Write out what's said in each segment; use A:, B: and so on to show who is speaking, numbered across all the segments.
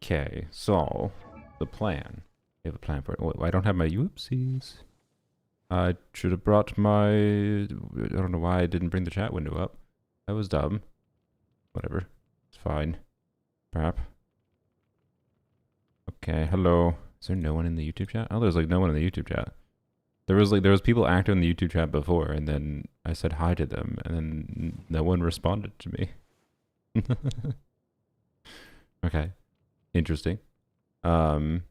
A: Okay, so the plan. We have a plan for it. Oh, I don't have my whoopsies. I should have brought my... I don't know why I didn't bring the chat window up. That was dumb. Whatever. It's fine. Perhaps. Okay, hello. Is there no one in the YouTube chat? Oh, there's like no one in the YouTube chat. There was people active in the YouTube chat before, and then I said hi to them, and then no one responded to me. Okay. Interesting. That's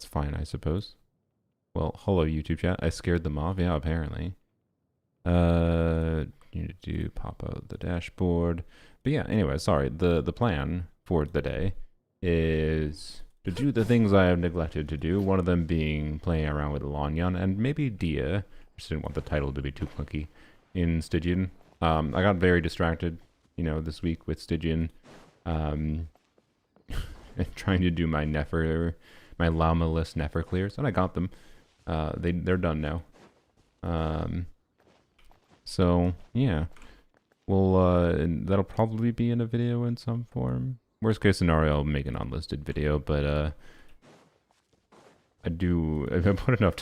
A: fine, I suppose. Well, hello YouTube chat. I scared them off. Yeah, apparently. Need to do pop out the dashboard. But yeah, anyway, sorry. The plan for the day is to do the things I have neglected to do. One of them being playing around with Lan Yan and maybe Dia. I just didn't want the title to be too clunky in Stygian. I got very distracted, you know, this week with Stygian. Trying to do my Nefer, my llama-less Nefer clears, and I got them. They're done now. So yeah, well, that'll probably be in a video in some form. Worst case scenario, I'll make an unlisted video, but I put enough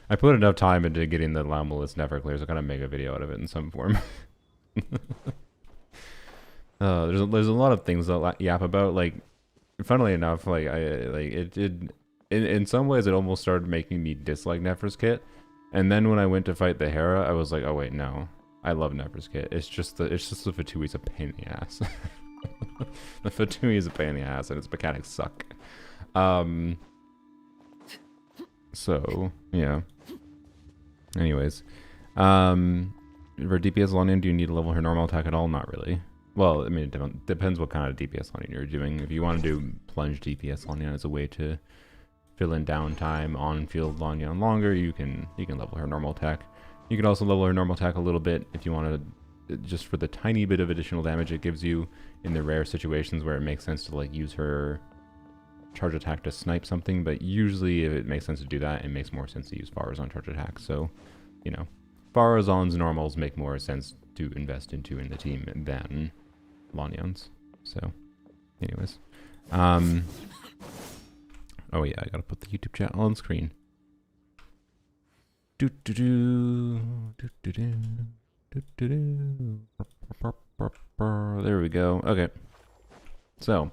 A: I put enough time into getting the llama-less Nefer clears. I gotta make a video out of it in some form. There's a lot of things that yap about, like. Funnily enough, like it did, in some ways it almost started making me dislike Nefer's kit, and then when I went to fight the Hera, I was like, oh wait, no, I love Nefer's kit. It's just the Fatui's a pain in the ass. The Fatui is a pain in the ass, and its mechanics suck. So yeah. Anyways, for DPS Lanyan, do you need to level her normal attack at all? Not really. Well, I mean, it depends what kind of DPS Lanyan you're doing. If you want to do plunge DPS Lanyan as a way to fill in downtime on field Lanyan longer, you can level her normal attack. You can also level her normal attack a little bit if you want to, just for the tiny bit of additional damage it gives you in the rare situations where it makes sense to like use her charge attack to snipe something. But usually, if it makes sense to do that, it makes more sense to use Farazan charge attack. So, you know, Farazan's normals make more sense to invest into in the team than Lanyan's. So, anyways, oh yeah, I gotta put the YouTube chat on screen. There we go. Okay. So,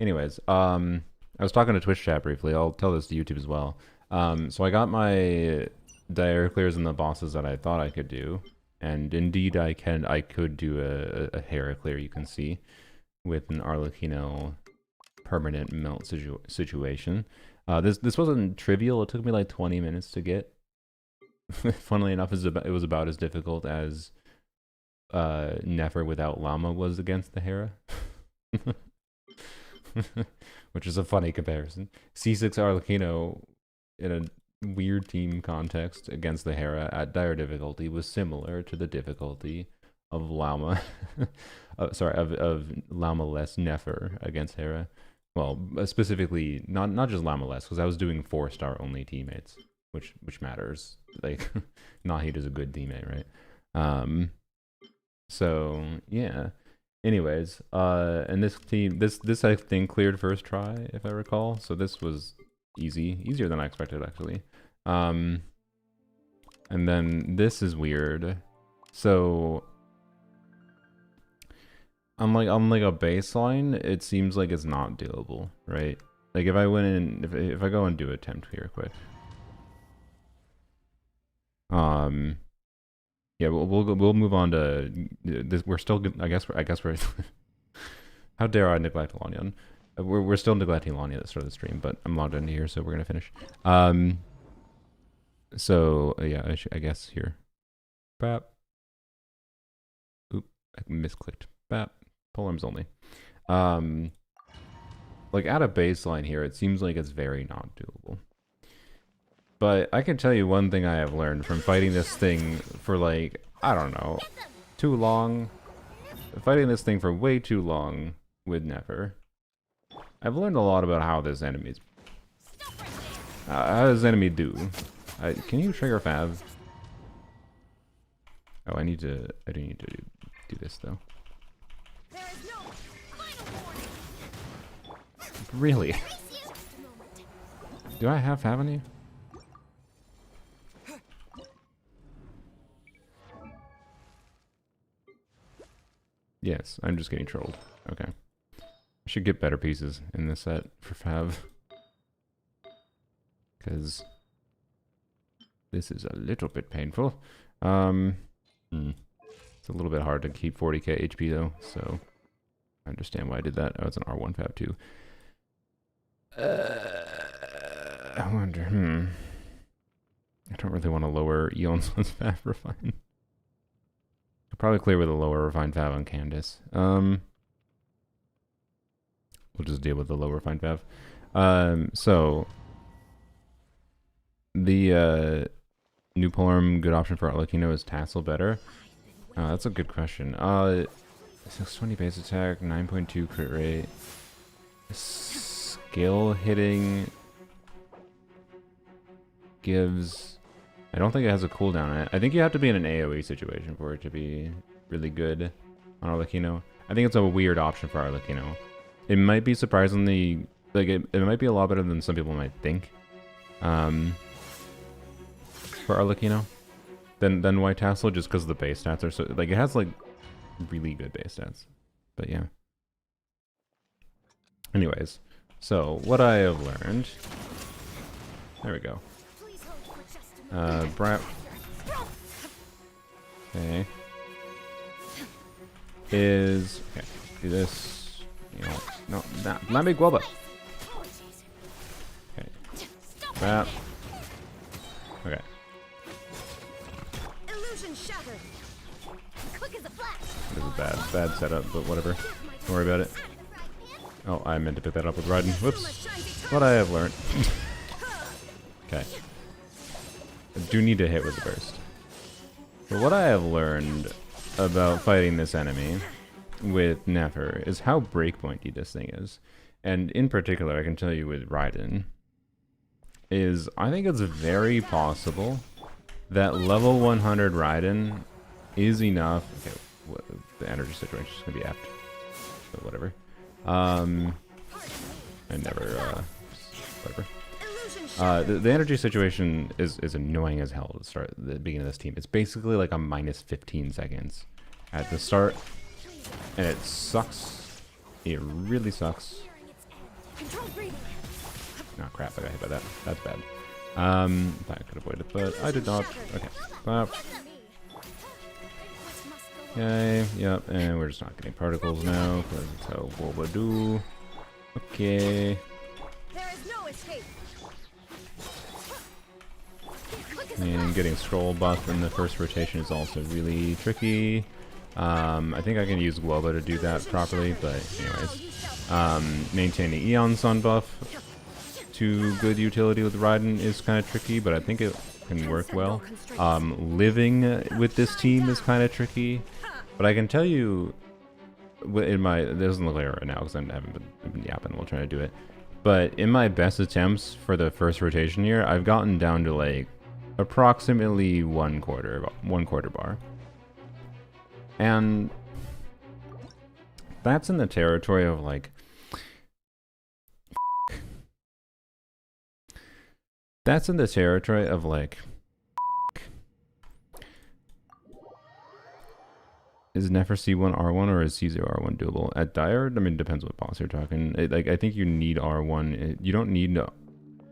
A: anyways, I was talking to Twitch chat briefly. I'll tell this to YouTube as well. So I got my dire clears and the bosses that I thought I could do. And indeed, I could do a Hera clear, you can see, with an Arlecchino permanent melt situation. This wasn't trivial. It took me like 20 minutes to get. Funnily enough, it was about as difficult as Nefer without Llama was against the Hera. Which is a funny comparison. C6 Arlecchino in a weird team context against the Hera at dire difficulty was similar to the difficulty of Llama of Llama-less Nefer against Hera. Well, specifically not just Llama-less, because I was doing 4-star only teammates, which matters. Like Nahid is a good teammate, right? So yeah. Anyways, and this team this I think cleared first try, if I recall. So this was easier than I expected, actually. And then this is weird. So on like a baseline, it seems like it's not doable, right? Like if I went in, if I go and do attempt here quick. Yeah, we'll move on to this. We're still, I guess we're. How dare I neglect Lanyan? We're still neglecting Lanyan at the start of the stream, but I'm logged into here, so we're gonna finish. So yeah, I guess here. Bap. Oop, I misclicked. Bap. Polearms only. Like at a baseline here, it seems like it's very not doable. But I can tell you one thing I have learned from fighting this thing for like, I don't know, too long. Fighting this thing for way too long with Nefer. I've learned a lot about how this enemy's... how does enemy do? Can you trigger Fav? Oh, I do need to do this though. Really? Do I have any? Yes, I'm just getting trolled. Okay. I should get better pieces in this set for Fav. Because this is a little bit painful. It's a little bit hard to keep 40k HP though, so I understand why I did that. Oh, it's an R1 Fav too. I wonder, I don't really want to lower Eon's Fav Refine. I'll probably clear with a lower Refined Fav on Candace. We'll just deal with the lower Refined Fav. So the new polearm good option for Arlecchino is Tassel better? That's a good question. 620 base attack, 9.2 crit rate. Skill hitting gives... I don't think it has a cooldown. I think you have to be in an AoE situation for it to be really good on Arlecchino. I think it's a weird option for Arlecchino. It might be surprisingly... like, it might be a lot better than some people might think. For Arlecchino. Than White Tassel, just because the base stats are so... like, it has, like, really good base stats. But, yeah. Anyways. So, what I have learned... there we go. Brat... okay. Is... okay. Do this... you know... no, not me Guoba! Okay. Brat... okay. This is bad setup, but whatever. Don't worry about it. Oh, I meant to pick that up with Raiden. Whoops. What I have learned. Okay. I do need to hit with the burst. But what I have learned about fighting this enemy with Nefer is how breakpointy this thing is. And in particular, I can tell you with Raiden, is I think it's very possible that level 100 Raiden is enough. Okay, the energy situation is going to be apt. But whatever. I never, whatever. The energy situation is annoying as hell to start at the beginning of this team. It's basically like a minus 15 seconds at the start. And it sucks. It really sucks. Oh crap, I got hit by that. That's bad. I could avoid it, but I did not. Okay. Pop. Okay, yep, and we're just not getting particles now, because that's how Boba do. Okay. And getting scroll buff in the first rotation is also really tricky. I think I can use Guoba to do that properly, but anyways. Maintaining Eon Sun buff to good utility with Raiden is kind of tricky, but I think it can work well. Living with this team is kind of tricky, but I can tell you, in my, it doesn't look like it right now because I haven't been yapping while trying to do it, but in my best attempts for the first rotation here, I've gotten down to like approximately one quarter bar. And that's in the territory of like, that's in the territory of like, is Nefer C1 R1 or is C0 R1 doable? At Dire, I mean, it depends what boss you're talking. Like, I think you need R1. You don't need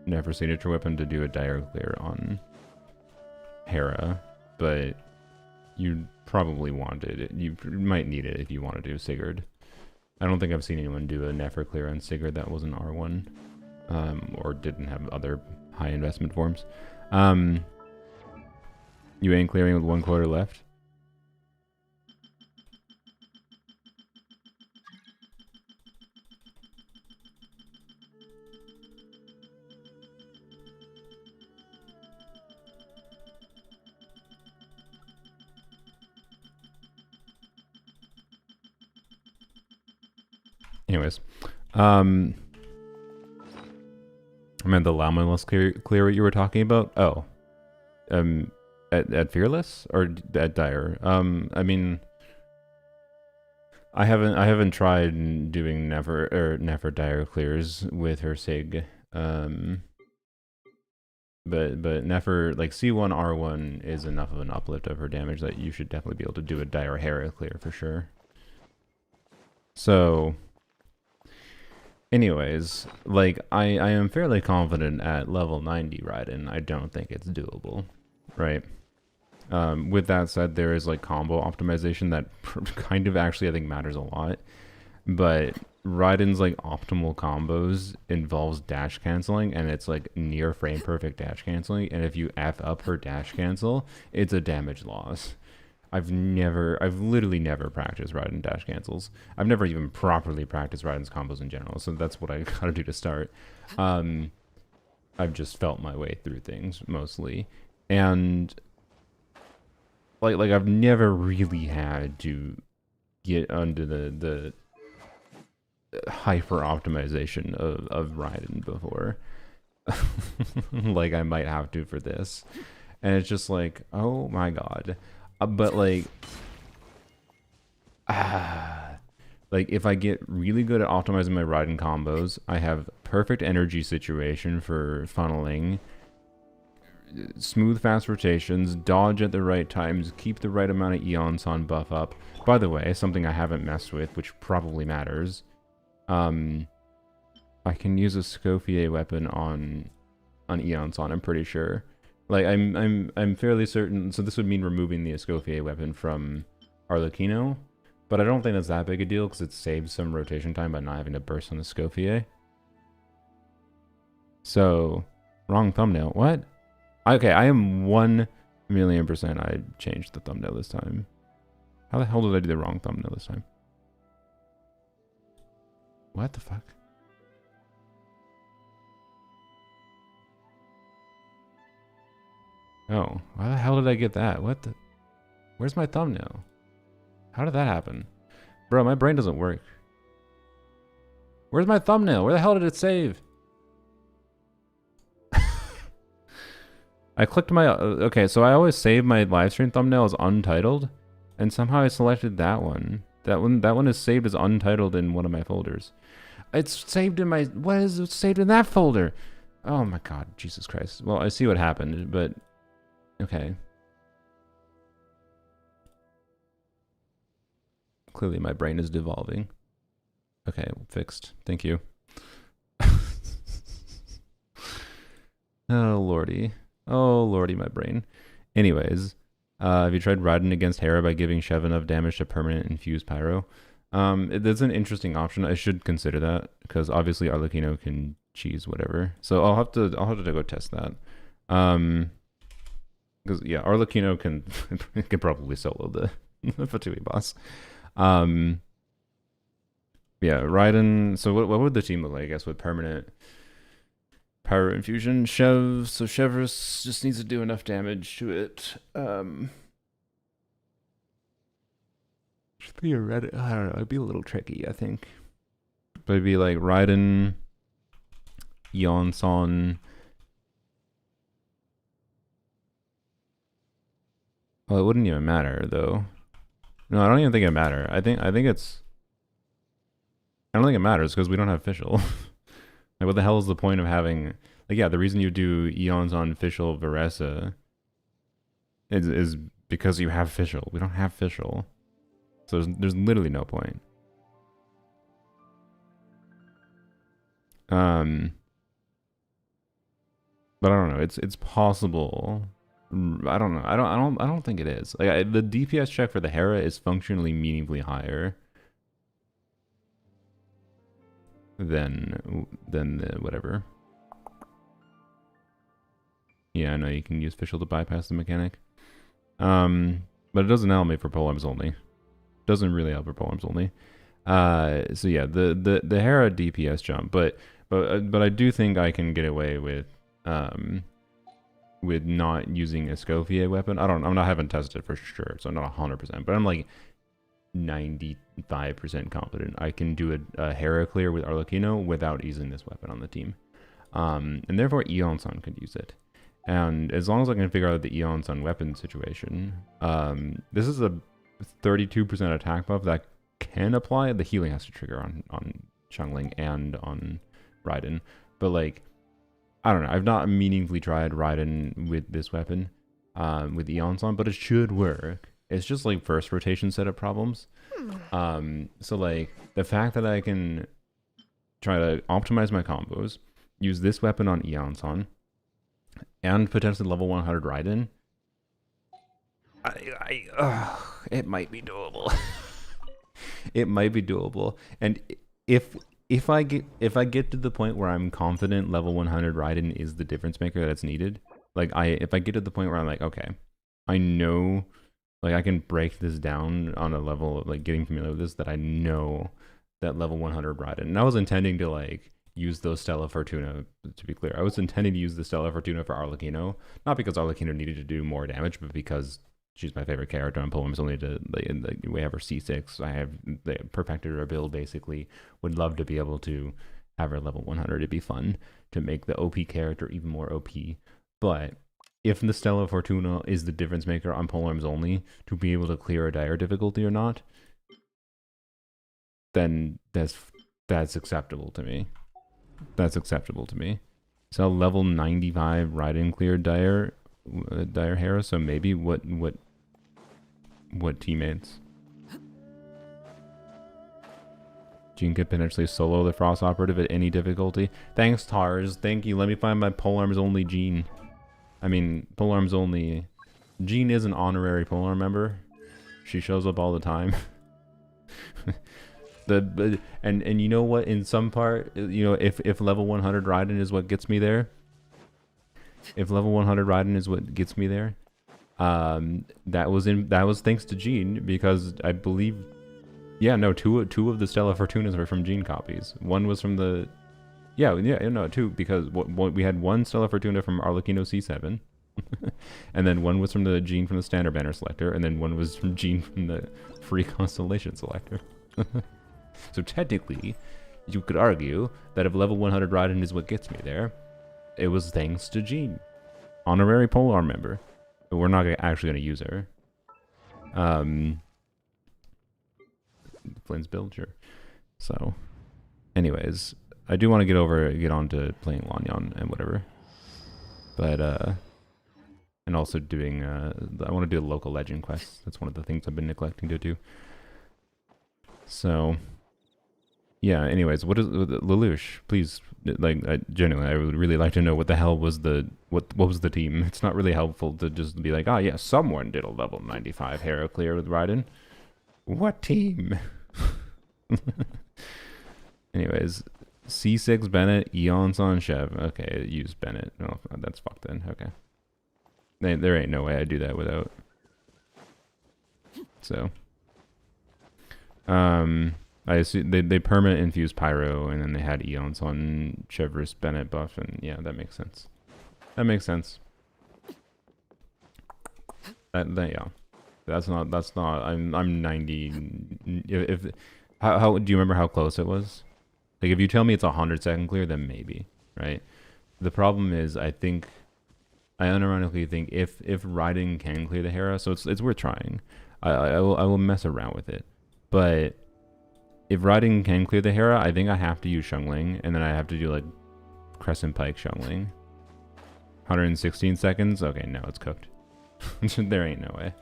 A: Nefer signature weapon to do a Dire clear on Hera, but you probably want it. You might need it if you want to do Sigurd. I don't think I've seen anyone do a Nefer clear on Sigurd that wasn't R1, or didn't have other high investment forms. You ain't clearing with 1 quarter left. Anyways, I meant the Lameless clear what you were talking about. Oh, at Fearless or at Dire. I mean, I haven't tried doing Nefer dire clears with her Sig. But Nefer, like C1 R1 is enough of an uplift of her damage that you should definitely be able to do a dire Hera clear for sure. So anyways, like I am fairly confident at level 90 Raiden. I don't think it's doable, right? With that said, there is like combo optimization that kind of actually I think matters a lot, but Raiden's like optimal combos involves dash canceling, and it's like near frame perfect dash canceling, and if you F up her dash cancel, it's a damage loss. I've literally never practiced Raiden dash cancels. I've never even properly practiced Raiden's combos in general, so that's what I gotta do to start. I've just felt my way through things mostly, and like I've never really had to get under the hyper optimization of Raiden before. Like I might have to for this, and it's just like, oh my god. But like if I get really good at optimizing my Raiden combos, I have perfect energy situation for funneling, smooth fast rotations, dodge at the right times, keep the right amount of Eon Son buff up. By the way, something I haven't messed with, which probably matters. I can use a Scofier weapon on Eon Son, I'm pretty sure. Like I'm fairly certain, so this would mean removing the Escoffier weapon from Arlecchino, but I don't think that's that big a deal because it saves some rotation time by not having to burst on the Escoffier. So, wrong thumbnail. What? Okay, I am 1,000,000% I changed the thumbnail this time. How the hell did I do the wrong thumbnail this time? What the fuck? Oh, why the hell did I get that? What the? Where's my thumbnail? How did that happen? Bro, my brain doesn't work. Where's my thumbnail? Where the hell did it save? I clicked my... okay, so I always save my live stream thumbnail as untitled, and somehow I selected that one. That one is saved as untitled in one of my folders. It's saved in my... what is it saved in that folder? Oh my god, Jesus Christ. Well, I see what happened, but... okay. Clearly my brain is devolving. Okay, fixed. Thank you. Oh lordy. Oh lordy, my brain. Anyways, have you tried Raiden against Hera by giving Shev enough damage to permanent infuse pyro? That's an interesting option. I should consider that because obviously Arlecchino can cheese whatever. So I'll have to go test that. Because yeah, Arlecchino can probably solo the Fatui boss. Yeah, Raiden. So what would the team look like? I guess with permanent pyro infusion, Shev. So Chevros just needs to do enough damage to it. Theoretically, I don't know. It'd be a little tricky, I think. But it'd be like Raiden, Yon-son. Well, it wouldn't even matter though. No, I don't even think it matter. I think it's. I don't think it matters because we don't have Fischl. Like, what the hell is the point of having? Like, yeah, the reason you do Eons on Fischl Varesa is because you have Fischl. We don't have Fischl, so there's literally no point. But I don't know. It's possible. I don't know. I don't think it is. Like the DPS check for the Hera is functionally meaningfully higher than the whatever. Yeah, I know you can use Fischl to bypass the mechanic. But it doesn't help me for polearms only. Doesn't really help for polearms only. So yeah, the Hera DPS jump, but I do think I can get away with not using a Scofier weapon. I haven't tested it for sure, so I'm not 100%, but I'm like 95% confident I can do a Hera clear with Arlecchino without using this weapon on the team. And therefore Eon-son could use it. And as long as I can figure out the Eon-son weapon situation, this is a 32% attack buff that can apply. The healing has to trigger on Xiangling and on Raiden. But like, I don't know. I've not meaningfully tried Raiden with this weapon, with Eons on, but it should work. It's just like first rotation setup problems. So like the fact that I can try to optimize my combos, use this weapon on Eons on, and potentially level 100 Raiden, it might be doable. It might be doable. And if I get to the point where I'm confident level 100 Raiden is the difference maker that's needed, like if I get to the point where I'm like, okay, I know, like I can break this down on a level of like getting familiar with this, that I know that level 100 Raiden. And I was intending to like use those Stella Fortuna, to be clear. I was intending to use the Stella Fortuna for Arlecchino, not because Arlecchino needed to do more damage, but because she's my favorite character on Poems. Only to we have her C6. I have perfected her build basically. Would love to be able to have her level 100. It'd be fun to make the OP character even more OP. But if the Stella Fortuna is the difference maker on Polearms only to be able to clear a dire difficulty or not, then that's acceptable to me. That's acceptable to me. So level 95 Raiden cleared dire Hera. So maybe what teammates? Jean could potentially solo the Frost Operative at any difficulty. Thanks, Tars. Thank you. Let me find my Polearms only Jean. I mean, Polearms only. Jean is an honorary Polearm member. She shows up all the time. And you know what? In some part, you know, if level 100 Raiden is what gets me there. If level 100 Raiden is what gets me there, that was thanks to Jean, because I believe, yeah, no, two of the Stella Fortunas were from Jean copies. One was from the, two, because we had one Stella Fortuna from Arlecchino C7, and then one was from the Jean from the Standard Banner Selector, and then one was from Jean from the Free Constellation Selector. So technically, you could argue that if level 100 Raiden is what gets me there, it was thanks to Jean, honorary Polearm member. But we're not actually going to use her. Flynn's build, sure. So, anyways, I do want to get on to playing Lanyan and whatever. But and also doing I want to do a local legend quest. That's one of the things I've been neglecting to do. So, yeah. Anyways, what is Lelouch? Please, like, genuinely, I would really like to know what the hell was what was the team. It's not really helpful to just be like, oh yeah, someone did a level 95 Hera clear with Raiden. What team? Anyways, C6 Bennett, Eons on Chev. Okay, use Bennett. No, that's fucked then. Okay. There ain't no way I'd do that without. So. I assume they permanent infused Pyro, and then they had Eons on Chevrolet Bennett buff, and yeah, that makes sense. That makes sense. Yeah. That's not. I'm 90. How do you remember how close it was? Like, if you tell me it's 100-second clear, then maybe, right? The problem is, I unironically think if Raiden can clear the Hera, so it's worth trying. I will mess around with it, but if Raiden can clear the Hera, I think I have to use Xiangling, and then I have to do like Crescent Pike Xiangling. 116 seconds. Okay, no, it's cooked. There ain't no way.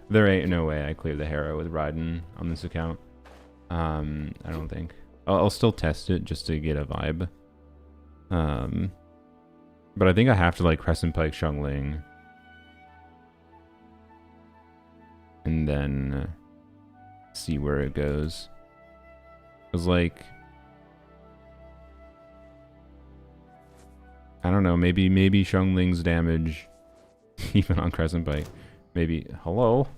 A: There ain't no way I clear the Hera with Raiden on this account. I don't think. I'll still test it just to get a vibe. But I think I have to like Crescent Pike Xiangling, and then see where it goes. Cause like, I don't know, maybe Xiangling's damage, even on Crescent Pike, maybe. Hello.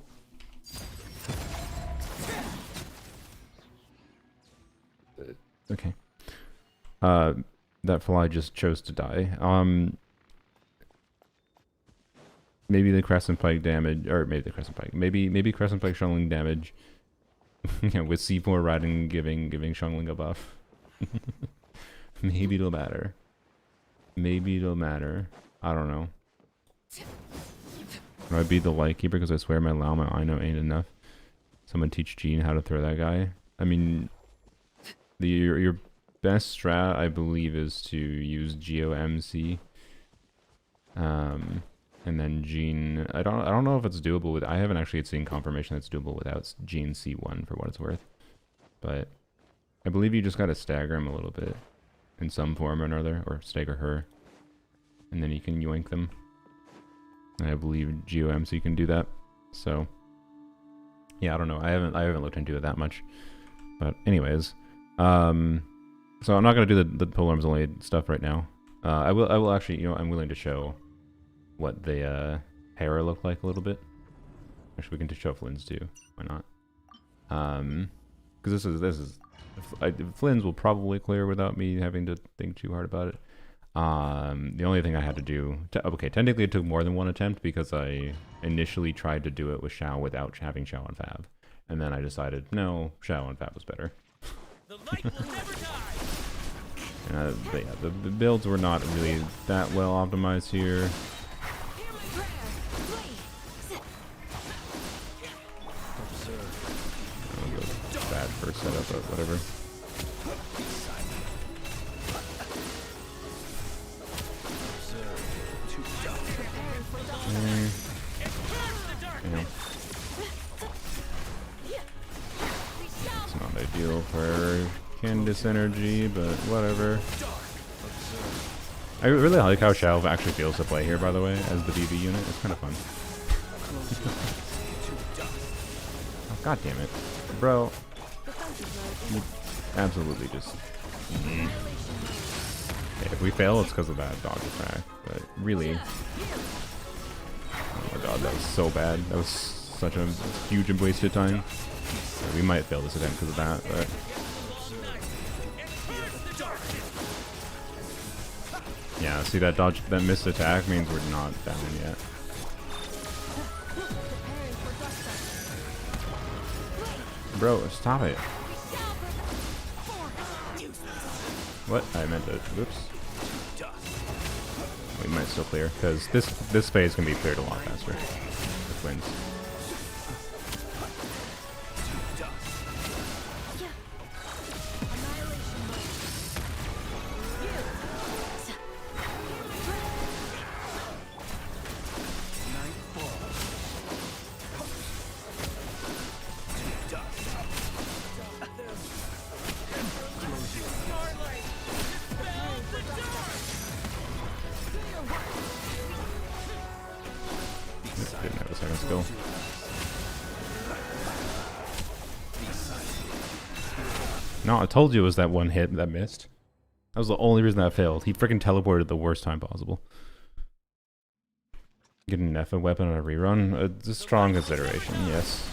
A: Okay. That fly just chose to die. Maybe the Crescent Pike damage, or maybe the Crescent Pike. Maybe Crescent Pike Xiangling damage. Yeah, with C4 Raiden giving Xiangling a buff. Maybe it'll matter. Maybe it'll matter. I don't know. Do I beat the Lightkeeper because I swear my Lao, my I know ain't enough? Someone teach Jean how to throw that guy. I mean, your best strat, I believe, is to use GeoMC. And then Jean, I don't know if it's doable with, I haven't actually seen confirmation that's doable without Jean C1 for what it's worth. But I believe you just gotta stagger him a little bit in some form or another, or stagger her. And then you can yoink them. And I believe GeoMC can do that. So yeah, I don't know. I haven't looked into it that much. But anyways, so I'm not gonna do the polearms only stuff right now. I will actually, you know, I'm willing to show what the Hera look like a little bit. Actually, we can just show Flynn's too. Why not? Because this is Flynn's will probably clear without me having to think too hard about it. The only thing I had to do, okay, technically it took more than one attempt because I initially tried to do it with Xiao without having Xiao on Fab, and then I decided no, Xiao on Fab was better. The light will never die. But yeah, the builds were not really that well optimized here. Bad first setup, but whatever. It's not ideal for Candace energy, but whatever. I really like how Xiao actually feels to play here, by the way, as the BB unit. It's kind of fun. Oh, God damn it. Bro. You absolutely just... Okay, if we fail, it's because of that dodge attack. But really... Oh my god, that was so bad. That was such a huge and wasted time. Yeah, we might fail this event because of that, but... Yeah, see that dodge, that missed attack means we're not down yet. Bro, stop it. What? I meant to, whoops. We might still clear, because this phase can be cleared a lot faster with wins. Didn't have a second skill. No, I told you it was that one hit that missed. That was the only reason that failed. He freaking teleported at the worst time possible. Getting an Nefer weapon on a rerun? It's a strong consideration, yes.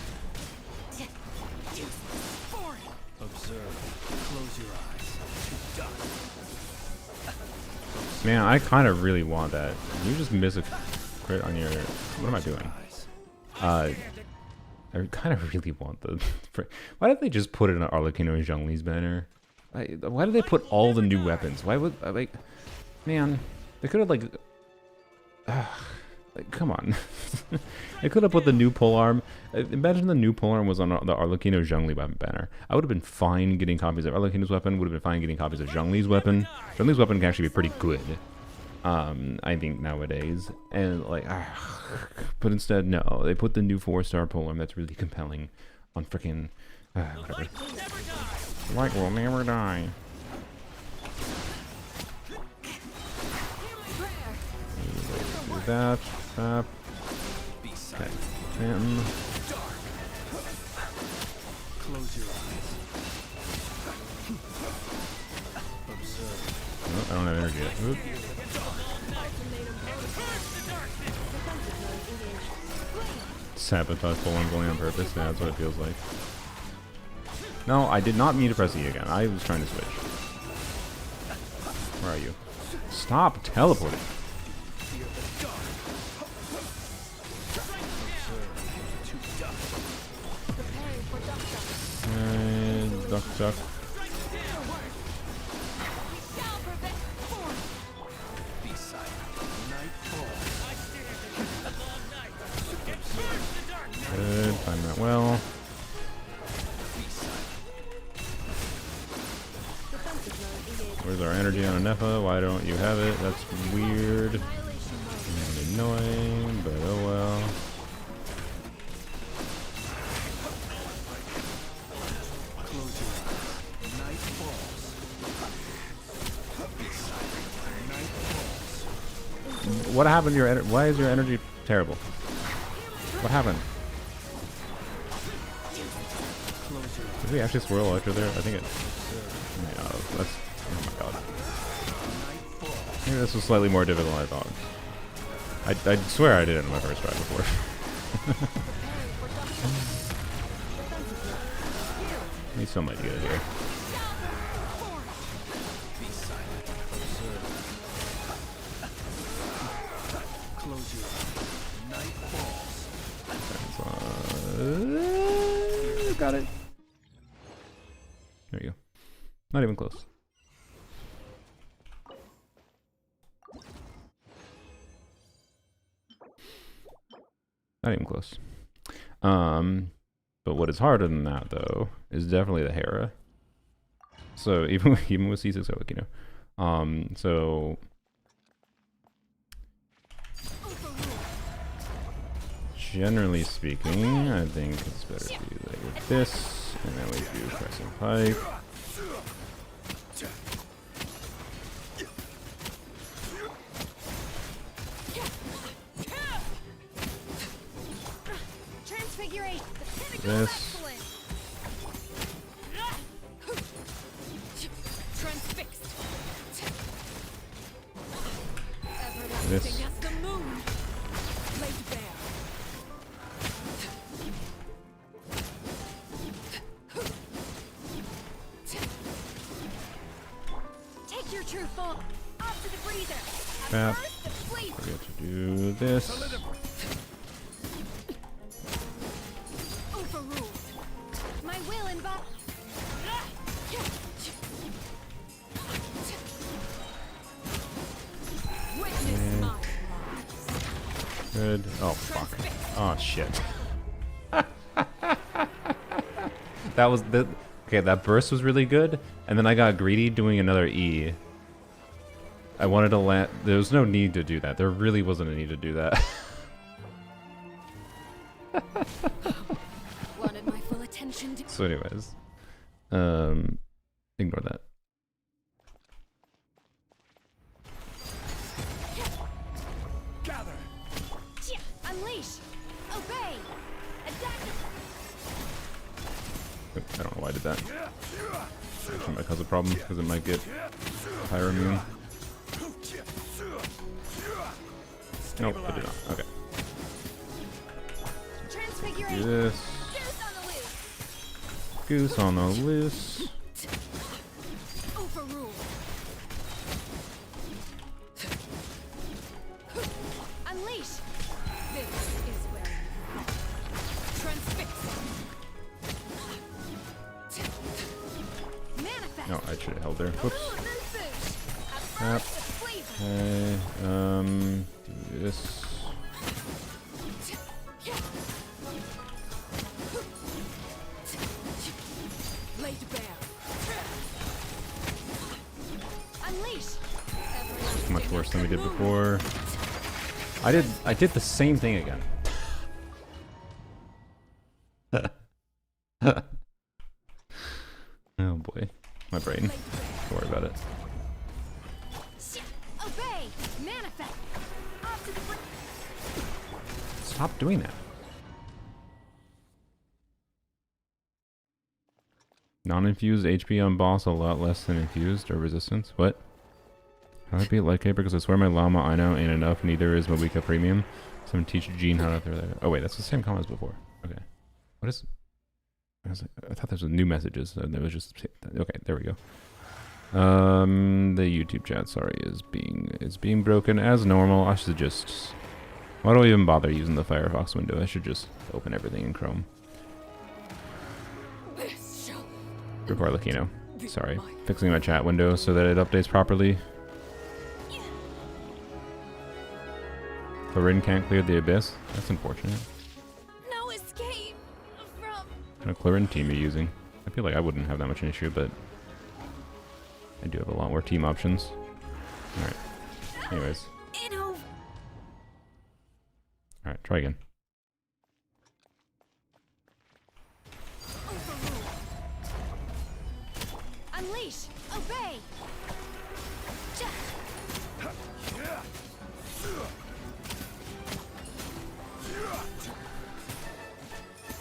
A: Man, I kind of really want that. Can you just miss a crit on your... What am I doing? I kind of really want the... Why did they just put it in Arlecchino and Zhongli's banner? Why did they put all the new weapons? Why would... like... Man, they could have, like, come on. They could have put the new polearm... Imagine the new polearm was on the Arlecchino Zhongli weapon banner. I would have been fine getting copies of Arlecchino's weapon, would have been fine getting copies of Zhongli's weapon. Zhongli's weapon can actually be pretty good. I think nowadays, and like, but instead, no, they put the new 4-star polearm that's really compelling on freaking whatever. The light will never die. Do that. Okay. And close your eyes. Oh, I don't have energy yet. Oop. Sabotage polearm going on purpose. Yeah, that's what it feels like. No, I did not mean to press E again. I was trying to switch. Where are you? Stop teleporting. Duck, duck. Good, time that well. Where's our energy on a Nefer? Why don't you have it? That's weird. And annoying, but oh well. What happened to your energy? Why is your energy terrible? What happened? Did we actually swirl Electro there? I think it... Yeah, that's... Oh my god. Maybe this was slightly more difficult than I thought. I swear I did it in my first try before. Need some idea here. Got it. There you go. Not even close. Not even close. But what is harder than that though is definitely the Hera. So even with C6, you know. So generally speaking, I think it's better to do like this, and then we do Crescent Pike. This. This.
B: Take your true form. Off to the freezer.
A: Crap. Forget to do this.
B: Overruled. My will involve. Witness my
A: Good. Oh fuck. Oh shit. That was the okay. That burst was really good, and then I got greedy doing another E. I wanted to land. There was no need to do that. There really wasn't a need to do that.
B: wanted my full attention.
A: So, anyways, ignore that.
B: Gather. Unleash. Obey. Attack.
A: I don't know why I did that. Actually might cause a problem because it might get higher immune. Nope, I did not. Okay. Do this. Goose on the loose.
B: Overruled. Unleash. This is where transfix. Manifest.
A: No, I should have held there. Whoops.
B: Yep.
A: Okay. Do this.
B: Laid bare. Unleash.
A: Much worse than we did before. I did the same thing again. Oh boy. My brain. Don't worry about it.
B: Obey. Manifest. Off to the
A: Stop doing that. Non-infused HP on boss a lot less than infused or resistance. What? How do I beat Lightcaper? Because I swear my Llama I know ain't enough. Neither is Mobika Premium. Someone teach Gene how to throw that. Oh wait, that's the same comment as before. Okay. What is? I thought there was new messages. So there was just okay. There we go. The YouTube chat, sorry, is being broken as normal. I should just. Why do I even bother using the Firefox window? I should just open everything in Chrome. Before like, you know, sorry, fixing my chat window so that it updates properly. Corinne can't clear the abyss. That's unfortunate.
B: no escape from.
A: What kind of Corinne team are you using? I feel like I wouldn't have that much an issue, but I do have a lot more team options. Alright. Anyways. Alright, try again.
B: Unleash! Obey!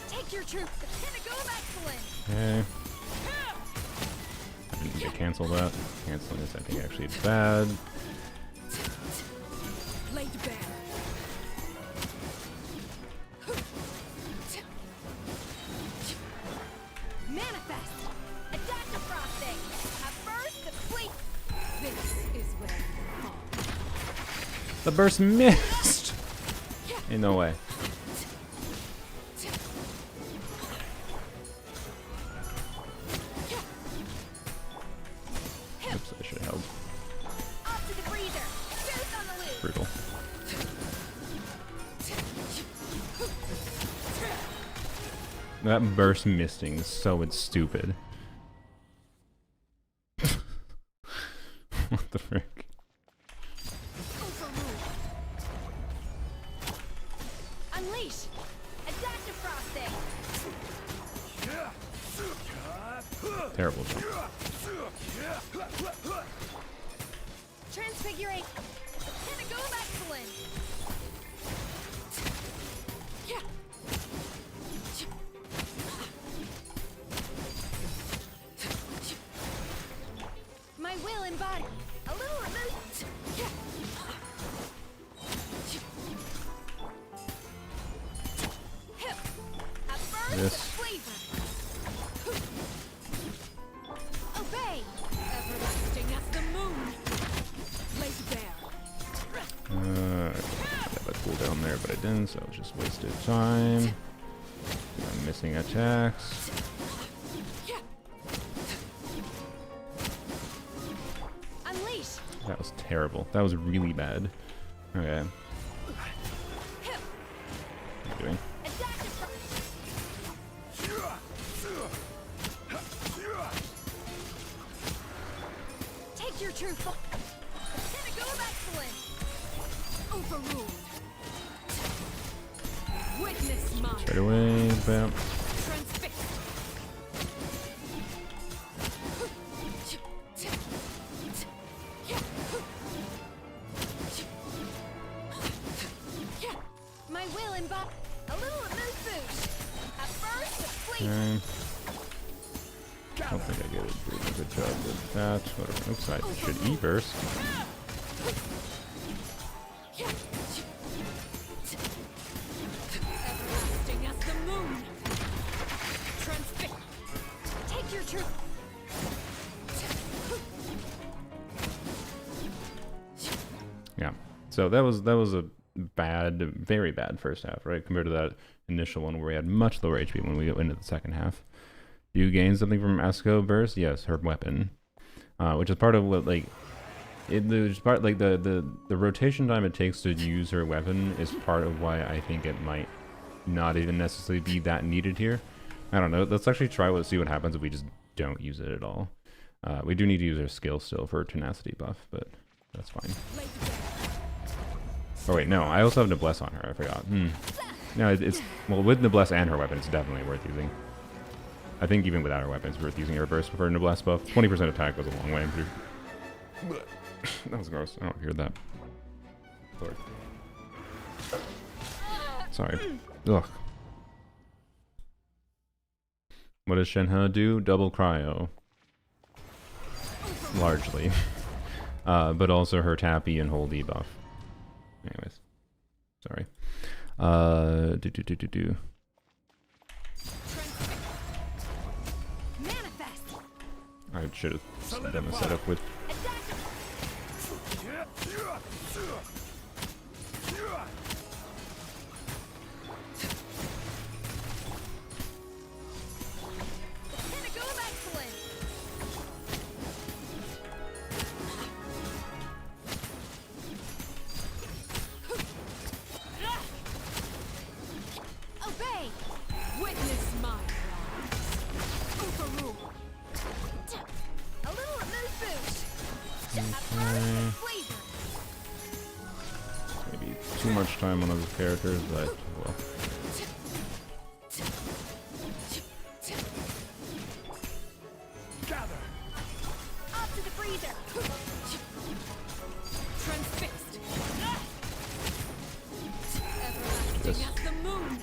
B: Take your troop! The pinnacle of excellence!
A: Okay. I didn't need to cancel that. Canceling this, I think, actually is bad.
B: Laid bare. Manifest! Adaptive frosting! At first, the fleet! This is where you fall.
A: The burst missed! Ain't no way. Oops, I should have held.
B: Off to the freezer! Juice on the loose!
A: Brutal. That burst misting is so stupid. What the frick?
B: Unleash! Adaptive frosting!
A: Terrible jump.
B: Transfigurate! The pinnacle of excellence! My will embodied. A little removed. Hip. At first,
A: Yes.
B: the flavor. Obey. Everlasting as the moon. Laid bare.
A: I have a cooldown there, but I didn't, so it was just wasted time. I'm missing attacks.
B: Unleash.
A: That was terrible. That was really bad. Okay.
B: Hip.
A: What are you doing?
B: Adaptive Take your true form. The pinnacle of excellence. Overruled. Witness mine.
A: Straight away, bam.
B: Transfixed. My will embody. A little moose boost. At first, the fleet.
A: Okay. I don't think I did a really good job with that. Whatever. Oops, I should E-burst.
B: Everlasting as the moon. Transfixed. Take your troop.
A: Yeah. So that was a bad, very bad first half, right? Compared to that initial one where we had much lower HP when we went into the second half. Do you gain something from Esco burst? Yes, her weapon, which is part of what there's part like the rotation time it takes to use her weapon is part of why I think it might not even necessarily be that needed here. I don't know. Let's actually try see what happens if we just don't use it at all. We do need to use her skill still for her tenacity buff, but that's fine. Oh wait, no, I also have Noblesse on her, I forgot. No, it's well, with Noblesse and her weapon, it's definitely worth using. I think even without her weapon, it's worth using her burst for Noblesse buff. 20% attack goes a long way. That was gross. I don't hear that. Lord. Sorry. Ugh. What does Shenhe do? Double cryo. Largely. But also her tappy and hold debuff. Anyways. Sorry.
B: Manifest.
A: I should have done the setup with.
B: Pinnacle of excellence. Obey. Witness my rise. Overrule. A little moose boost.
A: Okay. Maybe too much time on those characters, but well.
B: Gather. Up to the freezer. Transfixed. Everlasting as the moon.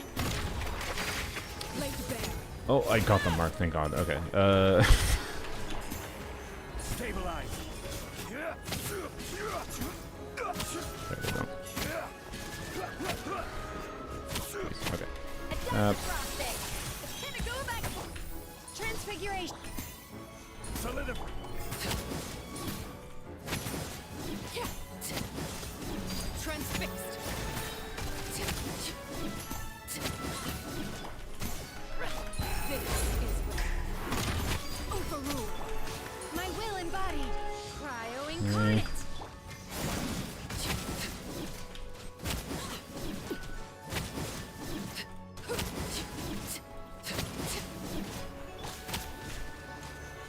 B: Laid bare.
A: Oh, I got the mark, thank God. Okay.
C: Stabilize.
A: There we go. Okay.
B: Transfiguration.
C: Solidify.
B: Transfixed. This is where overrule. My will embodied. Cryo incarnate.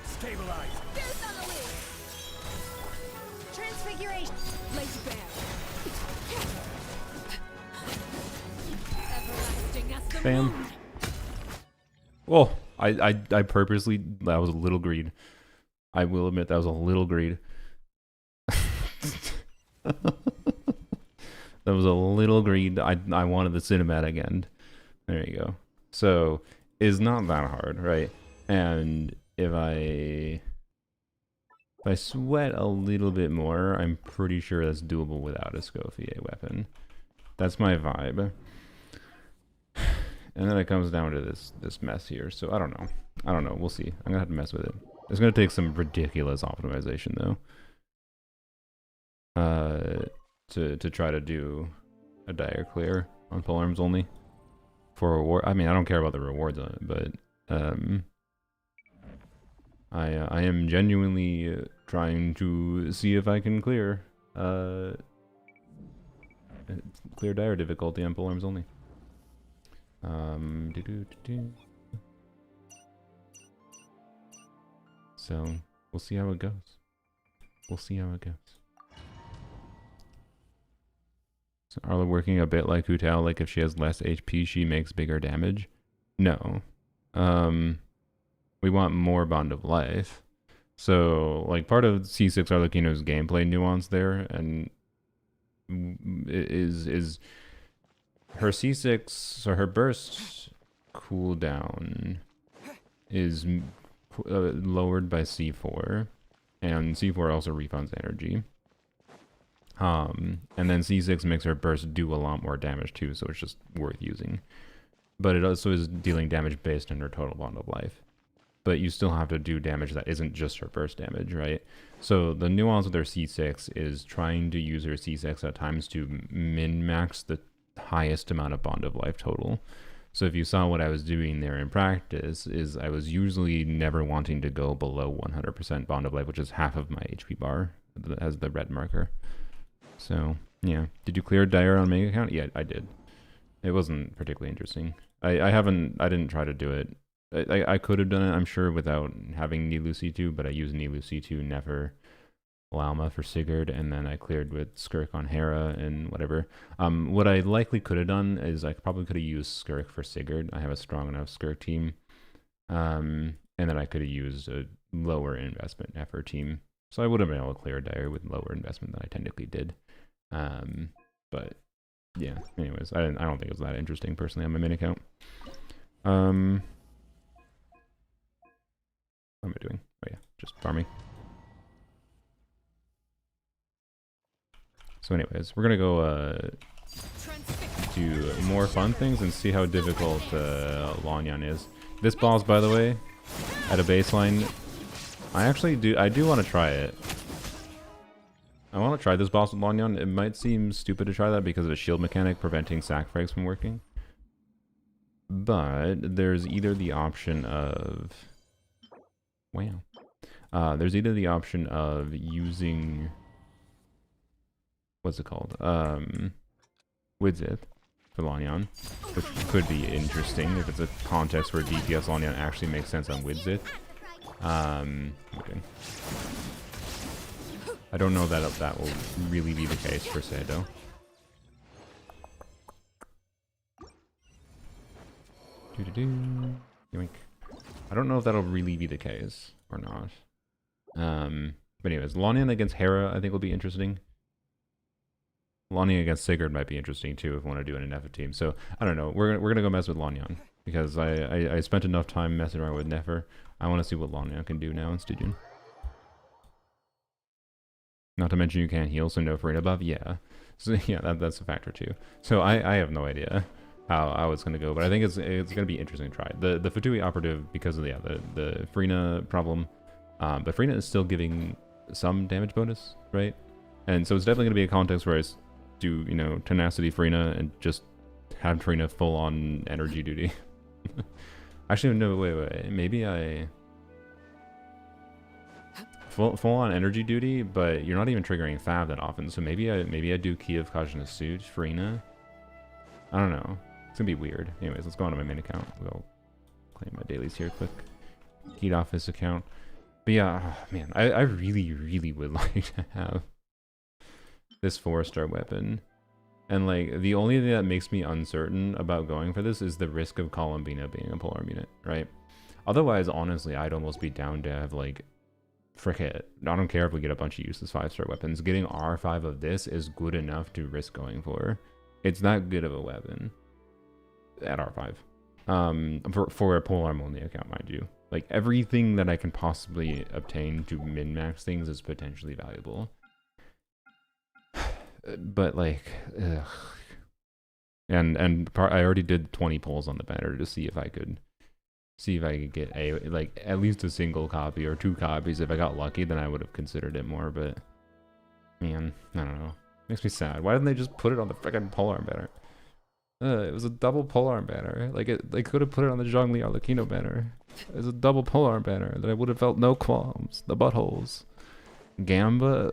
C: Stabilize.
B: Fierce on the loose. Transfiguration. Lays bare. Everlasting as the
A: Bam.
B: moon.
A: Whoa, I purposely, that was a little greed. I will admit that was a little greed. That was a little greed. I wanted the cinematic end. There you go. So, it's not that hard, right? And if I sweat a little bit more, I'm pretty sure that's doable without a Scofier weapon. That's my vibe. And then it comes down to this mess here. So I don't know. We'll see. I'm gonna have to mess with it. It's gonna take some ridiculous optimization though. To try to do a dire clear on polearms only for reward. I mean, I don't care about the rewards on it, but I am genuinely trying to see if I can clear dire difficulty on polearms only. So we'll see how it goes. We'll see how it goes. So Arla working a bit like Hu Tao, like if she has less HP, she makes bigger damage? No. We want more Bond of Life. So, like, part of C6 Arlecchino's gameplay nuance there, and is her C6, so her burst cooldown is lowered by C4, and C4 also refunds energy. And then C6 makes her burst do a lot more damage too, so it's just worth using. But it also is dealing damage based on her total bond of life. But you still have to do damage that isn't just her burst damage, right? So the nuance with her C6 is trying to use her C6 at times to min-max the highest amount of bond of life total. So if you saw what I was doing there in practice, is I was usually never wanting to go below 100% bond of life, which is half of my HP bar as the red marker. So yeah, did you clear dire on Mega Count? Yeah, I did. It wasn't particularly interesting. I didn't try to do it. I could have done it, I'm sure, without having Nihlu C2, but I used Nihlu C2, Nefer, Lalma for Sigurd, and then I cleared with Skirk on Hera and whatever. What I likely could have done is I probably could have used Skirk for Sigurd. I have a strong enough Skirk team. And then I could have used a lower investment Nefer team. So I would have been able to clear dire with lower investment than I technically did. But yeah, anyways, I don't think it was that interesting personally on my main account. What am I doing? Oh yeah, just farming. So anyways, we're gonna go do more fun things and see how difficult Lan Yan is. This boss, by the way, at a baseline, I do want to try it. I want to try this boss with Lan Yan. It might seem stupid to try that because of a shield mechanic preventing sac frags from working. But there's either the option of... Wow. There's either the option of using... What's it called? Widzith for Lan Yan, which could be interesting if it's a context where DPS Lan Yan actually makes sense on Widzith. Okay. I don't know that that will really be the case per se, though. Doo-doo-doo. Yoink. I don't know if that'll really be the case or not. But anyways, Lanyan against Hera I think will be interesting. Lanyan against Sigurd might be interesting too if we want to do an Nefer team. So I don't know. We're gonna go mess with Lanyan because I spent enough time messing around with Nefer. I want to see what Lanyan can do now in Stygian. Not to mention you can't heal, so no Farina buff. Yeah, so yeah, that's a factor too. So I have no idea how it's gonna go, but I think it's gonna be interesting to try. The Fatui operative because of the Farina problem, but Farina is still giving some damage bonus, right? And so it's definitely gonna be a context where I do, you know, tenacity Farina and just have Farina full on energy duty. Actually, no, wait, maybe I full on energy duty, but you're not even triggering Fab that often. So maybe I do Key of Kajna Suit Farina. I don't know. It's gonna be weird. Anyways, let's go on to my main account. We'll claim my dailies here quick. Keyed off this account. But yeah, oh, man, I really would like to have this 4-star weapon. And like the only thing that makes me uncertain about going for this is the risk of Columbina being a polearm unit, right? Otherwise, honestly, I'd almost be down to have like, frick it. I don't care if we get a bunch of useless 5-star weapons. Getting R5 of this is good enough to risk going for. It's that good of a weapon at R5. For a polearm only account, mind you. Like everything that I can possibly obtain to min-max things is potentially valuable. But like, ugh. And I already did 20 pulls on the banner to see if I could get a like at least a single copy or 2 copies. If I got lucky, then I would have considered it more. But man, I don't know. Makes me sad. Why didn't they just put it on the freaking polearm banner? It was a double polearm banner. Like they could have put it on the Zhongli Arlecchino banner. It was a double polearm banner that I would have felt no qualms. The buttholes. Gamba.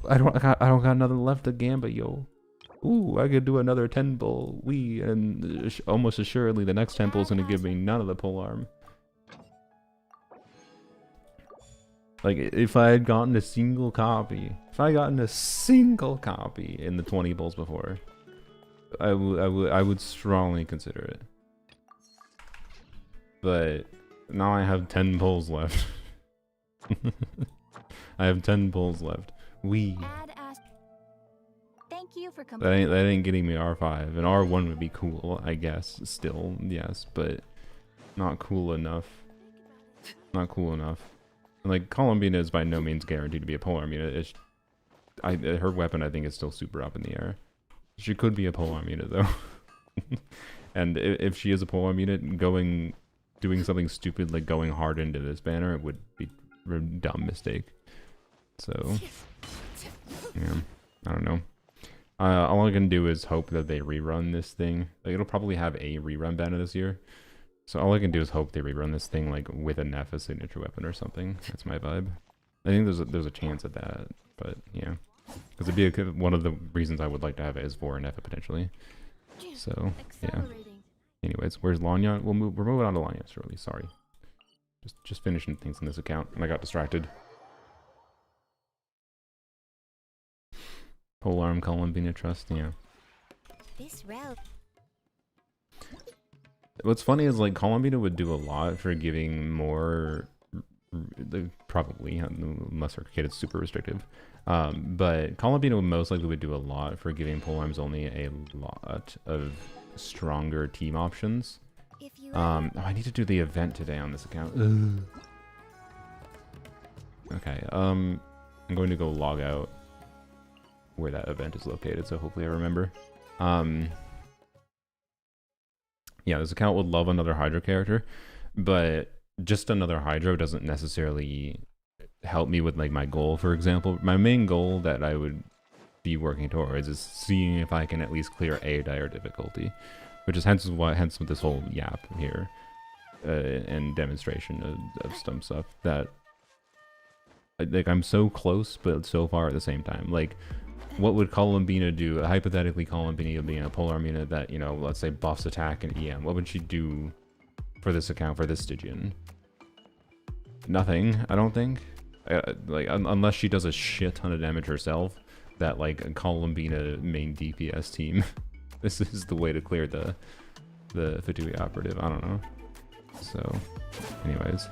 A: I don't got nothing left of Gamba, yo. Ooh, I could do another 10 pull. And almost assuredly the next temple is going to give me none of the polearm. Like, if I had gotten a single copy, in the 20 pulls before, I would strongly consider it. But now I have 10 pulls left. I have 10 pulls left.
B: Thank you for
A: that ain't getting me R5, and R1 would be cool, I guess. Still, yes, but not cool enough. Not cool enough. And like Columbina is by no means guaranteed to be a polearm unit. Her weapon I think is still super up in the air. She could be a polearm unit though. And if she is a polearm unit, doing something stupid like going hard into this banner, it would be a dumb mistake. So yeah, I don't know. All I can do is hope that they rerun this thing. Like it'll probably have a rerun banner this year. So all I can do is hope they rerun this thing like with a Nefer signature weapon or something. That's my vibe. I think there's a chance at that, but yeah, because it'd be one of the reasons I would like to have it is for a Nefer potentially. So yeah. Anyways, where's Lanyan? We're moving on to Lanyan shortly. Sorry, just finishing things on this account, and I got distracted. Polearm Columbina Trust, yeah.
B: This route.
A: What's funny is like Columbina would do a lot for giving more, probably unless her kit is super restrictive, but Columbina most likely would do a lot for giving polearms only a lot of stronger team options. I need to do the event today on this account. Okay, I'm going to go log out where that event is located, so hopefully I remember. Yeah, this account would love another Hydro character, but just another Hydro doesn't necessarily help me with like my goal. For example, my main goal that I would be working towards is seeing if I can at least clear a dire difficulty, which is hence with this whole yap here and demonstration of some stuff that like I'm so close but so far at the same time. Like, what would Columbina do? Hypothetically, Columbina being a polearm unit that, you know, let's say buffs attack and EM. What would she do for this account, for this Stygian? Nothing, I don't think. like unless she does a shit ton of damage herself, that like a Columbina main DPS team, this is the way to clear the Fatui operative. I don't know. So, anyways,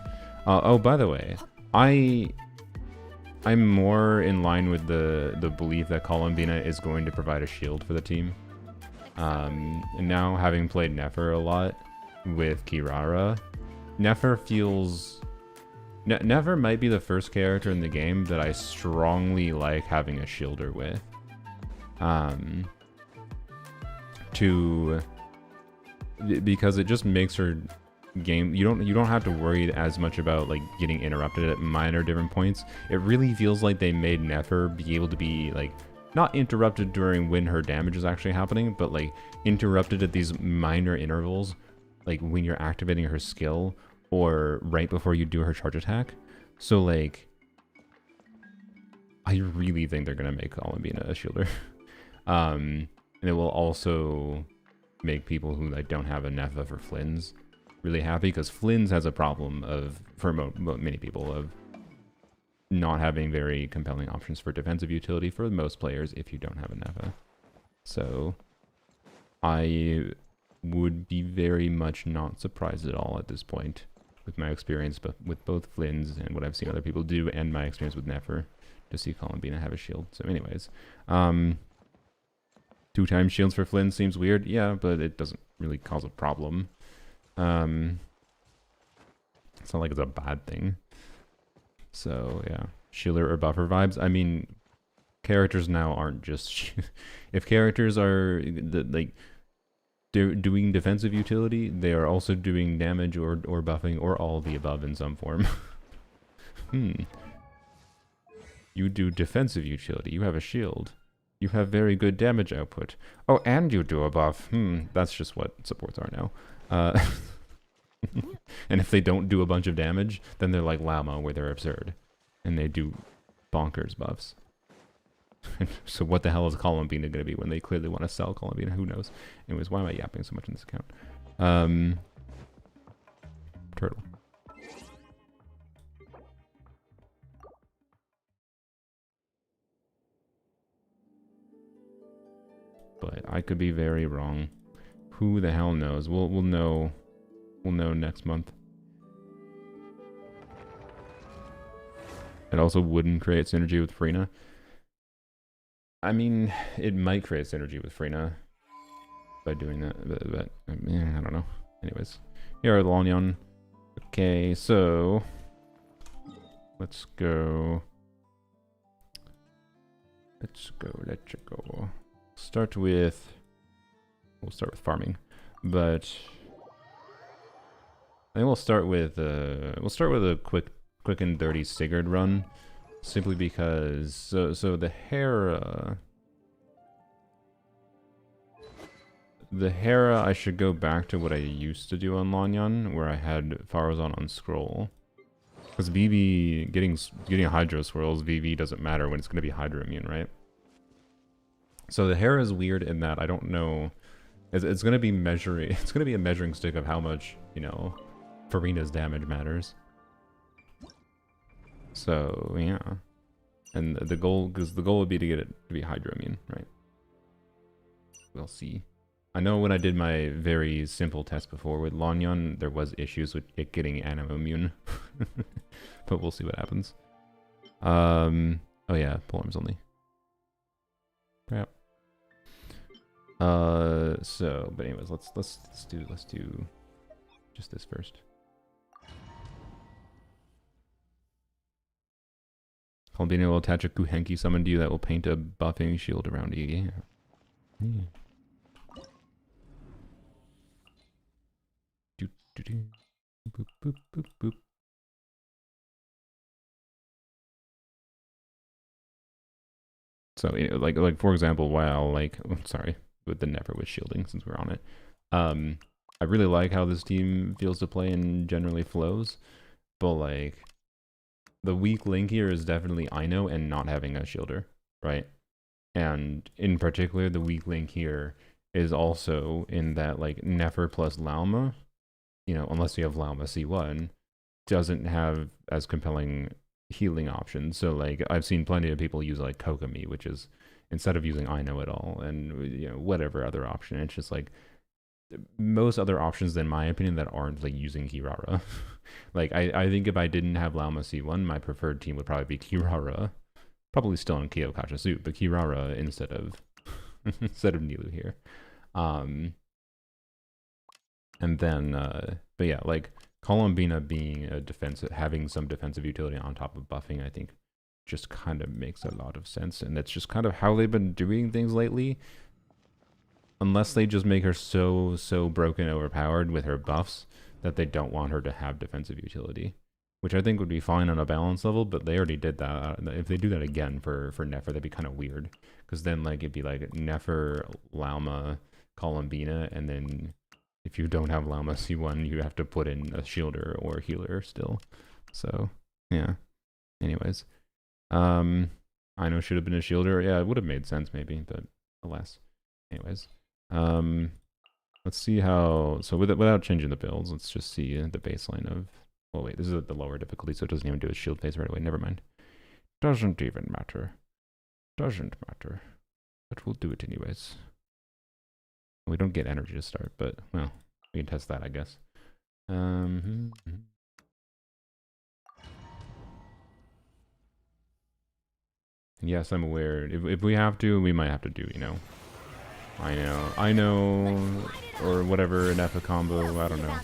A: oh, by the way, I'm more in line with the belief that Columbina is going to provide a shield for the team. And now having played Nefer a lot with Kirara, Nefer feels... Nefer might be the first character in the game that I strongly like having a shielder with. Because it just makes her game, you don't have to worry as much about like getting interrupted at minor different points. It really feels like they made Nefer be able to be like not interrupted during when her damage is actually happening, but like interrupted at these minor intervals, like when you're activating her skill or right before you do her charge attack. So like I really think they're gonna make Columbina a shielder. And it will also make people who like don't have a Nefa for Flynn's really happy, because Flynn's has a problem of, for many people, of not having very compelling options for defensive utility for most players if you don't have a Nefa. So I would be very much not surprised at all at this point with my experience but with both Flynn's and what I've seen other people do and my experience with Nefer to see Columbina have a shield. So anyways, 2x shields for Flynn seems weird, yeah, but it doesn't really cause a problem. It's not like it's a bad thing. So yeah, shielder or buffer vibes. I mean, characters now aren't just if characters are like they're doing defensive utility, they are also doing damage or buffing or all of the above in some form. You do defensive utility, you have a shield, you have very good damage output, oh, and you do a buff. That's just what supports are now. And if they don't do a bunch of damage, then they're like Llama, where they're absurd and they do bonkers buffs. So what the hell is Columbina going to be when they clearly want to sell Columbina? Who knows? Anyways, why am I yapping so much in this account? Turtle. But I could be very wrong. Who the hell knows? We'll know. We'll know next month. It also wouldn't create synergy with Freena. I mean, it might create synergy with Freena by doing that, but I don't know. Anyways, here are the Lanyan. Okay, so let's go. Let's go. We'll start with farming, but I think we'll start with a quick and dirty Sigurd run, simply because so the Hera I should go back to what I used to do on Lanyan, where I had Farazan on scroll, because VV getting Hydro swirls, VV doesn't matter when it's going to be Hydro immune, right? So the Hera is weird in that I don't know. It's going to be measuring. It's going to be a measuring stick of how much, you know, Farina's damage matters. So yeah, and the goal would be to get it to be Hydro immune, right? We'll see. I know when I did my very simple test before with Lanyan, there was issues with it getting Animo immune, but we'll see what happens. Oh yeah, polearms only. Crap. So, but anyways, let's do just this first. Columbina will attach a Kuhenki summon to you that will paint a buffing shield around you. Yeah. Boop, boop, boop, boop. So, you know, like for example, while sorry, with the Nefer with shielding, since we're on it, I really like how this team feels to play and generally flows, but like the weak link here is definitely Ino and not having a shielder, right? And in particular, the weak link here is also in that like Nefer plus Lauma, you know, unless you have Lauma C1, doesn't have as compelling healing options. So like I've seen plenty of people use like Kokomi, which is instead of using I Know It All and whatever other option. It's just like most other options, in my opinion, that aren't like using Kirara. Like I think if I didn't have Lauma C1, my preferred team would probably be Kirara. Probably still on Kyokasha suit, but Kirara instead of Nilu here. And then but yeah, like Columbina being a defensive, having some defensive utility on top of buffing, I think just kind of makes a lot of sense, and that's just kind of how they've been doing things lately. Unless they just make her so broken, overpowered with her buffs that they don't want her to have defensive utility, which I think would be fine on a balance level, but they already did that. If they do that again for Nefer, that'd be kind of weird, because then like it'd be like Nefer, Lauma, Columbina, and then if you don't have Lauma C1, you have to put in a shielder or a healer still. So yeah. Anyways, I know should have been a shielder. Yeah, it would have made sense maybe, but alas. Anyways, let's see how. So without changing the builds, let's just see the baseline of. Oh wait, this is at the lower difficulty, so it doesn't even do its shield phase right away. Never mind. Doesn't even matter. Doesn't matter. But we'll do it anyways. We don't get energy to start, but well, we can test that, I guess. Yes, I'm aware. If we have to, we might have to do, I know, or whatever, an F combo, I don't know.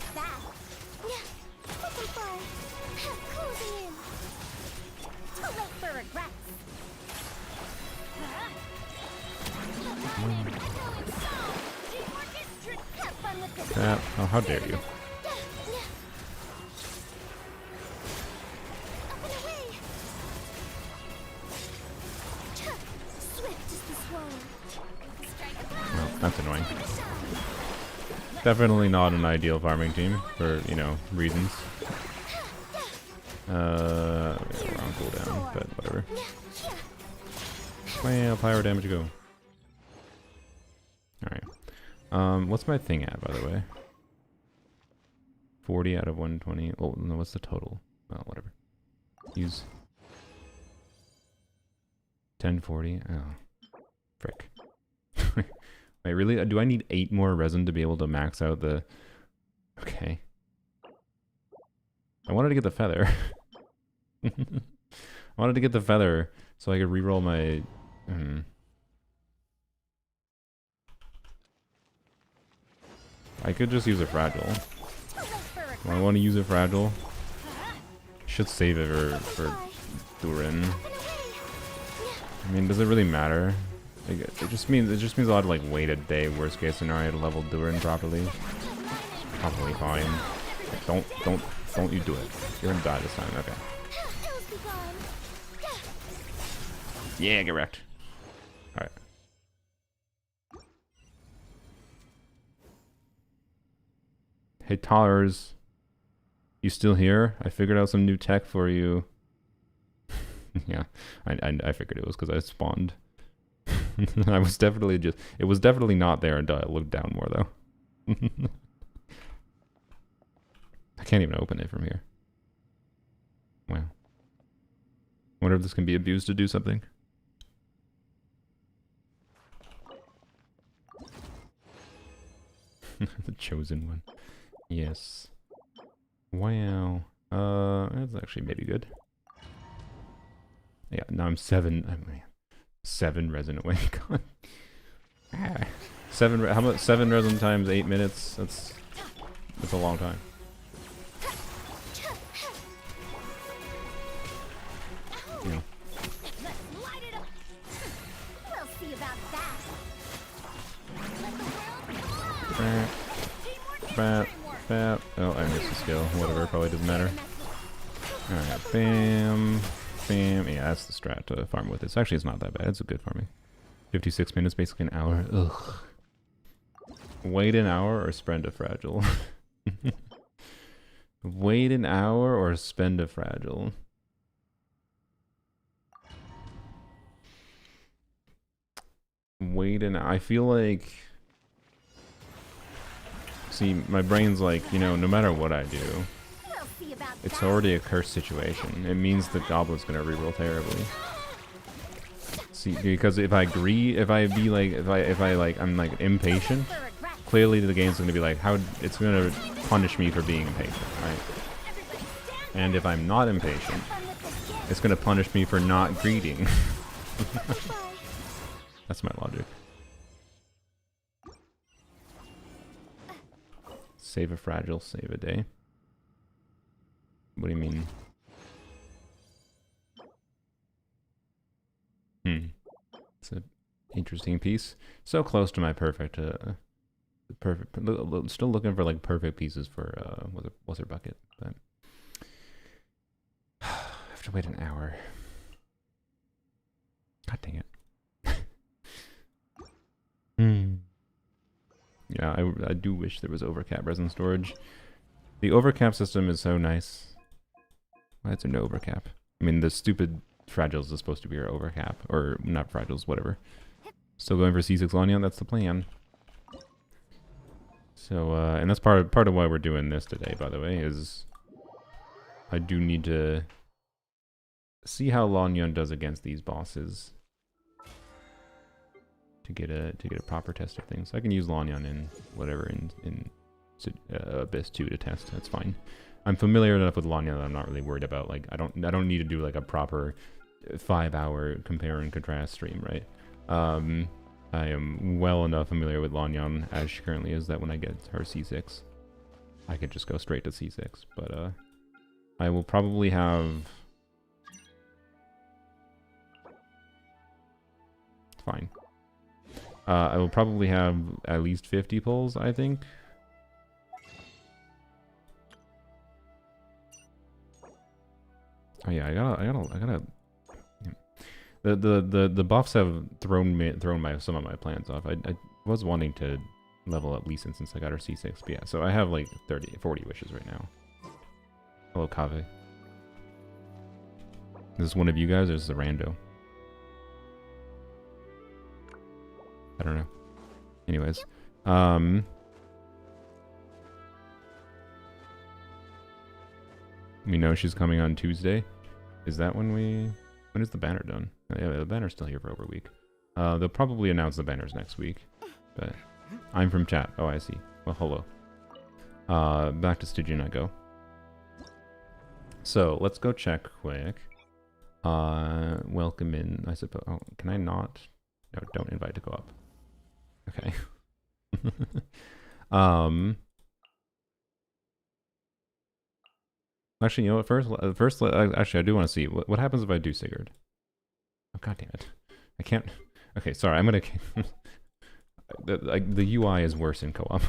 A: Oh, how dare you. Well, that's annoying. Definitely not an ideal farming team for, reasons. Wrong cooldown, but whatever. Well, pyro damage go. Alright. What's my thing at, by the way? 40 out of 120. Oh, no, what's the total? Well, whatever. Use 1040. Oh, frick. Wait, really? Do I need 8 more resin to be able to max out the... Okay. I wanted to get the feather. I wanted to get the feather so I could reroll my... I could just use a fragile. Do I want to use a fragile? Should save it for Durin. I mean, does it really matter? Like, it just means a lot of like wait a day, worst case scenario, to level Durin properly. Probably fine. Like, don't you do it. You're gonna die this time. Okay. Yeah, get wrecked. Alright. Hey Tars, you still here? I figured out some new tech for you. Yeah, I figured it was because I spawned. I was definitely it was definitely not there until I looked down more though. I can't even open it from here. Wow. Wonder if this can be abused to do something. The chosen one. Yes. Wow. That's actually maybe good. Yeah, now I'm 7 resin away. God. Ah. How about 7 resin times 8 minutes? That's a long time. Yeah. Oh, I missed the skill. Whatever, probably doesn't matter. Alright, bam. Bam. Yeah, that's the strat to farm with. It's not that bad. It's a good farming. 56 minutes, basically an hour. Ugh. Wait an hour or spend a fragile? Wait an hour or spend a fragile? I feel like... See, my brain's like, no matter what I do,
B: about
A: It's
B: that.
A: already a cursed situation. It means the goblin's gonna reroll terribly. See, because if I agree, if I be like, if I like, I'm like impatient.
B: For regret.
A: Clearly, the game's gonna be like, how it's gonna punish me for being impatient, right?
B: Everybody stand
A: And if I'm not impatient,
B: fun with the gift.
A: it's gonna punish me for not greeting.
B: Bye.
A: That's my logic. Save a fragile, save a day. What do you mean? It's an interesting piece. So close to my perfect, still looking for like perfect pieces for what's her bucket, but I have to wait an hour. God dang it. Yeah, I do wish there was overcap resin storage. The overcap system is so nice. Why is there no overcap? I mean, the stupid fragiles is supposed to be our overcap, or not fragiles, whatever. Still going for C6 Lanyan, that's the plan. So, and that's part of why we're doing this today, by the way, is I do need to see how Lanyan does against these bosses to get a proper test of things. I can use Lanyan in whatever in Abyss 2 to test. That's fine. I'm familiar enough with Lanyan that I'm not really worried about. Like I don't need to do like a proper 5-hour compare and contrast stream, right? I am well enough familiar with Lanyan as she currently is that when I get her C6, I could just go straight to C6. But I will probably have. Fine. I will probably have at least 50 pulls, I think. Oh yeah, I gotta. Yeah. The buffs have thrown some of my plans off. I was wanting to level up Lee since I got her C6, but yeah. So I have like 40 wishes right now. Hello, Kave. Is this one of you guys, or is this a rando? I don't know. Anyways, we know she's coming on Tuesday. Is that when is the banner done? Yeah, the banner's still here for over a week. They'll probably announce the banners next week. But I'm from chat. Oh, I see. Well, hello. Back to Stygian I go. So let's go check quick. Welcome in. I suppose. Oh, can I not? No, don't invite to go up. Okay. Actually, you know what? First, actually, I do want to see what happens if I do Sigurd. Oh, god damn it! I can't. Okay, sorry. I'm gonna. The UI is worse in co-op.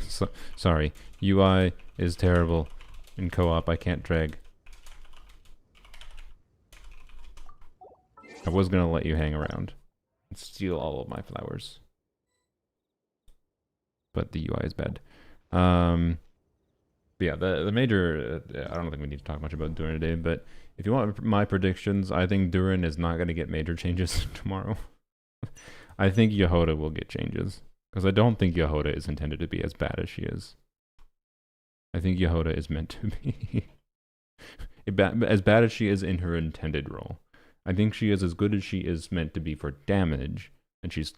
A: So, sorry. UI is terrible in co-op. I can't drag. I was gonna let you hang around and steal all of my flowers, but the UI is bad. But yeah, the major. I don't think we need to talk much about Durin today, but if you want my predictions, I think Durin is not gonna get major changes tomorrow. I think Yehoda will get changes because I don't think Yehoda is intended to be as bad as she is. I think Yehoda is meant to be as bad as she is in her intended role. I think she is as good as she is meant to be for damage, and she's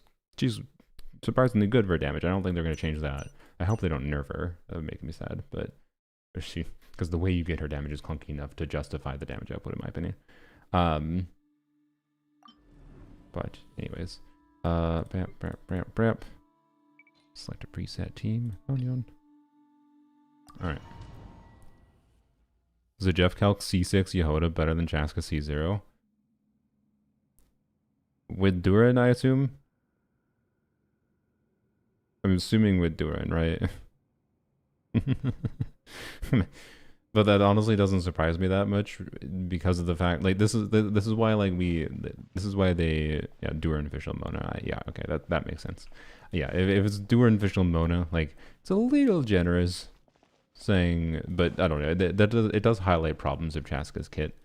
A: surprisingly good for damage. I don't think they're going to change that. I hope they don't nerf her. That would make me sad, but because the way you get her damage is clunky enough to justify the damage output, in my opinion. But anyways, select a preset team. Lanyan. All right. Is the Jeff Calc C6 Yehoda better than Chaska C0? With Durin, I assume? I'm assuming with Durin, right? But that honestly doesn't surprise me that much because of the fact, like, this is why, like, they Durin official Mona. Yeah, okay, that makes sense. Yeah, if it's Durin official Mona, like, it's a little generous saying, but I don't know. It does highlight problems of Chaska's kit.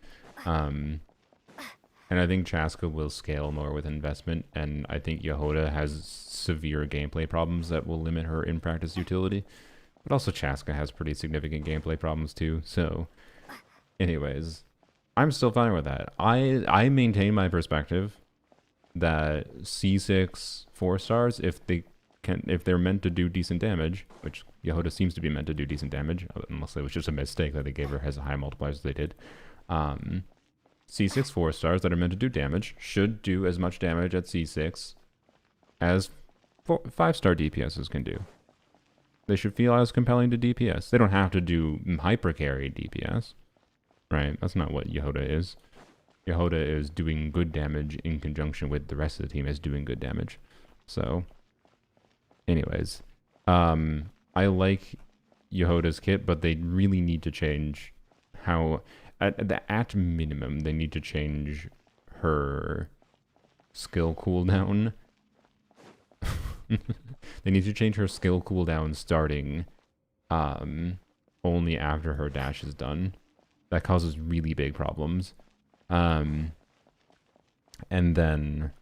A: And I think Chaska will scale more with investment, and I think Yehoda has severe gameplay problems that will limit her in-practice utility. But also Chaska has pretty significant gameplay problems too, so... Anyways, I'm still fine with that. I maintain my perspective that C6 4 stars, if they're meant to do decent damage, which Yehoda seems to be meant to do decent damage, unless it was just a mistake that they gave her as high multipliers as they did. C6 4 stars that are meant to do damage should do as much damage at C6 as 5-star DPSs can do. They should feel as compelling to DPS. They don't have to do hyper carry DPS, right? That's not what Yehoda is. Yehoda is doing good damage in conjunction with the rest of the team is doing good damage. So, anyways, I like Yehoda's kit, but they really need to change how, at minimum, they need to change her skill cooldown. They need to change her skill cooldown starting only after her dash is done. That causes really big problems. And then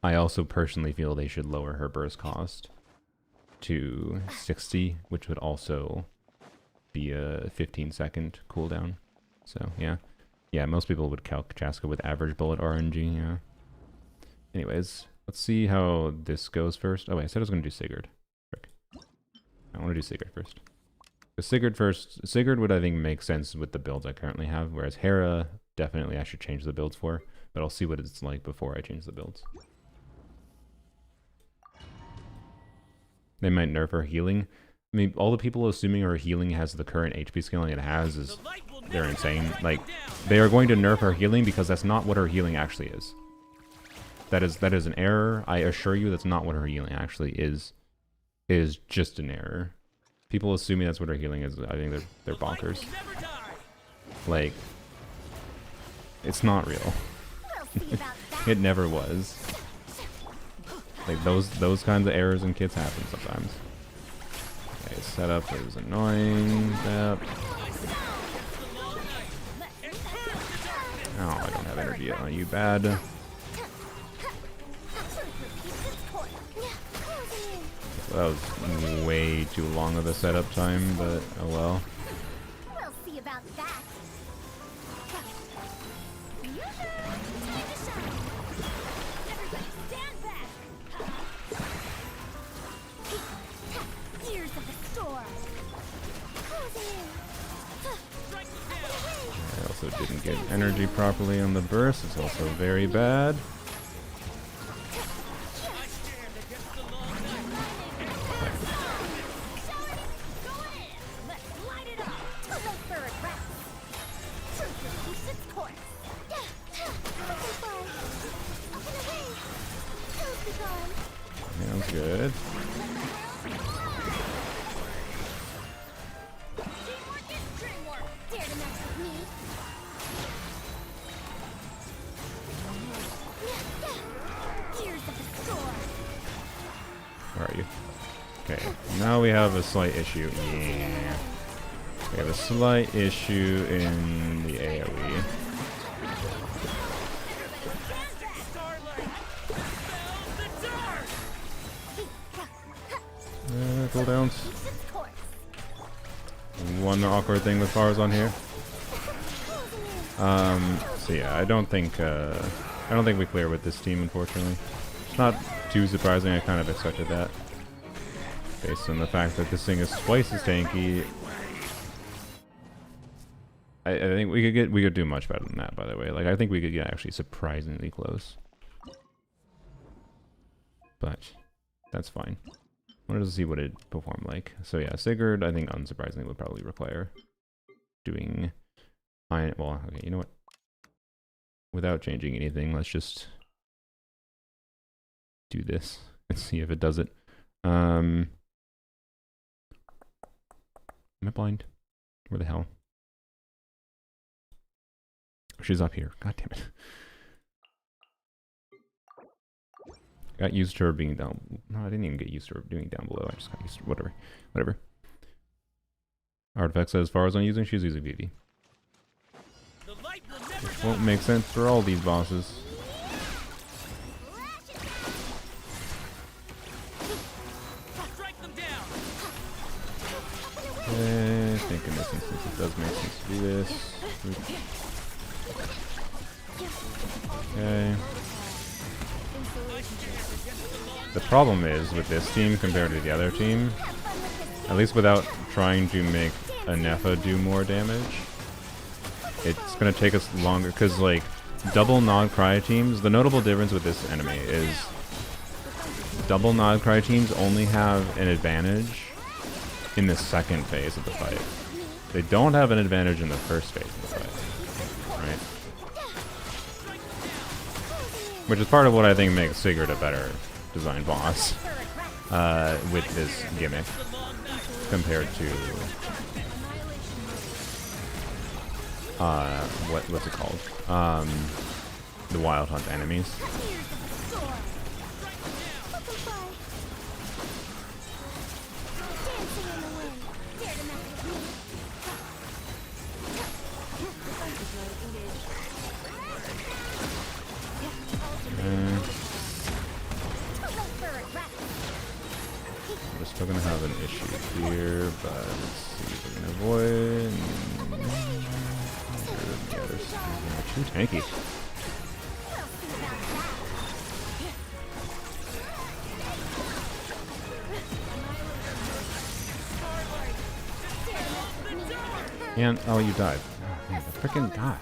A: I also personally feel they should lower her burst cost to 60, which would also be a 15-second cooldown. So, yeah. Yeah, most people would calc Chaska with average bullet RNG, yeah. Anyways, let's see how this goes first. Oh, wait, I said I was going to do Sigurd. Frick. I want to do Sigurd first. The Sigurd first. Sigurd would, I think, make sense with the builds I currently have, whereas Hera, definitely I should change the builds for, but I'll see what it's like before I change the builds. They might nerf her healing. I mean, all the people assuming her healing has the current HP scaling it has is, they're insane. Like, they are going to nerf her healing because that's not what her healing actually is. That is an error. I assure you that's not what her healing actually is. It is just an error. People assuming that's what her healing is, I think they're bonkers. Like, it's not real. It never was. Like, those kinds of errors in kits happen sometimes. Okay, setup is annoying. Yep. Oh, I don't have energy on you, bad. That was way too long of a setup time, but oh well.
B: We'll see about that. Everybody stand back. Gears of the storm.
A: I also didn't get energy properly on the burst. It's also very bad. Sounds good. Where are you? Okay, now we have a slight issue. Yeah. We have a slight issue in the AoE. Cooldowns. One awkward thing with bars on here. So yeah, I don't think we clear with this team, unfortunately. It's not too surprising. I kind of expected that, based on the fact that this thing is twice as tanky. I think we could do much better than that. By the way, like I think we could get actually surprisingly close, but that's fine. I wanted to see what it performed like. So yeah, Sigurd, I think unsurprisingly would probably require doing iron. Well, okay, you know what? Without changing anything, let's just do this and see if it does it. Am I blind? Where the hell? She's up here. God damn it. Got used to her being down. No, I didn't even get used to her being down below. I just got used to whatever. Whatever. Artifact says, as far as I'm using, she's using VV. Which won't make sense for all these bosses. I think in this instance it does make sense to do this. Oops. Okay. The problem is with this team compared to the other team, at least without trying to make a Nefer do more damage, it's gonna take us longer, because like double Nod Cry teams, the notable difference with this enemy is double Nod Cry teams only have an advantage in the second phase of the fight. They don't have an advantage in the first phase of the fight, right? Which is part of what I think makes Sigurd a better design boss with this gimmick compared to what's it called? The Wild Hunt enemies. We're still gonna have an issue here, but let's see if we can avoid. Yeah, there's too tanky. And oh, you died. Oh, man, the frickin' guy.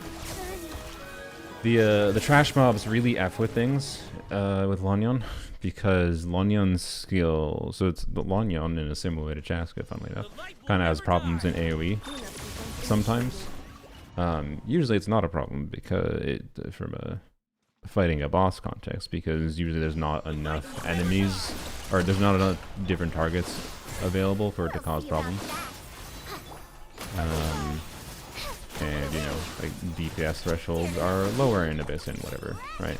A: The trash mobs really F with things with Lan Yan, because Lan Yan's skill, so it's the Lan Yan in a similar way to Chaska, funnily enough, kind of has problems in AoE sometimes. Usually it's not a problem because from a fighting a boss context, because usually there's not enough enemies, or there's not enough different targets available for it to cause problems. And, you know, like DPS thresholds are lower in Abyss and whatever, right?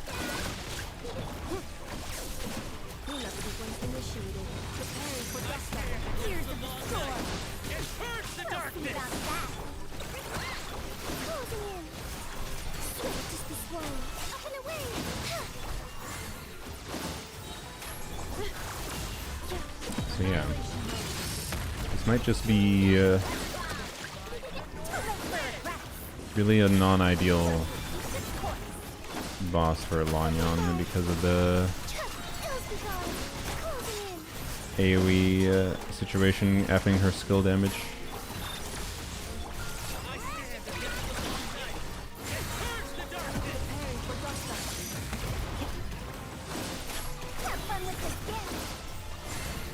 A: So yeah, this might just be really a non-ideal boss for Lan Yan because of the AoE situation effing her skill damage.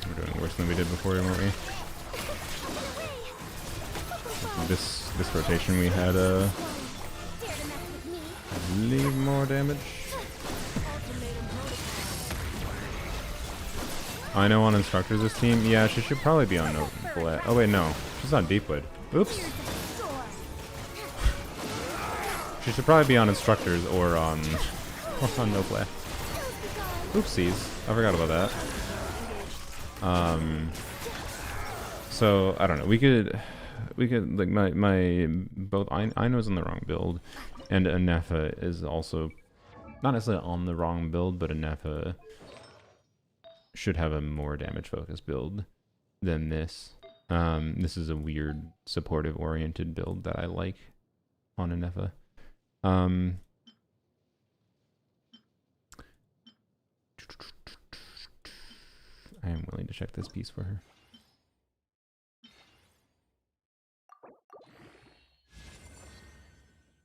A: We're doing worse than we did before, weren't we? This rotation we had I believe more damage. I know on instructors this team, yeah, she should probably be on Noble. Oh wait, no, she's on Deepwood. Oops. She should probably be on instructors or on Noble. Oopsies, I forgot about that. So I don't know. We could like my both Aino's on the wrong build, and a Nefer is also not necessarily on the wrong build, but a Nefer should have a more damage focused build than this. This is a weird supportive oriented build that I like on a Nefer. I am willing to check this piece for her.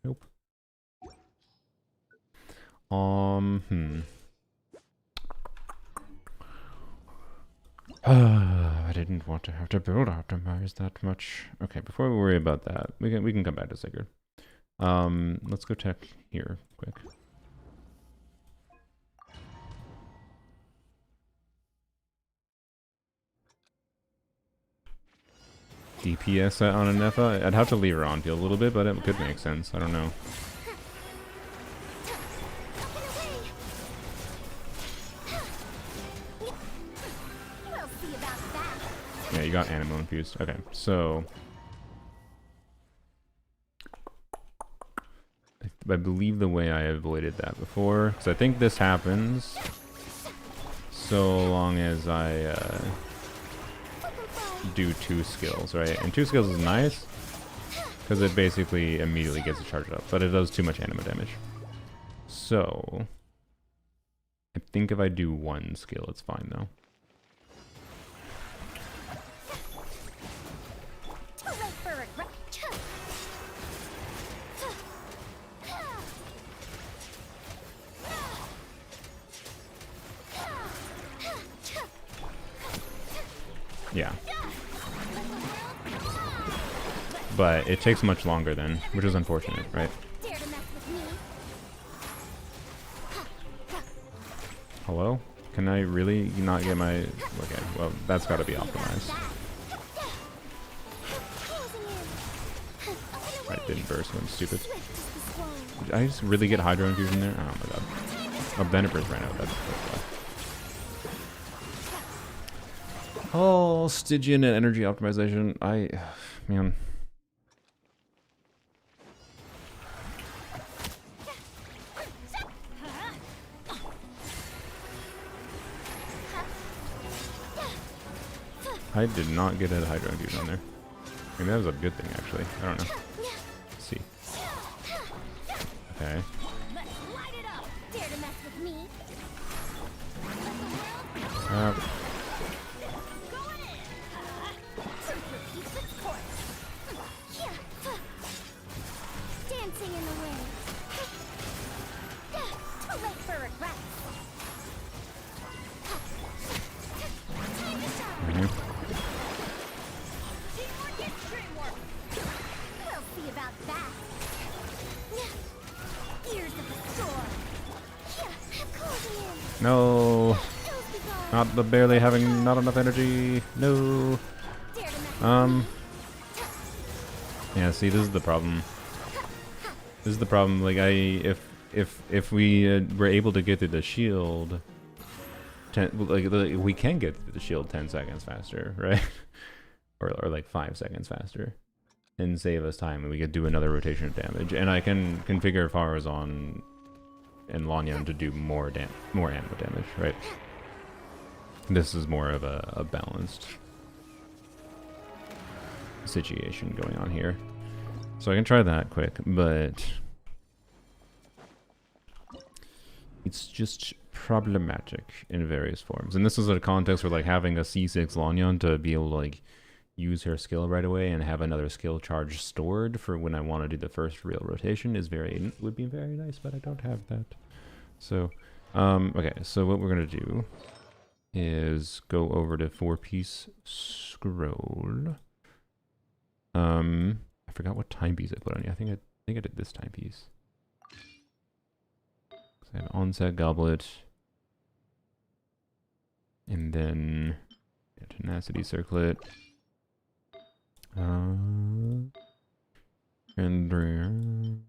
A: Nope. I didn't want to have to build optimize that much. Okay, before we worry about that, we can come back to Sigurd. Let's go check here quick. DPS on a Nefer? I'd have to leave her on field a little bit, but it could make sense. I don't know. Yeah, you got Animal Infused. Okay, so I believe the way I avoided that before, because I think this happens so long as I do 2 skills, right? And 2 skills is nice because it basically immediately gets it charged up, but it does too much anima damage. So I think if I do 1 skill, it's fine though. Yeah. But it takes much longer then, which is unfortunate, right? Hello? Can I really not get my... Okay, well, that's got to be optimized. Right, didn't burst, I'm stupid. Did I just really get Hydro Infusion there? Oh my god. Oh, then it burst ran out. That's bad. Oh, Stygian and energy optimization. Man. I did not get a Hydro Infusion on there. I mean, that was a good thing, actually. I don't know. Let's see. Okay. No, not the barely having not enough energy. No. Yeah. See, this is the problem. This is the problem. Like, if we were able to get through the shield, we can get through the shield 10 seconds faster, right? or like 5 seconds faster, and save us time, and we could do another rotation of damage. And I can configure Farazan and Lanyan to do more animal damage, right? This is more of a balanced situation going on here. So I can try that quick, but it's just problematic in various forms. And this is a context where like having a C6 Lanyan to be able to like use her skill right away and have another skill charge stored for when I want to do the first real rotation would be very nice, but I don't have that. So, okay, so what we're going to do is go over to 4-piece scroll. I forgot what timepiece I put on you. I think I did this timepiece. So I have onset goblet. And then tenacity circlet. And then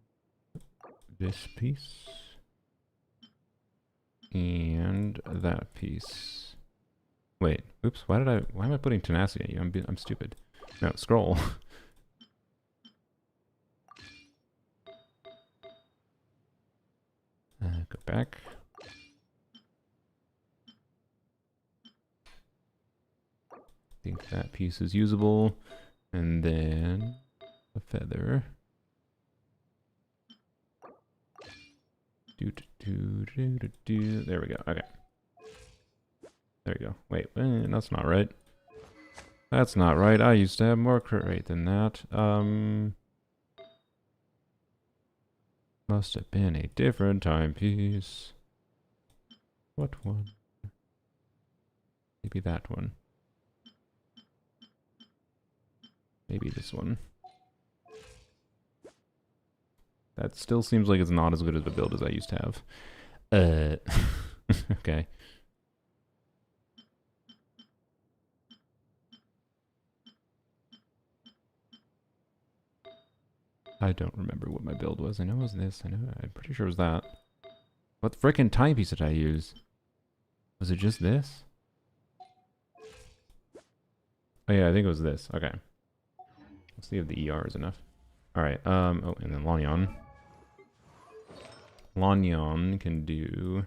A: this piece. And that piece. Wait, oops, why am I putting tenacity on you? I'm stupid. No, scroll. Go back. I think that piece is usable. And then a feather. There we go. Okay. There we go. Wait, that's not right. That's not right. I used to have more crit rate than that. Must have been a different timepiece. What one? Maybe that one. Maybe this one. That still seems like it's not as good as the build as I used to have. Okay. I don't remember what my build was. I know it was this. I'm pretty sure it was that. What frickin' timepiece did I use? Was it just this? Oh yeah, I think it was this. Okay. Let's see if the ER is enough. Alright, oh, and then Lanyan. Lanyan can do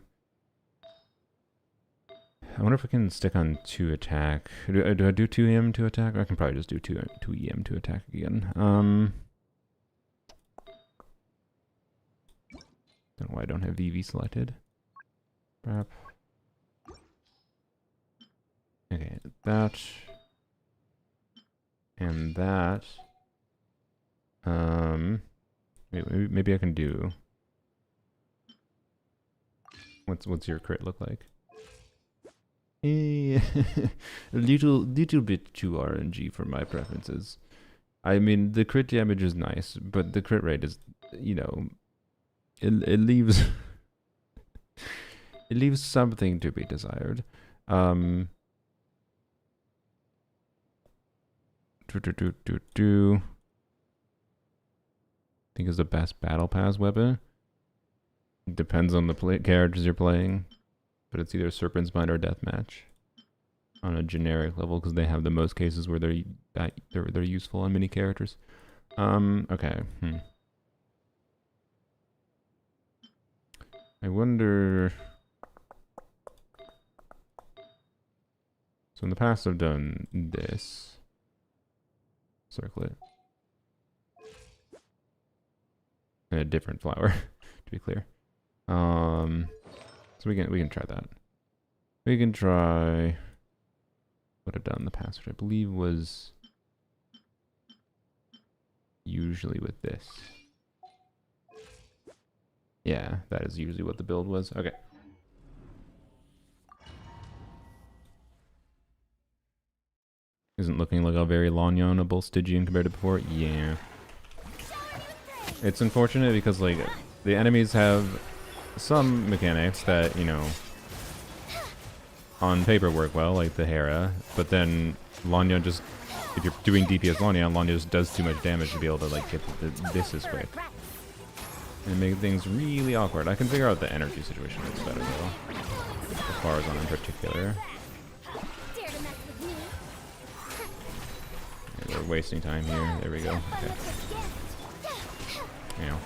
A: I wonder if we can stick on 2 attack. Do I do 2 EM to attack? I can probably just do 2 EM to attack again. Don't know why I don't have VV selected. Crap. Okay, that. And that. Maybe I can do. What's your crit look like? A little bit too RNG for my preferences. I mean, the crit damage is nice, but the crit rate is, you know, it leaves it leaves something to be desired. I think is the best battle pass weapon. Depends on the characters you're playing, but it's either Serpent's Might or Deathmatch on a generic level because they have the most cases where they're useful on many characters. Okay. I wonder. So in the past, I've done this. Circle it. And a different flower, to be clear. So we can try that. We can try what I've done in the past, which I believe was usually with this. Yeah, that is usually what the build was. Okay. Isn't looking like a very Lanyanable Stygian compared to before. Yeah. It's unfortunate because like the enemies have some mechanics that, you know, on paper work well, like the Hera, but then Lanyan just, if you're doing DPS Lanyan just does too much damage to be able to like get this quick. And make things really awkward. I can figure out the energy situation looks better though. As far as on in particular. Yeah, we're wasting time here. There we go. Okay. Yeah.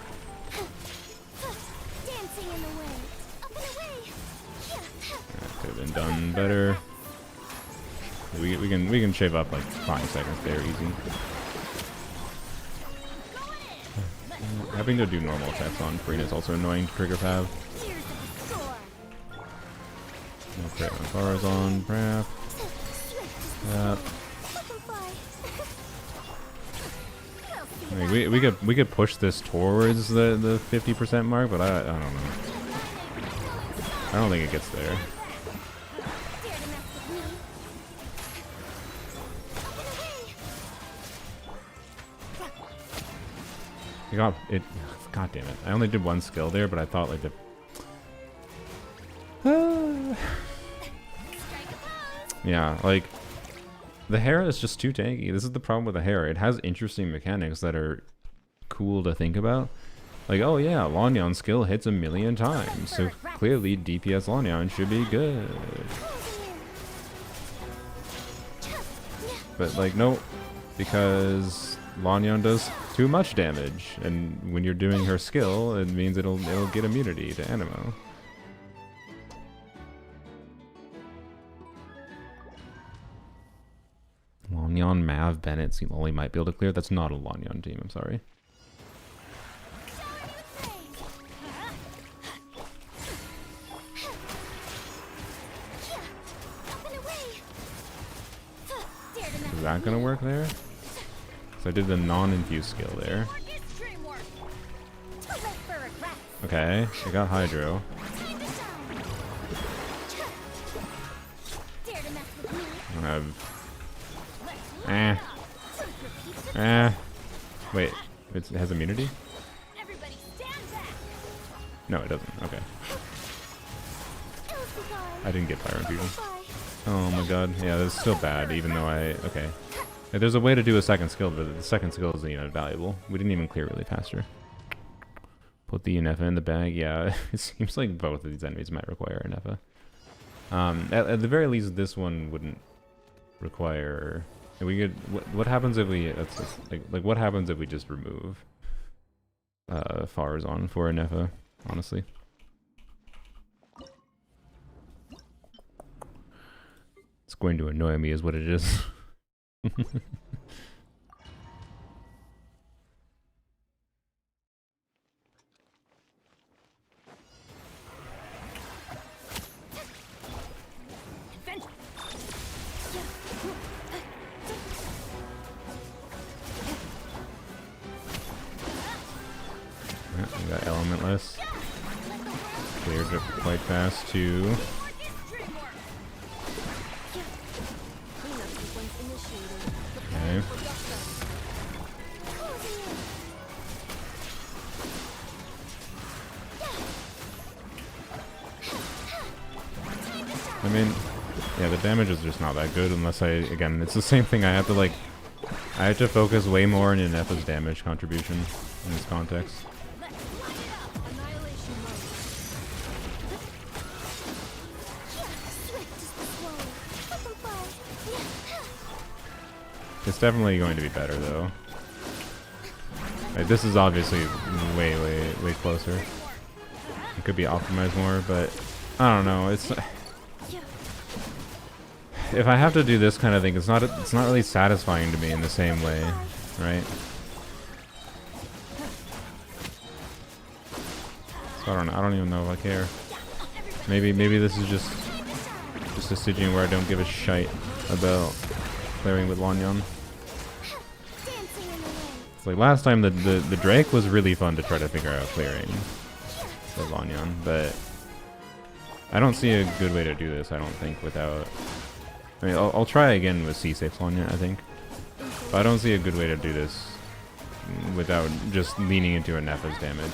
A: That could have been done better. We can shave up like 5 seconds there, easy. Having to do normal attacks on Farina is also annoying to trigger Pav. No crit on Farazon, Brap. Yep. I mean, we could push this towards the 50% mark, but I don't know. I don't think it gets there. God damn it! I only did 1 skill there, but I thought like the. Yeah, like. The Hera is just too tanky. This is the problem with the Hera. It has interesting mechanics that are cool to think about. Like, oh yeah, Lanyan skill hits 1,000,000 times, so clearly DPS Lanyan should be good. But like, no, because Lanyan does too much damage, and when you're doing her skill, it means it'll get immunity to Animo. Lanyan, Mav, Bennett seem only might be able to clear. That's not a Lanyan team, I'm sorry. Is that gonna work there? So I did the non-infused skill there. Okay, I got Hydro. I have... Wait, it has immunity? No, it doesn't. Okay. I didn't get Fire Infusion. Oh my god. Yeah, that's still bad, even though okay. There's a way to do a second skill, but the second skill isn't even valuable. We didn't even clear really faster. Put the Nefer in the bag. Yeah, it seems like both of these enemies might require a Nefer. At the very least, this one wouldn't require... We could. What happens if we? Like what happens if we just remove Farazon for a Nefer? Honestly, It's going to annoy me is what it is. Yeah, we got elementless. Cleared up quite fast too. Okay. I mean, yeah, the damage is just not that good unless again, it's the same thing. I have to focus way more on Nefer's damage contribution in this context. It's definitely going to be better though. Like, this is obviously way closer. It could be optimized more, but I don't know. It's if I have to do this kind of thing, it's not really satisfying to me in the same way, right? So I don't even know if I care. Maybe this is just a Stygian where I don't give a shite about clearing with Lan Yan. It's like last time the Drake was really fun to try to figure out clearing with Lan Yan, but I don't see a good way to do this. I don't think without. I mean, I'll try again with C6 Lanyan, I think. But I don't see a good way to do this without just leaning into a Nefer's damage.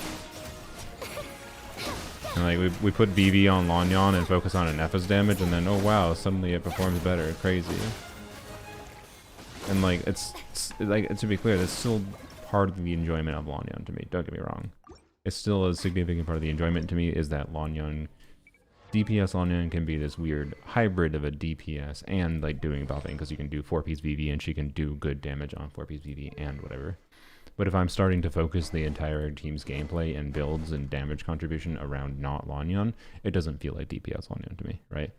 A: And like we put BB on Lanyan and focus on a Nefer's damage, and then oh wow, suddenly it performs better. Crazy. And like it's like, to be clear, that's still part of the enjoyment of Lanyan to me. Don't get me wrong. It's still a significant part of the enjoyment to me is that Lanyan. DPS Lanyan can be this weird hybrid of a DPS and like doing buffing, because you can do 4-piece VV and she can do good damage on 4-piece VV and whatever. But if I'm starting to focus the entire team's gameplay and builds and damage contribution around not Lanyan, it doesn't feel like DPS Lanyan to me, right?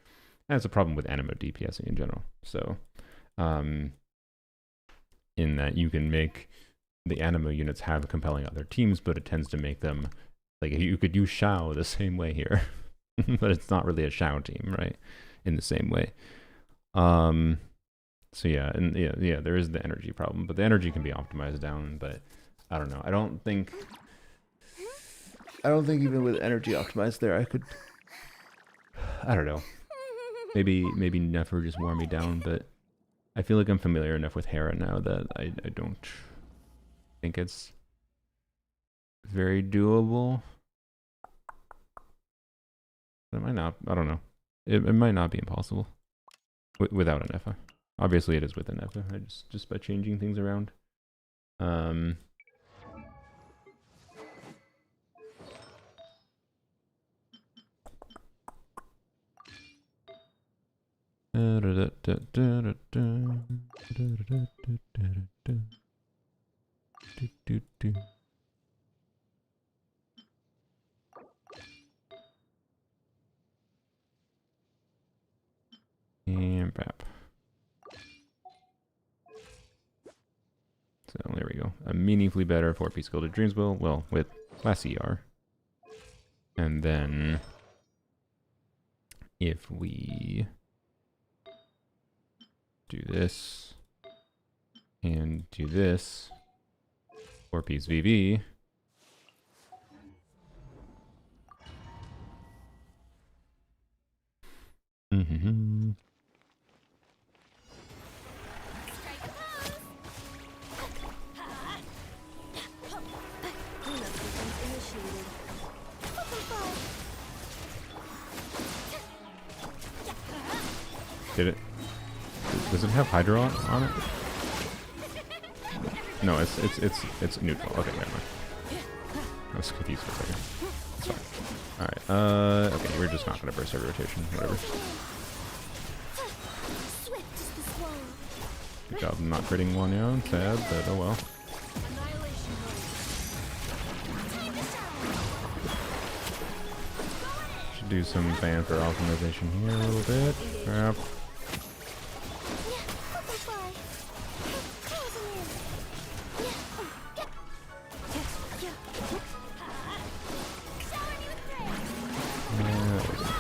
A: And it's a problem with animo DPSing in general. So, in that you can make the animo units have compelling other teams, but it tends to make them, like you could use Shao the same way here. But it's not really a Shao team, right? In the same way. So yeah, and yeah, there is the energy problem, but the energy can be optimized down. But I don't know. I don't think even with energy optimized there, I could. I don't know. Maybe Nefer just wore me down, but I feel like I'm familiar enough with Hera now that I don't think it's very doable. It might not. I don't know. It might not be impossible without an Nefer. Obviously, it is with an Nefer. Just by changing things around. And bap. So there we go. A meaningfully better 4-piece Gilded Dreams Will. Well, with less ER. And then if we do this and do this 4-piece VV. Mm-hmm. Did it? Does it have Hydra on it? No, it's neutral. Okay, never mind. I was confused for a second. It's fine. Alright, okay, we're just not gonna burst every rotation, whatever. Good job not critting one out, sad, but oh well. Should do some fan for optimization here a little bit. Crap.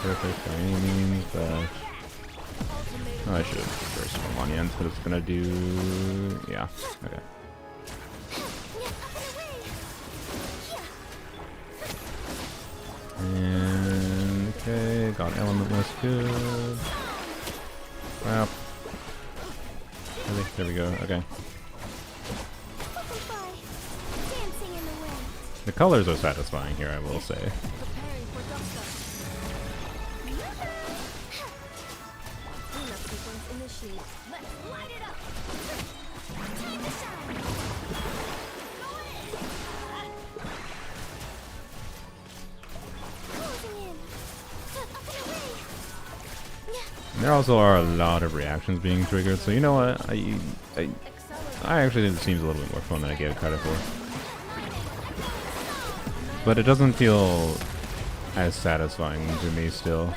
A: perfect by any means, but oh, I should have first one Lan Yan, but it's gonna do, yeah, okay. And okay, got elementless, good. Wow. Really? There we go. Okay. The colors are satisfying here, I will say. There also are a lot of reactions being triggered, so you know what? I actually think it seems a little bit more fun than I gave it credit for. But it doesn't feel as satisfying to me still.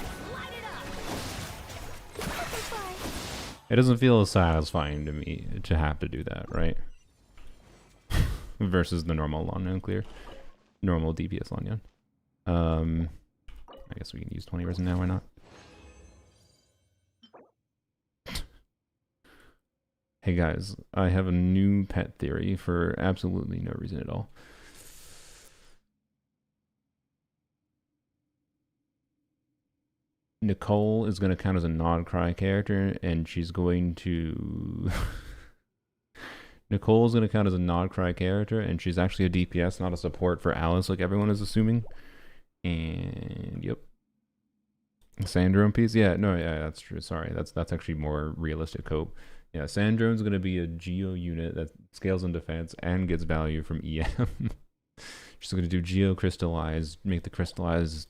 A: It doesn't feel as satisfying to me to have to do that, right? Versus the normal Lanyan clear. Normal DPS Lanyan. I guess we can use 20 resin now, why not? Hey guys, I have a new pet theory for absolutely no reason at all. Nicole is going to count as a non-cry character, and she's going to... Nicole is going to count as a non-cry character, and she's actually a DPS, not a support for Alice like everyone is assuming. And, yep. Sandrome piece? Yeah, no, yeah, that's true. Sorry, that's actually more realistic hope. Yeah, Sandrone's going to be a Geo unit that scales in defense and gets value from EM. She's going to do Geo Crystallize, make the Crystallize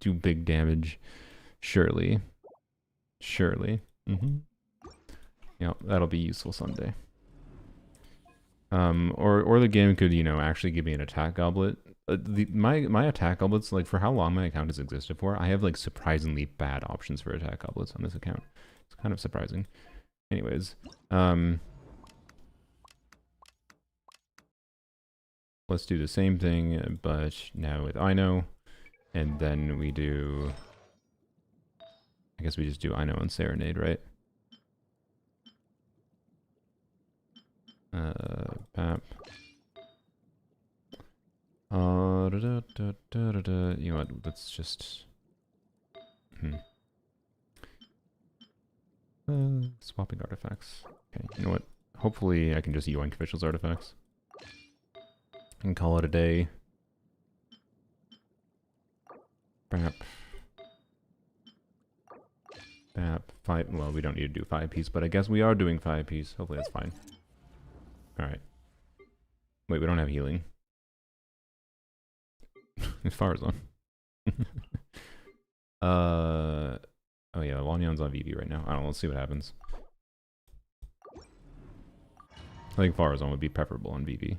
A: do big damage. Surely. Surely. Yeah, that'll be useful someday. Or the game could, you know, actually give me an attack goblet. My attack goblets, like for how long my account has existed for, I have like surprisingly bad options for attack goblets on this account. It's kind of surprising. Anyways, let's do the same thing, but now with Ino, and then we do, I guess we just do Ino and Serenade, right? Pap. You know what, let's just, swapping artifacts. Okay, you know what? Hopefully I can just yoink officials artifacts. And call it a day. Bap. Bap. 5. Well, we don't need to do 5-piece, but I guess we are doing 5-piece. Hopefully that's fine. Alright. Wait, we don't have healing. As far as on. Oh yeah, Lanyan's on VV right now. I don't know, let's see what happens. I think Farazan would be preferable on VV.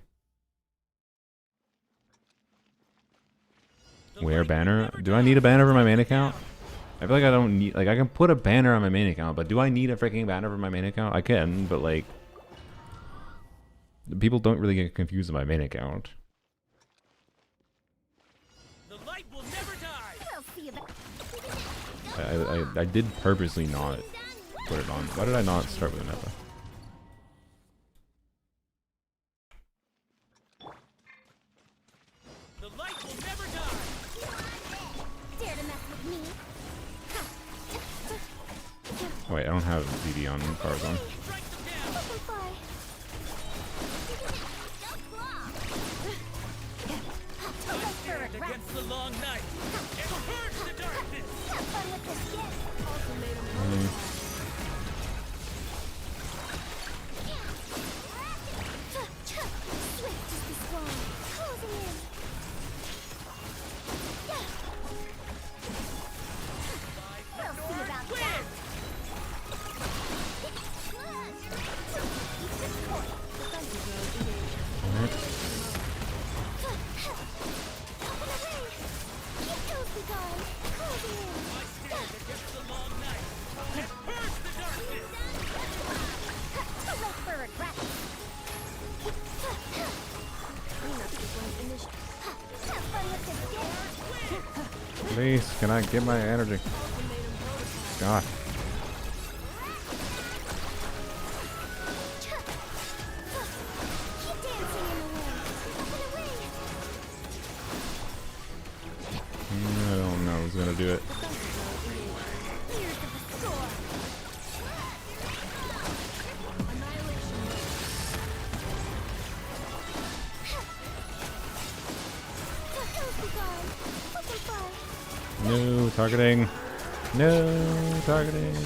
A: Wear banner? Do I need a banner for my main account? I feel like I don't need, like I can put a banner on my main account, but do I need a freaking banner for my main account? I can, but like, people don't really get confused with my main account. I did purposely not put it on. Why did I not start with a Nefer?
C: The light will never die.
B: Dare to mess with me?
A: Oh, wait, I don't have VV on Farazan.
C: Against the long night. It burns the darkness.
A: Please, can I get my energy? God.
B: Keep dancing in the wind. Up and away.
A: I don't know who's gonna do it.
B: Here's the score.
A: No targeting. No targeting.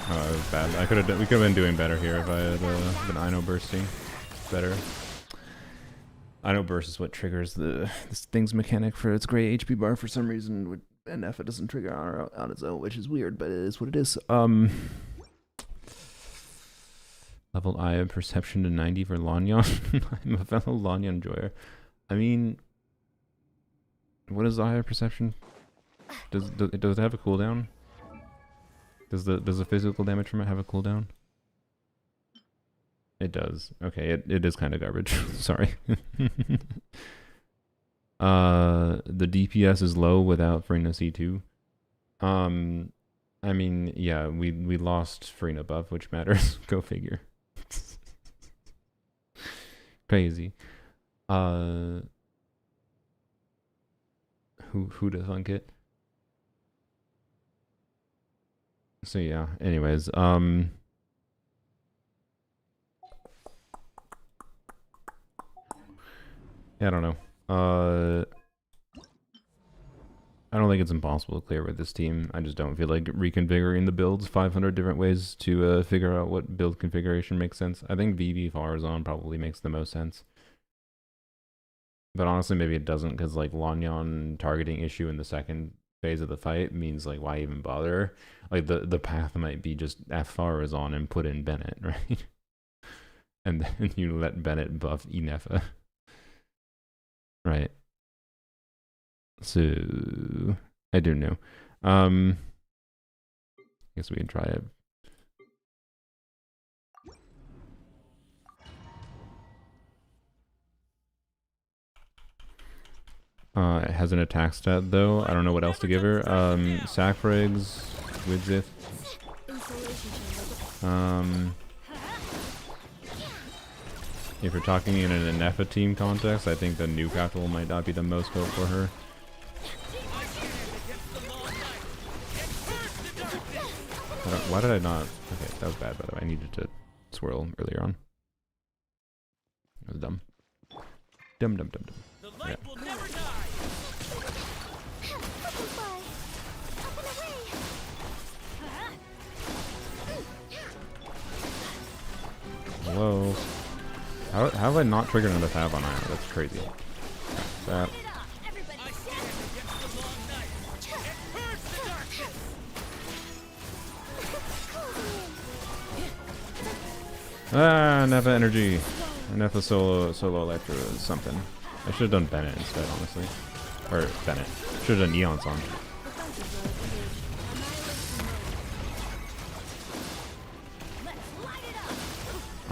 A: Oh, that was bad. We could have been doing better here if I had been Ino bursting better. Ino burst is what triggers this thing's mechanic for its great HP bar for some reason, and Nefer doesn't trigger on its own, which is weird, but it is what it is. Level Eye of Perception to 90 for Lan Yan. I'm a fellow Lan Yan enjoyer. I mean, what is the Eye of Perception? Does it have a cooldown? Does the physical damage from it have a cooldown? It does. Okay, it is kind of garbage. Sorry. The DPS is low without Frina C2. I mean, yeah, we lost Frina buff, which matters. Go figure. Crazy. Who to thunk it? So yeah, anyways, yeah, I don't know. I don't think it's impossible to clear with this team. I just don't feel like reconfiguring the builds 500 different ways to figure out what build configuration makes sense. I think VV Farazan probably makes the most sense. But honestly, maybe it doesn't, because like Lanyan targeting issue in the second phase of the fight means like why even bother? Like the path might be just F Farazan and put in Bennett, right? And then you let Bennett buff Nefer. Right. So I don't know. I guess we can try it. It has an attack stat though. I don't know what else to give her. Sacrigs, Widzith. If you're talking in an Nefer team context, I think the new capital might not be the most hope for her. Why did I not? Okay, that was bad by the way. I needed to swirl earlier on. That was dumb. Dumb. Yeah. Hello. How have I not triggered another tab on Iron? That's crazy. That. Ah, Nefer energy. Nefer solo electro is something. I should have done Bennett instead, honestly. Or Bennett. Should have done Eon's on.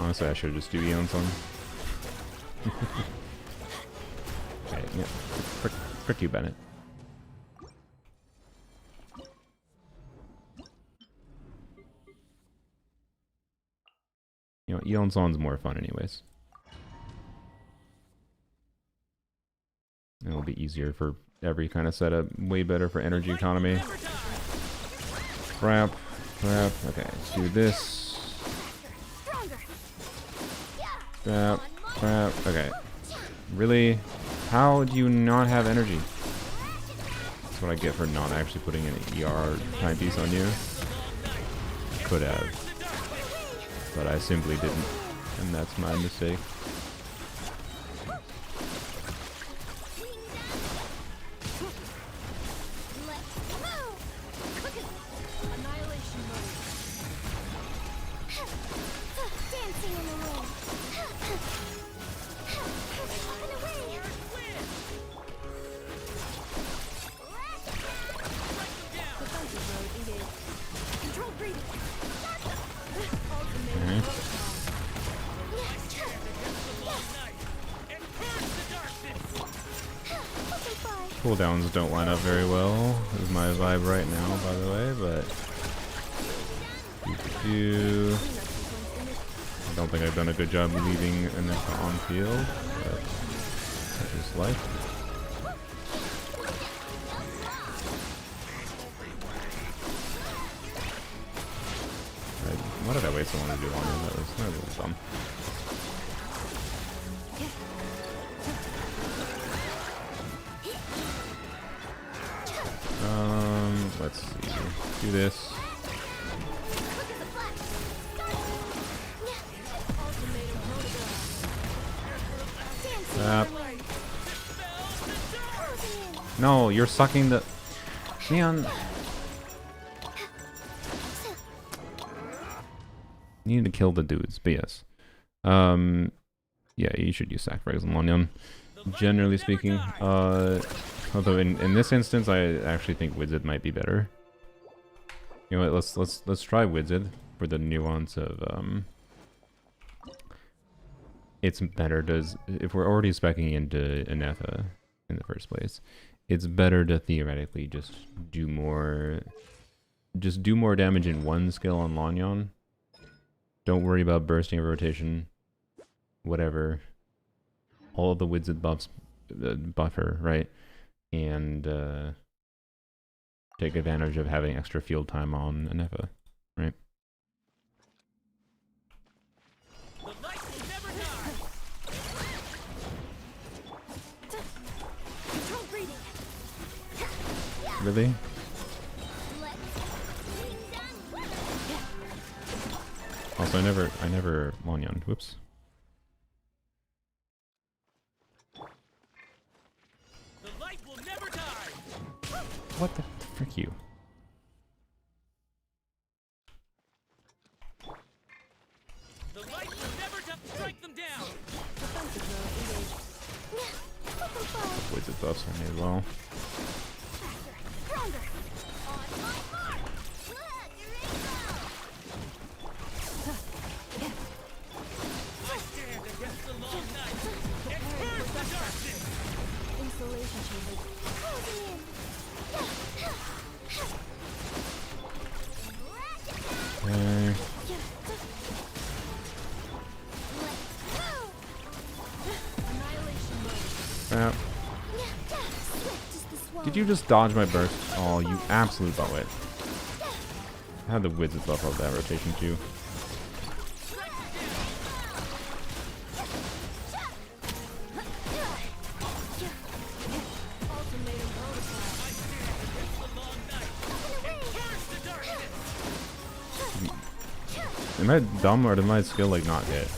A: Honestly, I should just do Eon's on. Okay, yeah. Frick you, Bennett. You know, Eon's on's more fun anyways. It'll be easier for every kind of setup. Way better for energy economy. Crap. Okay, let's do this. Crap. Okay. Really? How do you not have energy? That's what I get for not actually putting an ER timepiece on you. Could have. But I simply didn't. And that's my mistake. Cooldowns don't line up very well, is my vibe right now, by the way, but... I don't think I've done a good job leaving Nefer on field, but such is life. Why did I wait so long to do Lanyan? That was a little dumb. Let's see. Do this. No, you're sucking the... Neon. You need to kill the dudes, but yes. Yeah, you should use sacrifice on Lanyan. Generally speaking. Although in this instance, I actually think Wizard might be better. You know what? Let's try Wizard for the nuance of it's better if we're already speccing into Nefer in the first place, it's better to theoretically just do more damage in one skill on Lanyan. Don't worry about bursting a rotation, whatever. All of the Wizard buffs buffer, right? And take advantage of having extra field time on Nefer, right?
C: The light will never die.
B: Control breathing.
A: Really? Also, I never Lanyan. Whoops.
C: The light will never die.
A: What the frick you?
C: The light will never strike them down.
A: Wizard buffs on me as well.
B: Stronger. On my mark.
C: I stand against the long night and purge the darkness.
B: Insulation chamber. Closing in.
A: Okay.
B: Annihilation mode.
A: Crap. Did you just dodge my burst? Oh, you absolute buttwit. I had the Wizard buff of that rotation too. Am I dumb or did my skill like not hit?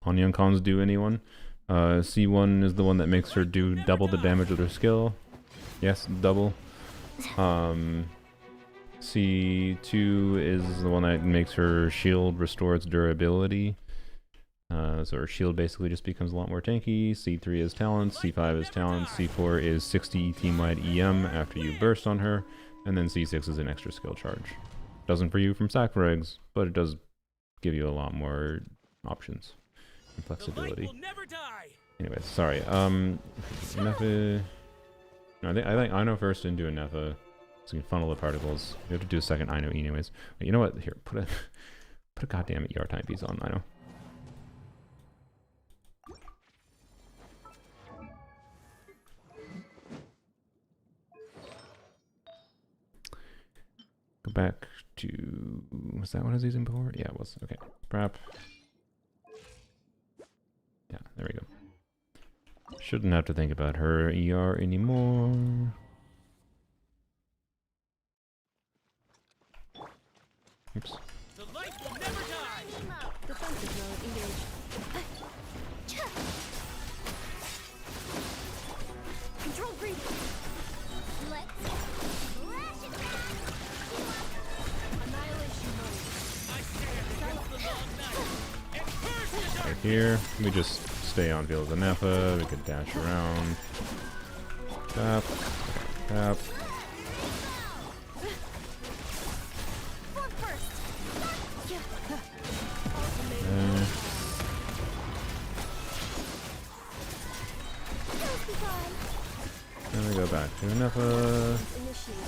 A: Lanyan cons do anyone? C1 is the one that makes her do double the damage with her skill. Yes, double. C2 is the one that makes her shield restore its durability. So her shield basically just becomes a lot more tanky. C3 is talents, C5 is talents, C4 is 60 team-wide EM after you burst on her, and then C6 is an extra skill charge. Doesn't for you from sack frags, but it does give you a lot more options and flexibility. Anyways, sorry. Nefer. No, I think Ino first into a Nefer, so you can funnel the particles. We have to do a second Ino anyways. But you know what? Here, put a goddamn ER timepiece on Ino. Go back to... Was that what I was using before? Yeah, it was. Okay. Prep. Yeah, there we go. Shouldn't have to think about her ER anymore. Oops.
C: The light will never die.
B: Defensive mode engaged. Control breathing. Let's flash it back. Annihilation mode.
C: I stand against the long night and purge the darkness.
A: Right here. We just stay on field of the Nefer. We could dash around. Tap. Tap. to Nefer.
B: Initiated.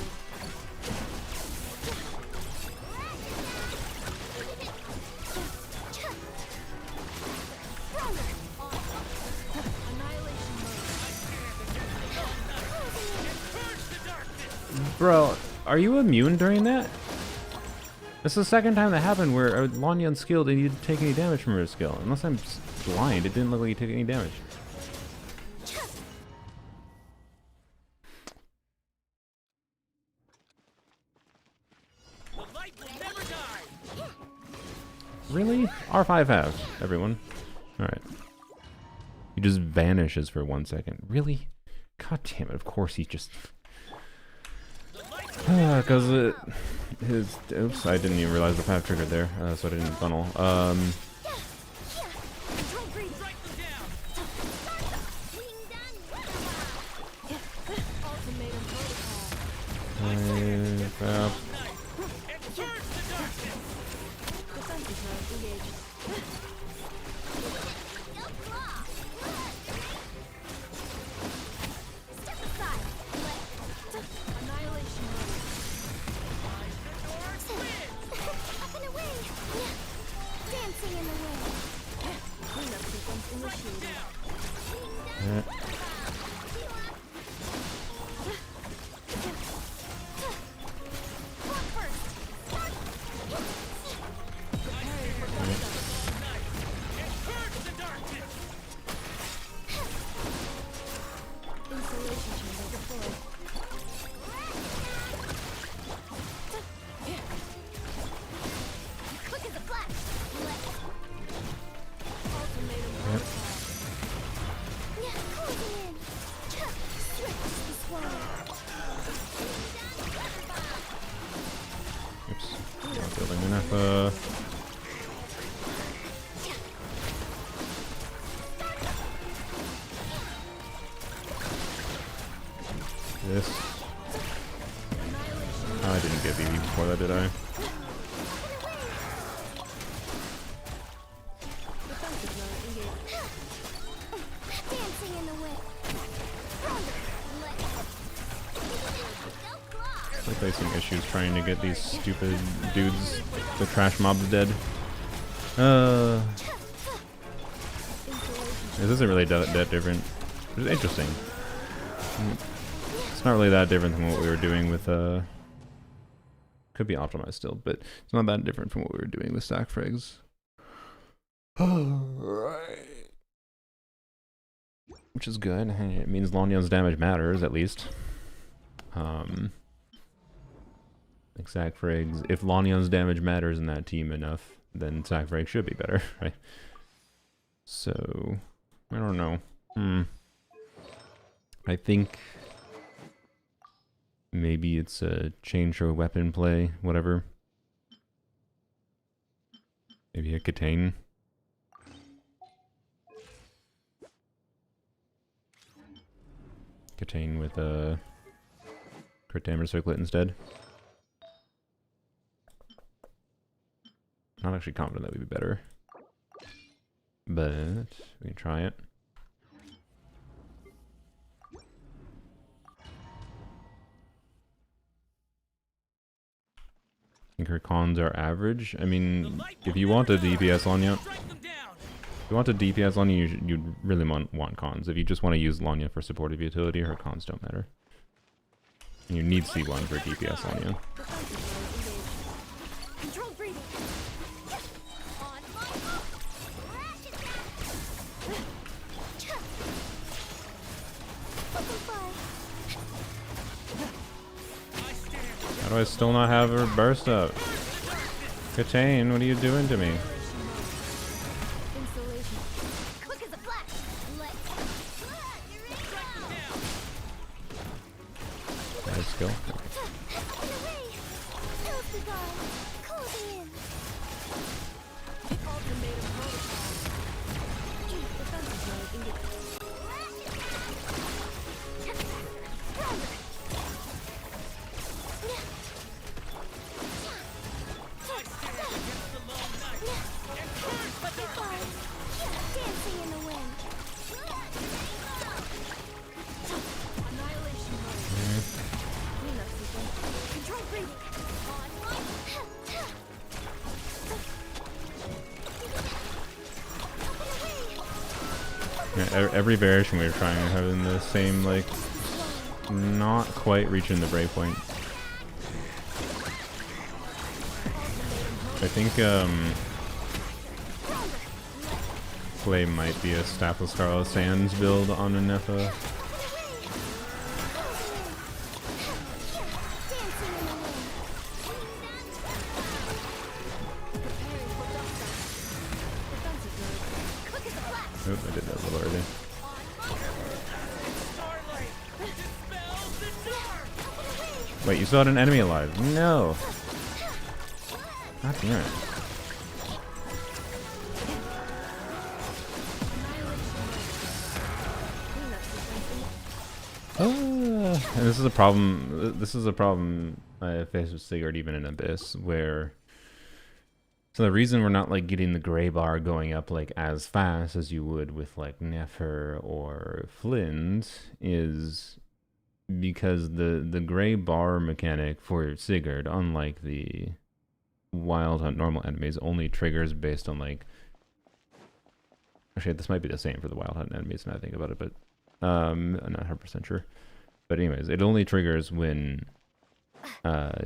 B: Annihilation mode.
A: Bro, are you immune during that? This is the second time that happened where Lan Yan skilled and you didn't take any damage from her skill. Unless I'm blind, it didn't look like you took any damage.
C: The light will never die.
A: Really? R5 have, everyone. Alright. He just vanishes for 1 second. Really? God damn it, of course he just... Because his... Oops, I didn't even realize the path triggered there, so I didn't funnel.
B: Control breeze.
C: Strike them down.
B: Ultimatum protocol.
A: Crap.
C: And purge the darkness.
B: Defensive mode engaged. Step aside. Annihilation mode. Up and away. Dancing in the wind. Cleanup sequence initiated. Walk first. Preparing for dust.
C: And purge the darkness.
B: Insulation chamber deployed. Quick as a flash. Ultimatum protocol. Closing in. Switch the swirl.
A: Oops. Not building enough. This. Oh, I didn't get BB before that, did I?
B: Defensive mode engaged. Dancing in the wind.
A: I'm facing issues trying to get these stupid dudes, the trash mobs, dead. This isn't really that different. It's interesting. It's not really that different from what we were doing with, could be optimized still, but it's not that different from what we were doing with stack frags. Alright. Which is good. It means Lan Yan's damage matters, at least. Like sack frags. If Lan Yan's damage matters in that team enough, then sack frag should be better, right? So, I don't know. I think maybe it's a change or weapon play, whatever. Maybe a Katane. Katane with a crit damage circlet instead. Not actually confident that would be better, but we can try it. I think her cons are average. I mean, if you want a DPS on you,
C: Strike them down.
A: if you want a DPS on you, you'd really want cons. If you just want to use Lanyan for supportive utility, her cons don't matter. And you need C1 for DPS on you.
B: Defensive mode engaged. Controlled breathing. On my mark. Crash it down. Open fire.
C: I stand.
A: How do I still not have her burst up? Katane, what are you doing to me?
B: Insulation. Quick as a flash.
A: Let's go.
B: Up and away. Close the guard. Closing in. Ultimatum protocol. Defensive mode engaged. Dancing in the wind. Annihilation mode.
A: Yeah, every variation we were trying having the same, like, not quite reaching the breakpoint. I think, Play might be a Staff of Scarlet Sands build on a Nefer. Oop, I did that a little early. Wait, you still had an enemy alive? No! God damn it. And this is a problem. This is a problem I face with Sigurd even in Abyss, where so the reason we're not like getting the gray bar going up like as fast as you would with like Nefer or Flint is because the gray bar mechanic for Sigurd, unlike the Wild Hunt normal enemies, only triggers based on like. Actually, this might be the same for the Wild Hunt enemies now I think about it, but I'm not 100% sure. But anyways, it only triggers when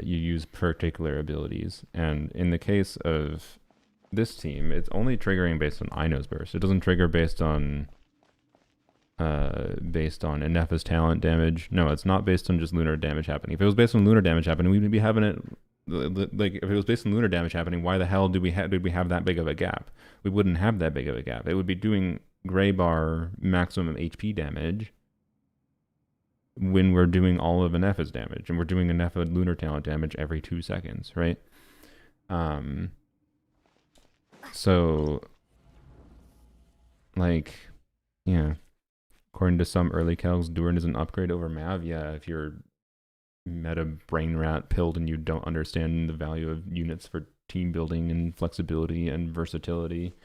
A: you use particular abilities. And in the case of this team, it's only triggering based on Ino's burst. It doesn't trigger based on Nefer's talent damage. No, it's not based on just lunar damage happening. If it was based on lunar damage happening, we'd be having it like if it was based on lunar damage happening, why the hell did we have that big of a gap? We wouldn't have that big of a gap. It would be doing gray bar maximum HP damage when we're doing all of Nefer's damage, and we're doing Nefer lunar talent damage every 2 seconds, right? So like, yeah, according to some early calcs, Durin is an upgrade over Mav. Yeah, if you're meta brain rat pilled and you don't understand the value of units for team building and flexibility and versatility,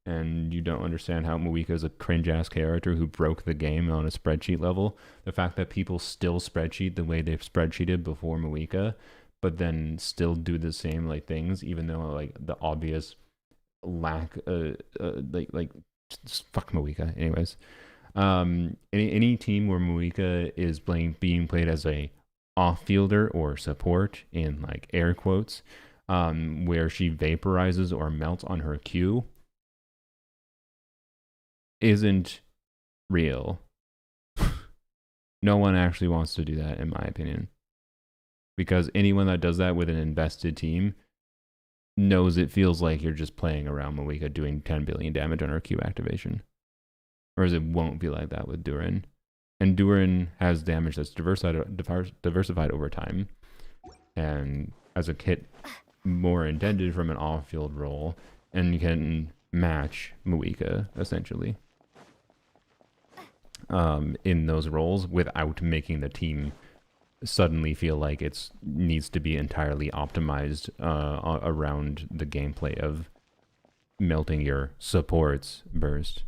A: and you don't understand how Moika is a cringe-ass character who broke the game on a spreadsheet level, the fact that people still spreadsheet the way they've spreadsheeted before Moika, but then still do the same like things, even though like the obvious lack, like just fuck Moika. Anyways, any team where Moika is being played as a off-fielder or support in like air quotes, where she vaporizes or melts on her Q, isn't real. No one actually wants to do that, in my opinion, because anyone that does that with an invested team knows it feels like you're just playing around Moika doing 10 billion damage on her Q activation, whereas it won't be like that with Durin. And Durin has damage that's diversified over time, and as a kit more intended from an off-field role, and you can match Moika essentially in those roles without making the team suddenly feel like it needs to be entirely optimized around the gameplay of melting your support's burst.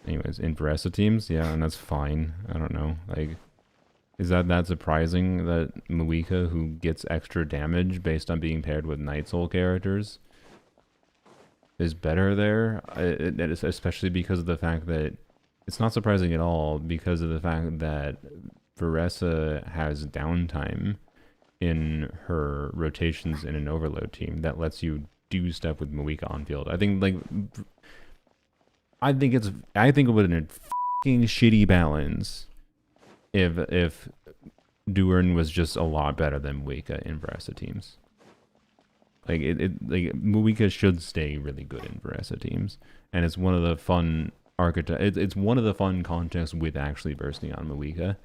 A: Anyways, in Veresa teams, yeah, and that's fine. I don't know, like, is that surprising that Moika, who gets extra damage based on being paired with Night Soul characters, is better there? Especially because of the fact that it's not surprising at all, because of the fact that Veresa has downtime in her rotations in an overload team that lets you do stuff with Moika on field. I think it would have been a fucking shitty balance if Durin was just a lot better than Moika in Veresa teams. Like Moika should stay really good in Veresa teams, and it's one of the fun it's one of the fun contexts with actually bursting on Moika,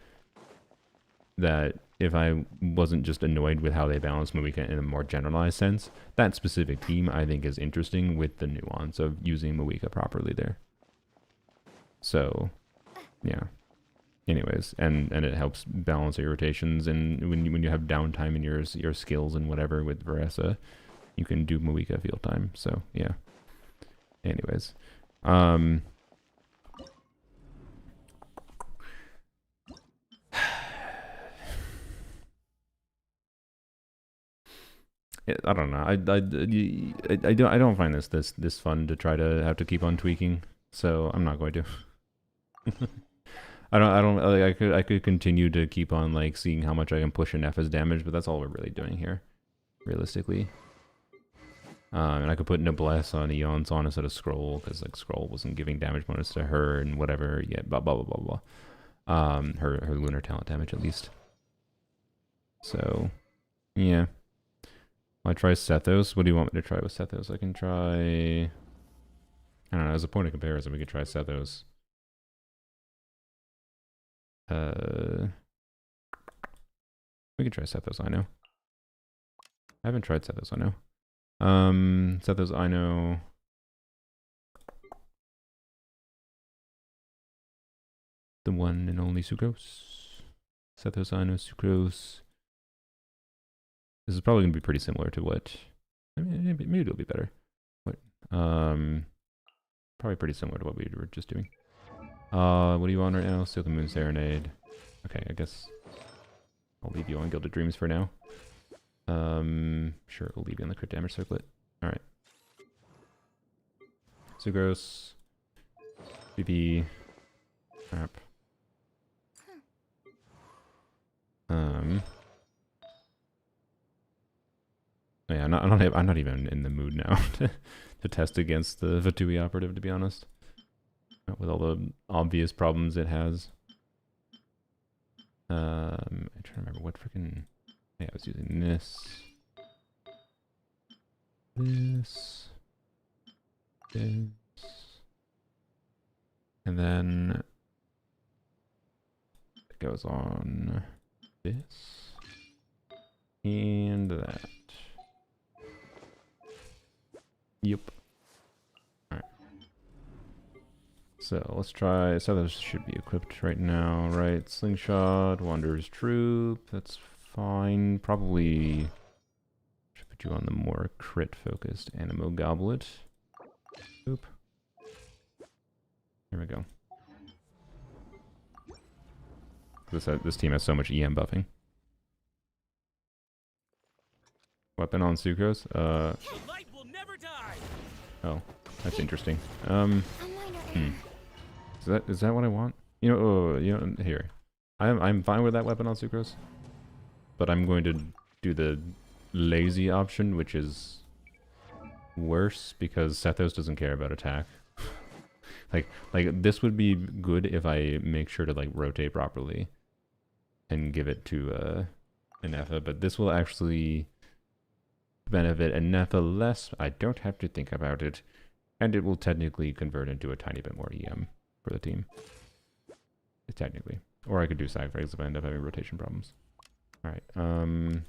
A: that if I wasn't just annoyed with how they balance Moika in a more generalized sense, that specific team I think is interesting with the nuance of using Moika properly there. So, yeah. Anyways, and it helps balance your rotations, and when you have downtime in your skills and whatever with Veresa, you can do Moika field time. So yeah. Anyways, I don't know. I don't find this fun to try to have to keep on tweaking. So I'm not going to. I don't like, I could continue to keep on like seeing how much I can push in Nefer's damage, but that's all we're really doing here, realistically. And I could put Noblesse on Eon's on instead of Scroll, because like Scroll wasn't giving damage bonus to her and whatever. Yeah, blah blah blah blah blah. Her lunar talent damage at least. So, yeah. I try Sethos. What do you want me to try with Sethos? I can try. I don't know. As a point of comparison, we could try Sethos. We could try Sethos. I know. I haven't tried Sethos. I know. Sethos. I know. The one and only Sucrose. Sethos. I know Sucrose. This is probably gonna be pretty similar to what. I mean, maybe it'll be better. What? Probably pretty similar to what we were just doing. What do you want right now? Silk and Moon Serenade. Okay, I guess I'll leave you on Gilded Dreams for now. Sure, we'll leave you on the crit damage circlet. Alright. Sucrose. BP. Crap. Yeah, I'm not even in the mood now to test against the Vatui operative, to be honest. Not with all the obvious problems it has. I'm trying to remember what freaking. Yeah, I was using this. This. And then it goes on this. And that. Yep. Alright. So let's try. So those should be equipped right now, right? Slingshot, Wanderer's Troop. That's fine. Probably should put you on the more crit focused Animo Goblet. Oop. There we go. This team has so much EM buffing. Weapon on Sucrose.
C: The light will never die.
A: Oh, that's interesting. Is that what I want? You know, here. I'm fine with that weapon on Sucrose. But I'm going to do the lazy option, which is worse because Sethos doesn't care about attack. like this would be good if I make sure to like rotate properly and give it to Nefer, but this will actually benefit Nefer less. I don't have to think about it, and it will technically convert into a tiny bit more EM for the team. Technically. Or I could do Sacrifice if I end up having rotation problems. Alright, The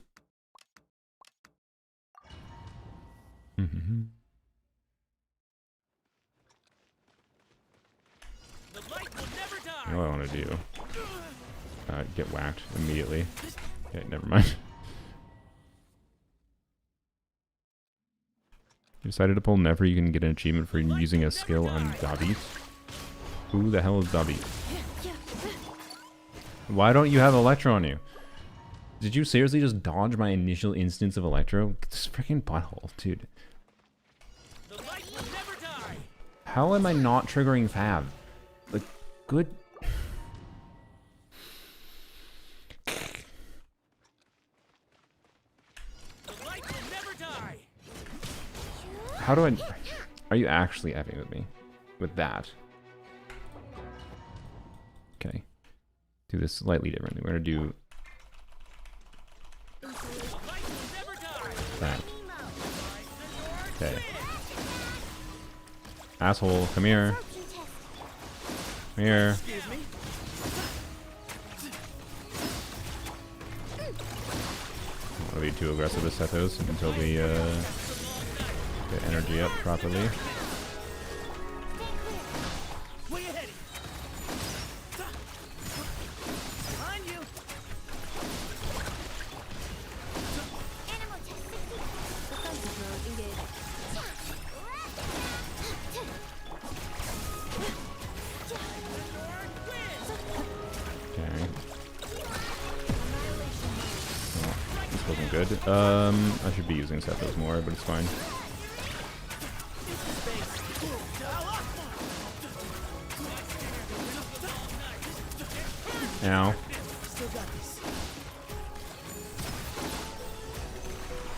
C: light will never die.
A: You know what I want to do? Get whacked immediately. Okay, never mind. You decided to pull Nefer, you can get an achievement for using a skill on David. Who the hell is David? Why don't you have Electro on you? Did you seriously just dodge my initial instance of Electro? This freaking butthole, dude.
C: The light will never die.
A: How am I not triggering Fab? Like, good.
C: The light will never die.
A: How do I... Are you actually effing with me? With that? Okay. Do this slightly differently. We're gonna do...
C: The light will never die.
A: that. Okay. Asshole, come here. Come here.
C: Excuse me.
A: I don't want to be too aggressive with Sethos until we get energy up properly.
C: Way ahead. Behind you.
B: Animal test 60. Defensive mode engaged.
A: Okay. Well, this wasn't good. I should be using Sethos more, but it's fine. Ow.
C: Still got this.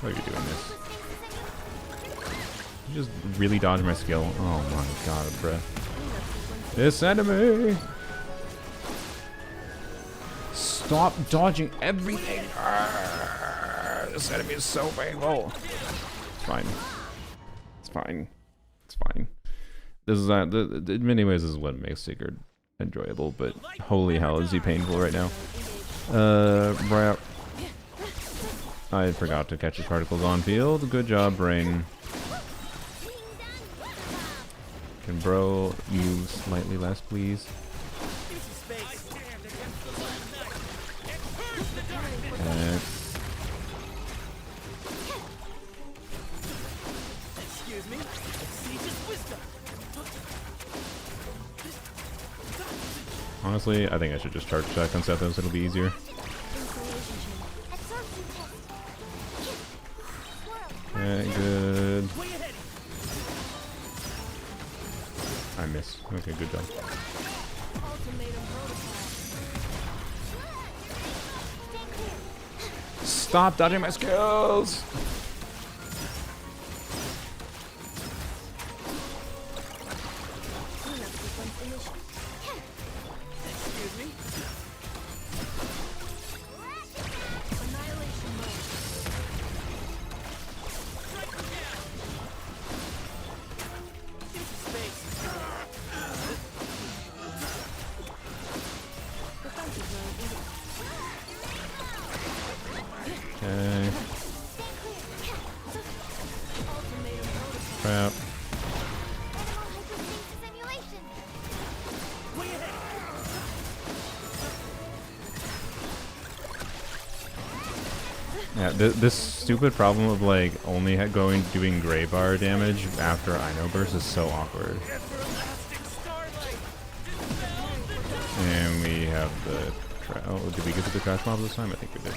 A: Why are you doing this? You just really dodged my skill. Oh my god, bruh. This enemy! Stop dodging everything! Arrgh, this enemy is so painful. It's fine. It's fine. It's fine. This is in many ways this is what makes Sigurd enjoyable, but holy hell is he painful right now. Right. I forgot to catch his particles on field. Good job, brain. Can bro move slightly less, please?
C: Excuse me. Siege's wisdom.
A: Honestly, I think I should just charge attack on Sethos. It'll be easier. Okay, good. I miss. Okay, good job. Stop dodging my skills!
C: Excuse me.
A: Okay. Crap. Yeah, this stupid problem of like only doing gray bar damage after Ino burst is so awkward. And we have the oh, did we get to the crash mob this time? I think we did.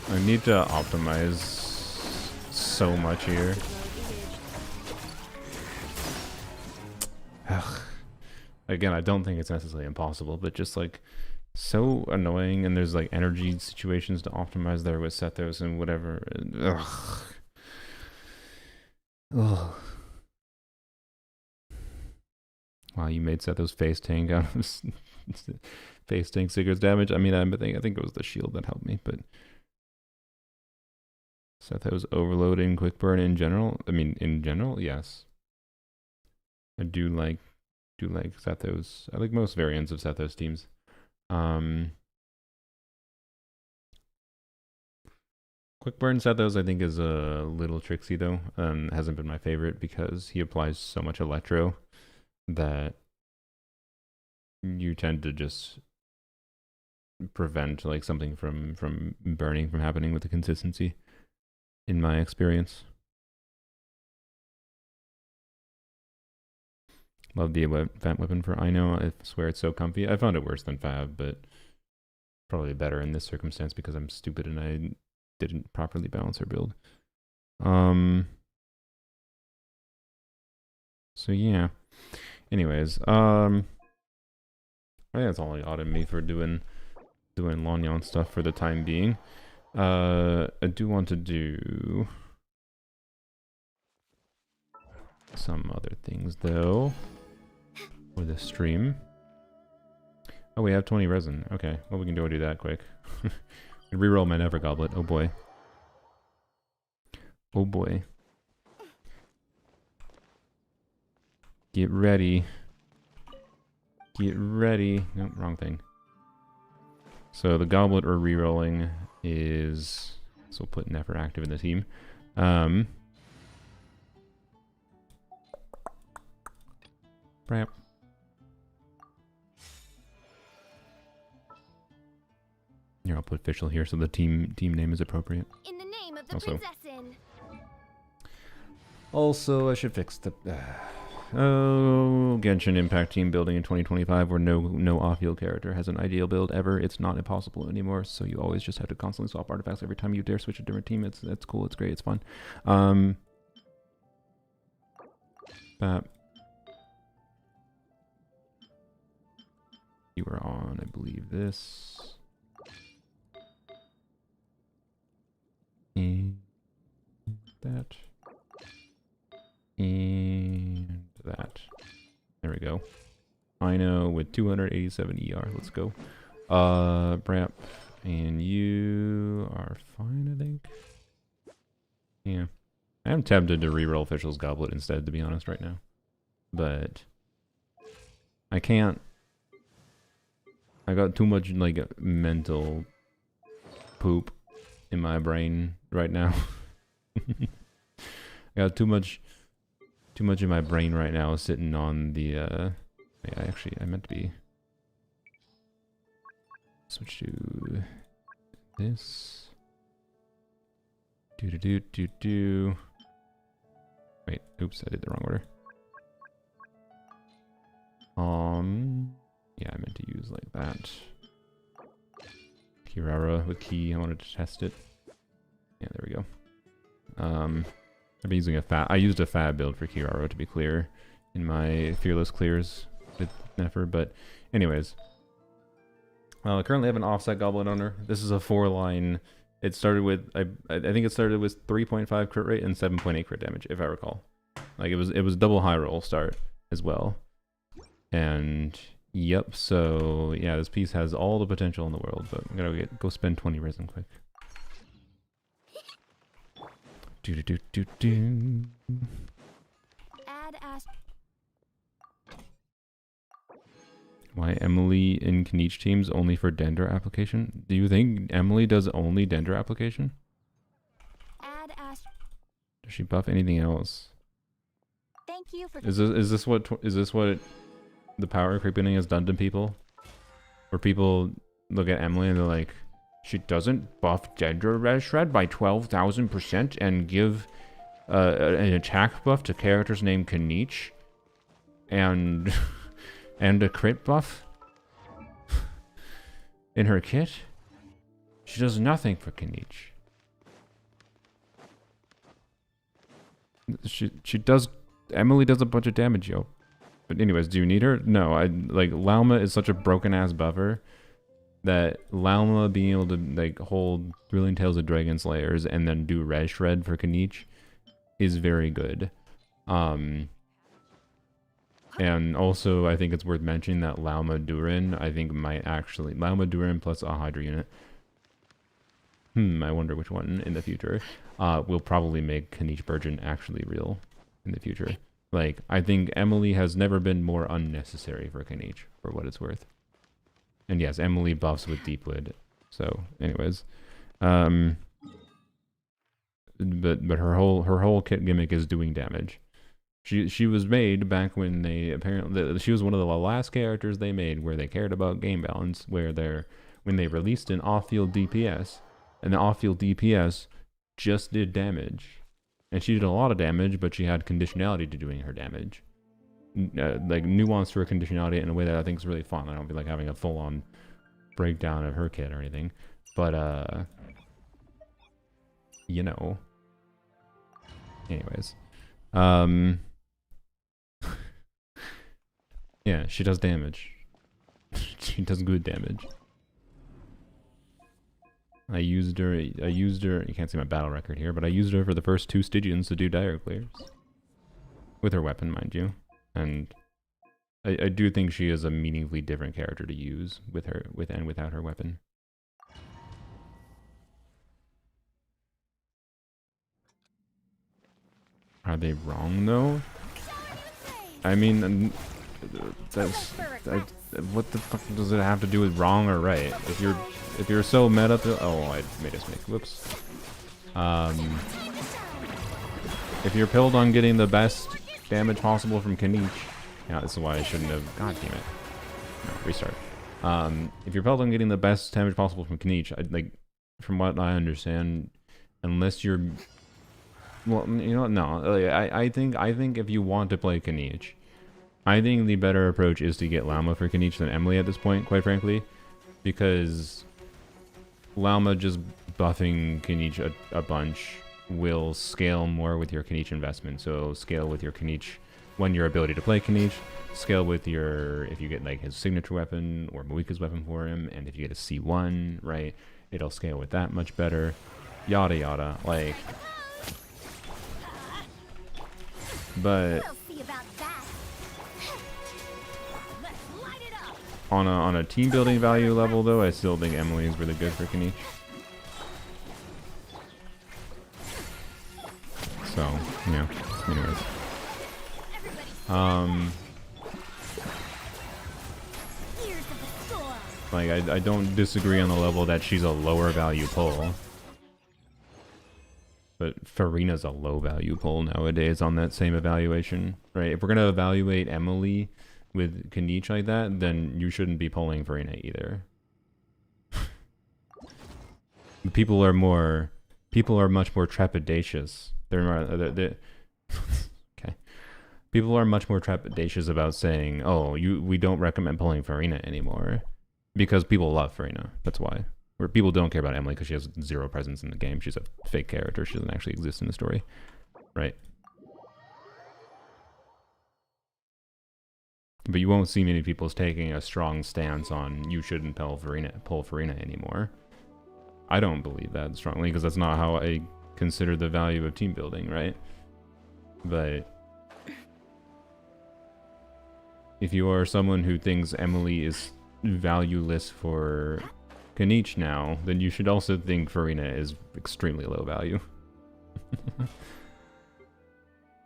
A: I need to optimize so much here. Ugh. Again, I don't think it's necessarily impossible, but just like so annoying, and there's like energy situations to optimize there with Sethos and whatever. Ugh. Ugh. Wow, you made Sethos face tank out of face tank Sigurd's damage. I mean, I think it was the shield that helped me, but Sethos overloading quick burn in general. I mean, in general, yes. I do like Sethos. I like most variants of Sethos teams. Quick burn Sethos I think is a little tricksy though. Hasn't been my favorite because he applies so much electro that you tend to just prevent like something from burning from happening with the consistency, in my experience. Love the event weapon for Ino. I swear it's so comfy. I found it worse than Fab, but probably better in this circumstance because I'm stupid and I didn't properly balance her build. So yeah. Anyways, I think that's all I got in me for doing Lan Yan stuff for the time being. I do want to do some other things though for the stream. Oh, we have 20 resin. Okay, well we can do that quick. Reroll my Nefer goblet. Oh boy. Oh boy. Get ready. Get ready. Nope, wrong thing. So the goblet we're rerolling is, so we'll put Nefer active in the team. Brap. Here, I'll put official here so the team name is appropriate.
B: In the name of the princessin.
A: Also, I should fix the Genshin Impact team building in 2025 where no off-field character has an ideal build ever. It's not impossible anymore, so you always just have to constantly swap artifacts every time you dare switch a different team. It's cool, it's great, it's fun. You were on, I believe, this. And that. And that. There we go. I know with 287 ER. Let's go. Brap. And you are fine, I think. Yeah. I am tempted to reroll Official's Goblet instead, to be honest, right now. But I can't. I got too much, like, mental poop in my brain right now. I got too much in my brain right now sitting on the, yeah, I meant to be. Switch to this. Do. Wait, oops, I did the wrong order. Yeah, I meant to use like that. Kirara with key, I wanted to test it. Yeah, there we go. I've been using I used a fab build for Kirara, to be clear, in my fearless clears with Nefer, but anyways. I currently have an offset goblet on her. This is a 4-line. It started with, I think it started with 3.5 crit rate and 7.8 crit damage, if I recall. Like, it was double high roll start as well. And yep, so yeah, this piece has all the potential in the world, but I'm gonna go spend 20 resin quick. Do.
B: Add Ast.
A: Why Emily in Kniech teams only for Dendra application? Do you think Emily does only Dendra application?
B: Add Ast.
A: Does she buff anything else?
B: Thank you for.
A: Is this what the power creeping has done to people? Where people look at Emily and they're like, she doesn't buff Dendra Res Shred by 12,000% and give an attack buff to characters named Kniech and and a crit buff in her kit? She does nothing for Kniech. She does. Emily does a bunch of damage, yo. But anyways, do you need her? No, like Lauma is such a broken ass buffer that Lauma being able to like hold Thrilling Tales of Dragon Slayers and then do Res Shred for Kniech is very good. And also I think it's worth mentioning that Lauma Durin I think might actually Lauma Durin plus a Hydra unit. I wonder which one in the future will probably make Kniech Burgeon actually real in the future. Like, I think Emily has never been more unnecessary for Kniech, for what it's worth. And yes, Emily buffs with Deep Lid. So, anyways. But her whole kit gimmick is doing damage. She was made back when they apparently she was one of the last characters they made where they cared about game balance, when they released an off-field DPS, and the off-field DPS just did damage. And she did a lot of damage, but she had conditionality to doing her damage. Like, nuance to her conditionality in a way that I think is really fun. I don't feel like having a full-on breakdown of her kit or anything. But, you know. Anyways. Yeah, she does damage. She does good damage. I used her, you can't see my battle record here, but I used her for the first 2 Stygians to do dire clears. With her weapon, mind you. And I do think she is a meaningfully different character to use with and without her weapon. Are they wrong though? I mean, what the fuck does it have to do with wrong or right? If you're so meta to, oh, I made a mistake. Whoops. If you're pilled on getting the best damage possible from Kniech, yeah, this is why I shouldn't have. God damn it. No, restart. If you're pilled on getting the best damage possible from Kniech, like, from what I understand, unless you're, well, you know what? No, like, I think if you want to play Kniech, I think the better approach is to get Lauma for Kniech than Emily at this point, quite frankly, because Lauma just buffing Kniech a bunch will scale more with your Kniech investment, so scale with your Kniech when your ability to play Kanich, scale with your, if you get like his signature weapon or Moika's weapon for him, and if you get a C1, right, it'll scale with that much better, yada yada, like, but
B: We'll see about that. Let's light it up.
A: on a team building value level though, I still think Emily is really good for Kanich. So, yeah, anyways.
B: Ears of the storm.
A: Like, I don't disagree on the level that she's a lower value pull. But Farina's a low value pull nowadays on that same evaluation, right? If we're going to evaluate Emily with Kanich like that, then you shouldn't be pulling Farina either. People are much more trepidatious. They're okay. People are much more trepidatious about saying, "Oh, we don't recommend pulling Farina anymore," because people love Farina. That's why. Where people don't care about Emily because she has zero presence in the game. She's a fake character. She doesn't actually exist in the story, right? But you won't see many people taking a strong stance on you shouldn't pull Farina anymore. I don't believe that strongly because that's not how I consider the value of team building, right? But if you are someone who thinks Emily is valueless for Kanich now, then you should also think Farina is extremely low value.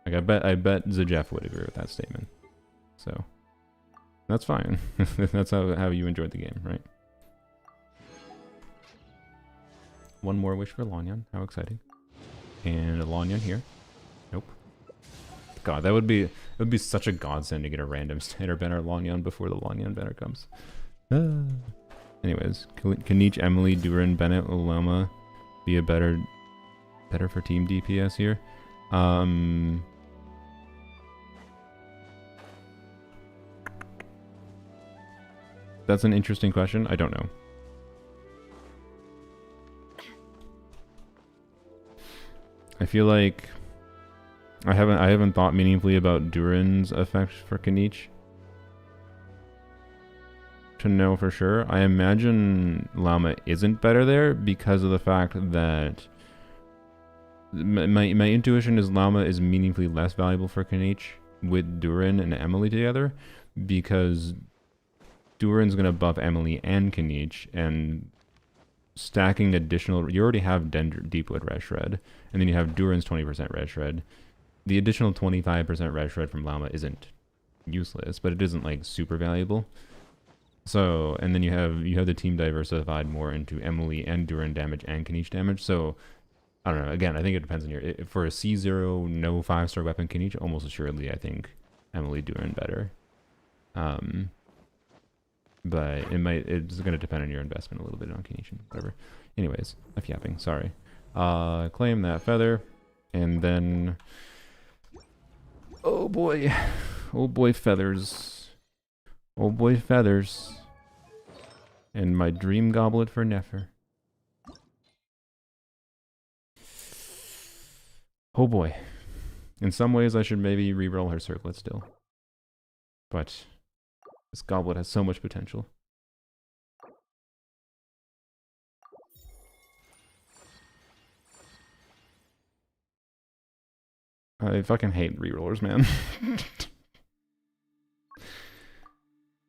A: Like I bet Zajeff would agree with that statement. So that's fine. That's how you enjoyed the game, right? One more wish for Lanyan. How exciting. And a Lanyan here. Nope. God, it would be such a godsend to get a random standard banner Lanyan before the Lanyan banner comes. Anyways, Kanich, Emily, Duran, Bennett, Ulama be a better for team DPS here. That's an interesting question. I don't know. I feel like I haven't thought meaningfully about Duran's effect for Kanich to know for sure. I imagine Llama isn't better there because of the fact that my intuition is Llama is meaningfully less valuable for Kanich with Duran and Emily together, because Duran's gonna buff Emily and Kanich, and stacking additional, you already have Deepwood Red Shred, and then you have Duran's 20% Red Shred. The additional 25% Red Shred from Llama isn't useless, but it isn't like super valuable. So, and then you have the team diversified more into Emily and Duran damage and Kanich damage. So, I don't know. Again, I think it depends on your, for a C0 no 5-star weapon Kanich, almost assuredly I think Emily Duran better. But it's going to depend on your investment a little bit on Kanich and whatever. Anyways, enough yapping, sorry. Claim that feather, and then, oh boy feathers. Oh boy feathers. And my dream goblet for Nefer. Oh boy. In some ways I should maybe reroll her circlet still. But this goblet has so much potential. I fucking hate rerollers, man.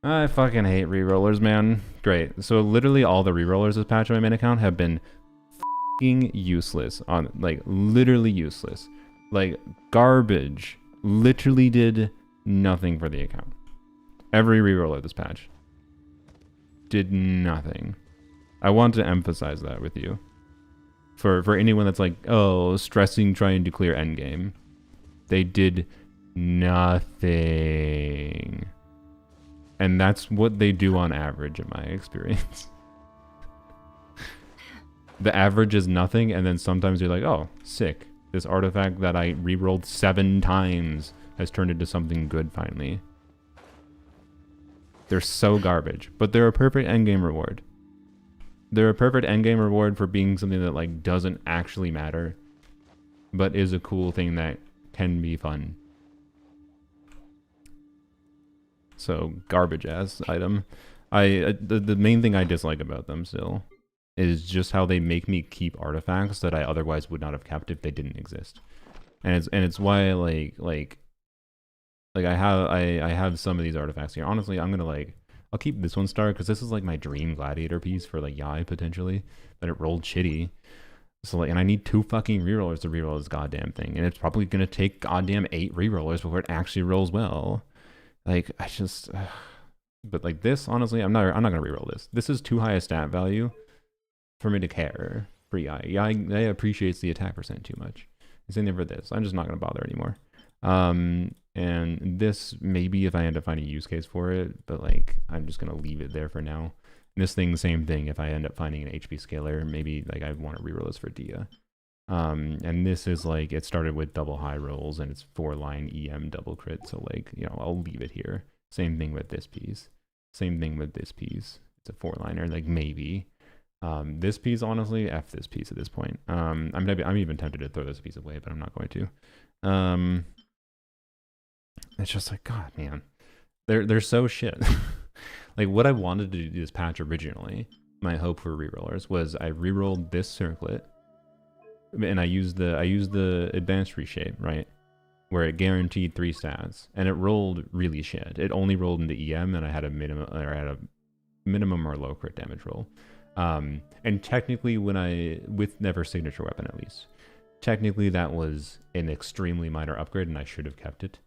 A: I fucking hate rerollers, man. Great. So literally all the rerollers this patch on my main account have been fucking useless. Like, literally useless. Like, garbage. Literally did nothing for the account. Every reroller this patch did nothing. I want to emphasize that with you. For anyone that's like, oh, stressing trying to clear endgame. They did nothing. And that's what they do on average in my experience. The average is nothing, and then sometimes you're like, oh, sick. This artifact that I rerolled 7 times has turned into something good finally. They're so garbage, but they're a perfect endgame reward. They're a perfect endgame reward for being something that like doesn't actually matter, but is a cool thing that can be fun. So garbage ass item. The main thing I dislike about them still is just how they make me keep artifacts that I otherwise would not have kept if they didn't exist. And it's why like I have some of these artifacts here. Honestly, I'll keep this one star because this is like my dream gladiator piece for like Yai potentially, but it rolled shitty. So like, and I need 2 fucking rerollers to reroll this goddamn thing, and it's probably gonna take goddamn 8 rerollers before it actually rolls well. Like I just, but like this, honestly, I'm not gonna reroll this. This is too high a stat value for me to care for Yai. Yai appreciates the attack percent too much. It's in there for this. I'm just not gonna bother anymore. And this, maybe if I end up finding a use case for it, but like I'm just gonna leave it there for now. This thing, same thing. If I end up finding an HP scaler, maybe like I want to reroll this for Dia. And this is like, it started with double high rolls and it's 4-line EM double crit. So like, you know, I'll leave it here. Same thing with this piece. Same thing with this piece. It's a 4-liner, like maybe. This piece, honestly, F this piece at this point. I'm even tempted to throw this piece away, but I'm not going to. It's just like, God, man, they're so shit. Like what I wanted to do this patch originally, my hope for rerollers was I rerolled this circlet, and I used the advanced reshape, right, where it guaranteed 3 stats, and it rolled really shit. It only rolled into EM, and I had a minimum or low crit damage roll. And technically, with Nefer signature weapon at least, technically that was an extremely minor upgrade, and I should have kept it.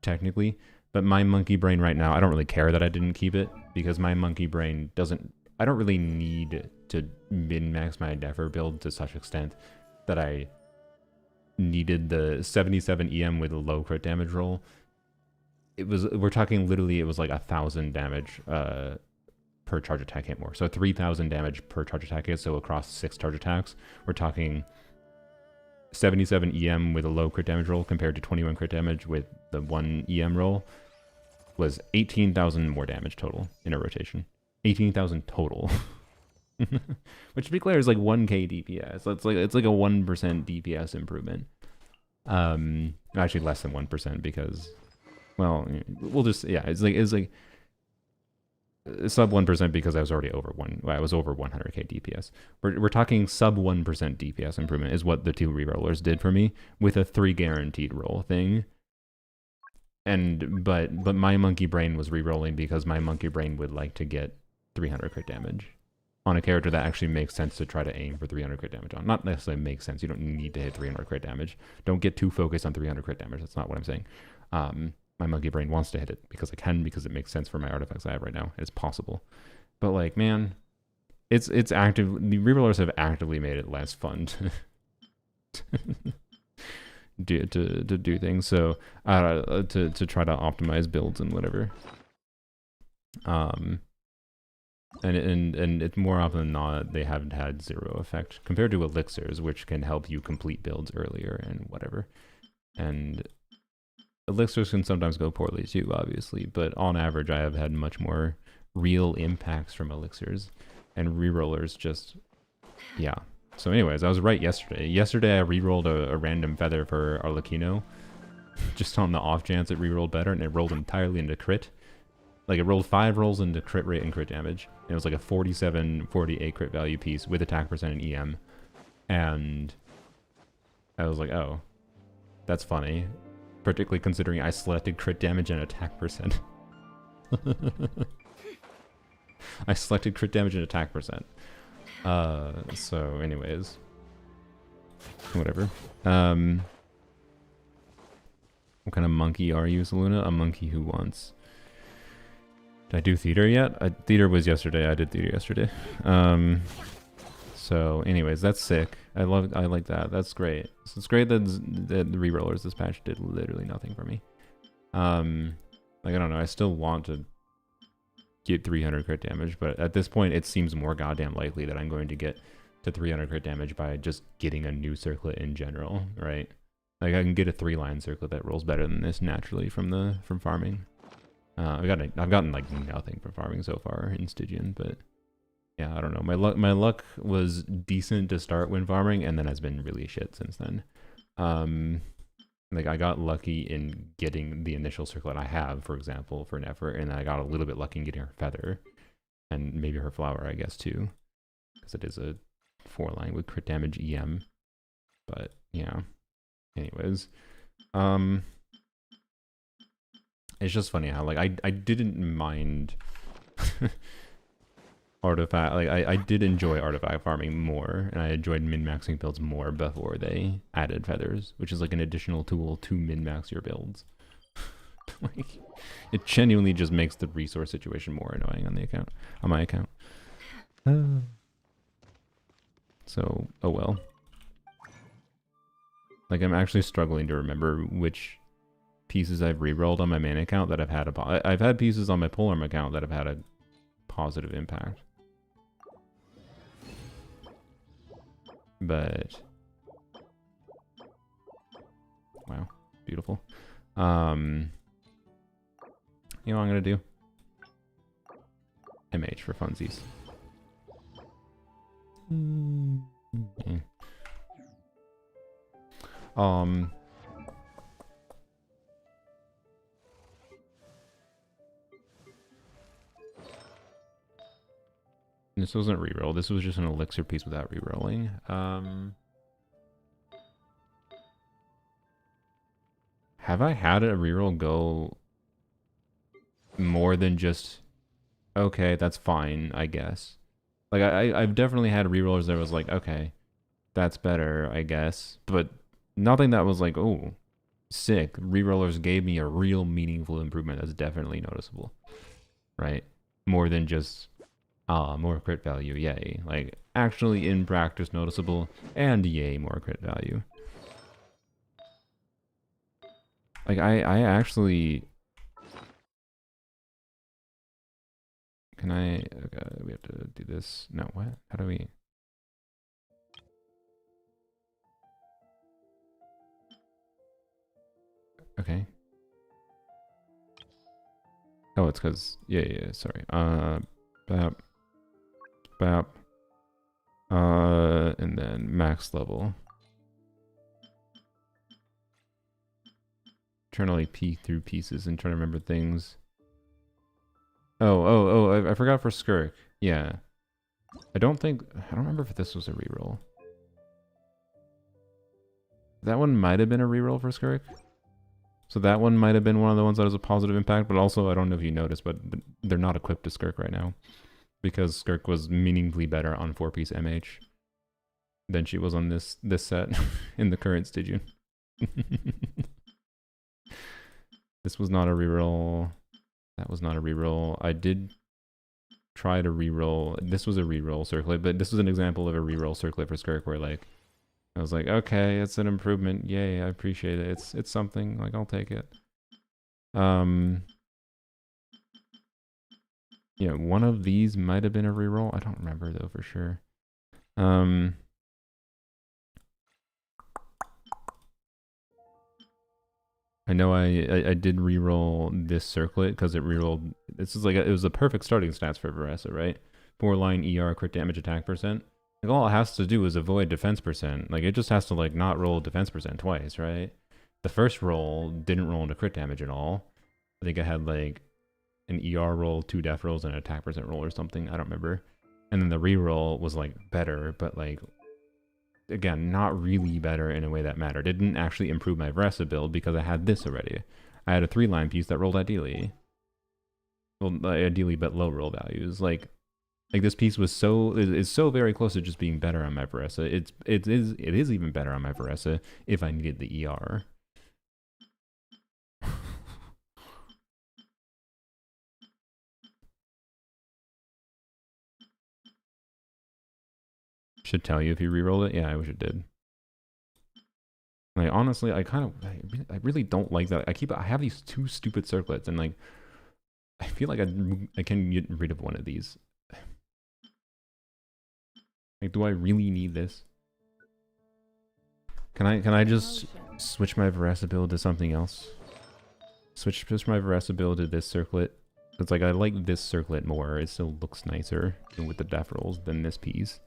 A: Technically, but my monkey brain right now, I don't really care that I didn't keep it, because my monkey brain I don't really need to min-max my Nefer build to such extent that I needed the 77 EM with a low crit damage roll. We're talking literally, it was like 1,000 damage per charge attack hit more. So 3,000 damage per charge attack hit, so across 6 charge attacks, we're talking 77 EM with a low crit damage roll compared to 21 crit damage with the 1 EM roll was 18,000 more damage total in a rotation. 18,000 total. Which to be clear is like 1k DPS. So it's like a 1% DPS improvement. Actually less than 1% because, well, we'll just, yeah, it's like sub 1% because I was already over 100k DPS. We're talking sub 1% DPS improvement is what the 2 rerollers did for me with a 3 guaranteed roll thing. And but my monkey brain was rerolling because my monkey brain would like to get 300 crit damage on a character that actually makes sense to try to aim for 300 crit damage on. Not necessarily makes sense. You don't need to hit 300 crit damage. Don't get too focused on 300 crit damage. That's not what I'm saying. My monkey brain wants to hit it because I can, because it makes sense for my artifacts I have right now. It's possible. But like, man, it's active. The rerollers have actively made it less fun to do things. So to try to optimize builds and whatever. And it's more often than not, they haven't had 0 effect compared to elixirs, which can help you complete builds earlier and whatever. And elixirs can sometimes go poorly too, obviously, but on average, I have had much more real impacts from elixirs, and rerollers just, yeah. So anyways, I was right yesterday. Yesterday, I rerolled a random feather for Arlecchino, just on the off chance it rerolled better, and it rolled entirely into crit. Like, it rolled 5 rolls into crit rate and crit damage. It was like a 47, 48 crit value piece with attack percent and EM. And I was like, oh, that's funny. Particularly considering I selected crit damage and attack percent. I selected crit damage and attack percent. So anyways. Whatever. What kind of monkey are you, Saluna? A monkey who wants... Did I do theater yet? Theater was yesterday. I did theater yesterday. So anyways, that's sick. I like that. That's great. So it's great that the rerollers this patch did literally nothing for me. Like, I don't know. I still want to get 300 crit damage, but at this point, it seems more goddamn likely that I'm going to get to 300 crit damage by just getting a new circlet in general, right? Like, I can get a 3-line circlet that rolls better than this naturally from farming. I've gotten like nothing from farming so far in Stygian, but yeah, I don't know. My luck was decent to start when farming, and then has been really shit since then. Like, I got lucky in getting the initial circlet I have, for example, for Nefer, and I got a little bit lucky in getting her feather. And maybe her flower, I guess, too. Because it is a 4-line with crit damage EM. But, yeah. Anyways. It's just funny how, like, I didn't mind artifact, like, I did enjoy artifact farming more, and I enjoyed min-maxing builds more before they added feathers, which is like an additional tool to min-max your builds. Like, it genuinely just makes the resource situation more annoying on the account, on my account. So, oh well. Like, I'm actually struggling to remember which pieces I've rerolled on my main account that I've had I've had pieces on my polearm account that have had a positive impact. But wow, beautiful. You know what I'm gonna do? MH for funsies. Okay. This wasn't reroll. This was just an elixir piece without rerolling. Have I had a reroll go more than just, okay, that's fine, I guess. Like, I've definitely had rerollers that was like, okay, that's better, I guess. But nothing that was like, oh, sick. Rerollers gave me a real meaningful improvement that's definitely noticeable. Right? More than just, more crit value, yay. Like, actually in practice noticeable, and yay, more crit value. Like, I actually... Can I... Okay, we have to do this. No, what? How do we... Okay. Oh, it's because... Yeah, sorry. Bap. Bap. And then max level. Trying to, like, peek through pieces and trying to remember things. Oh, I forgot for Skirk. Yeah. I don't remember if this was a reroll. That one might have been a reroll for Skirk. So that one might have been one of the ones that has a positive impact, but also, I don't know if you noticed, but they're not equipped to Skirk right now. Because Skirk was meaningfully better on 4-piece MH than she was on this set in the current Stygian. This was not a reroll. That was not a reroll. I did try to reroll. This was a reroll circlet, but this was an example of a reroll circlet for Skirk where, like, I was like, okay, it's an improvement. Yay, I appreciate it. It's something. Like, I'll take it. Yeah, one of these might have been a reroll. I don't remember though for sure. I know I did reroll this circlet because it rerolled. This is like it was a perfect starting stats for Varessa, right? 4-line ER, crit damage, attack percent. Like, all it has to do is avoid defense percent. Like, it just has to, like, not roll defense percent twice, right? The first roll didn't roll into crit damage at all. I think I had, like, an ER roll, 2 def rolls, and an attack percent roll or something. I don't remember. And then the reroll was, like, better, but, like, again, not really better in a way that mattered. It didn't actually improve my Varessa build because I had this already. I had a 3-line piece that rolled ideally. Well, ideally, but low roll values. Like this piece was is so very close to just being better on my Varessa. It is even better on my Varessa if I needed the ER. Should tell you if you rerolled it. Yeah, I wish it did. Like, honestly, I really don't like that. I have these 2 stupid circlets, and, like, I feel like I can get rid of one of these. Like, do I really need this? Can I just switch my Varessa build to something else? Switch my Varessa build to this circlet. It's like, I like this circlet more. It still looks nicer with the def rolls than this piece.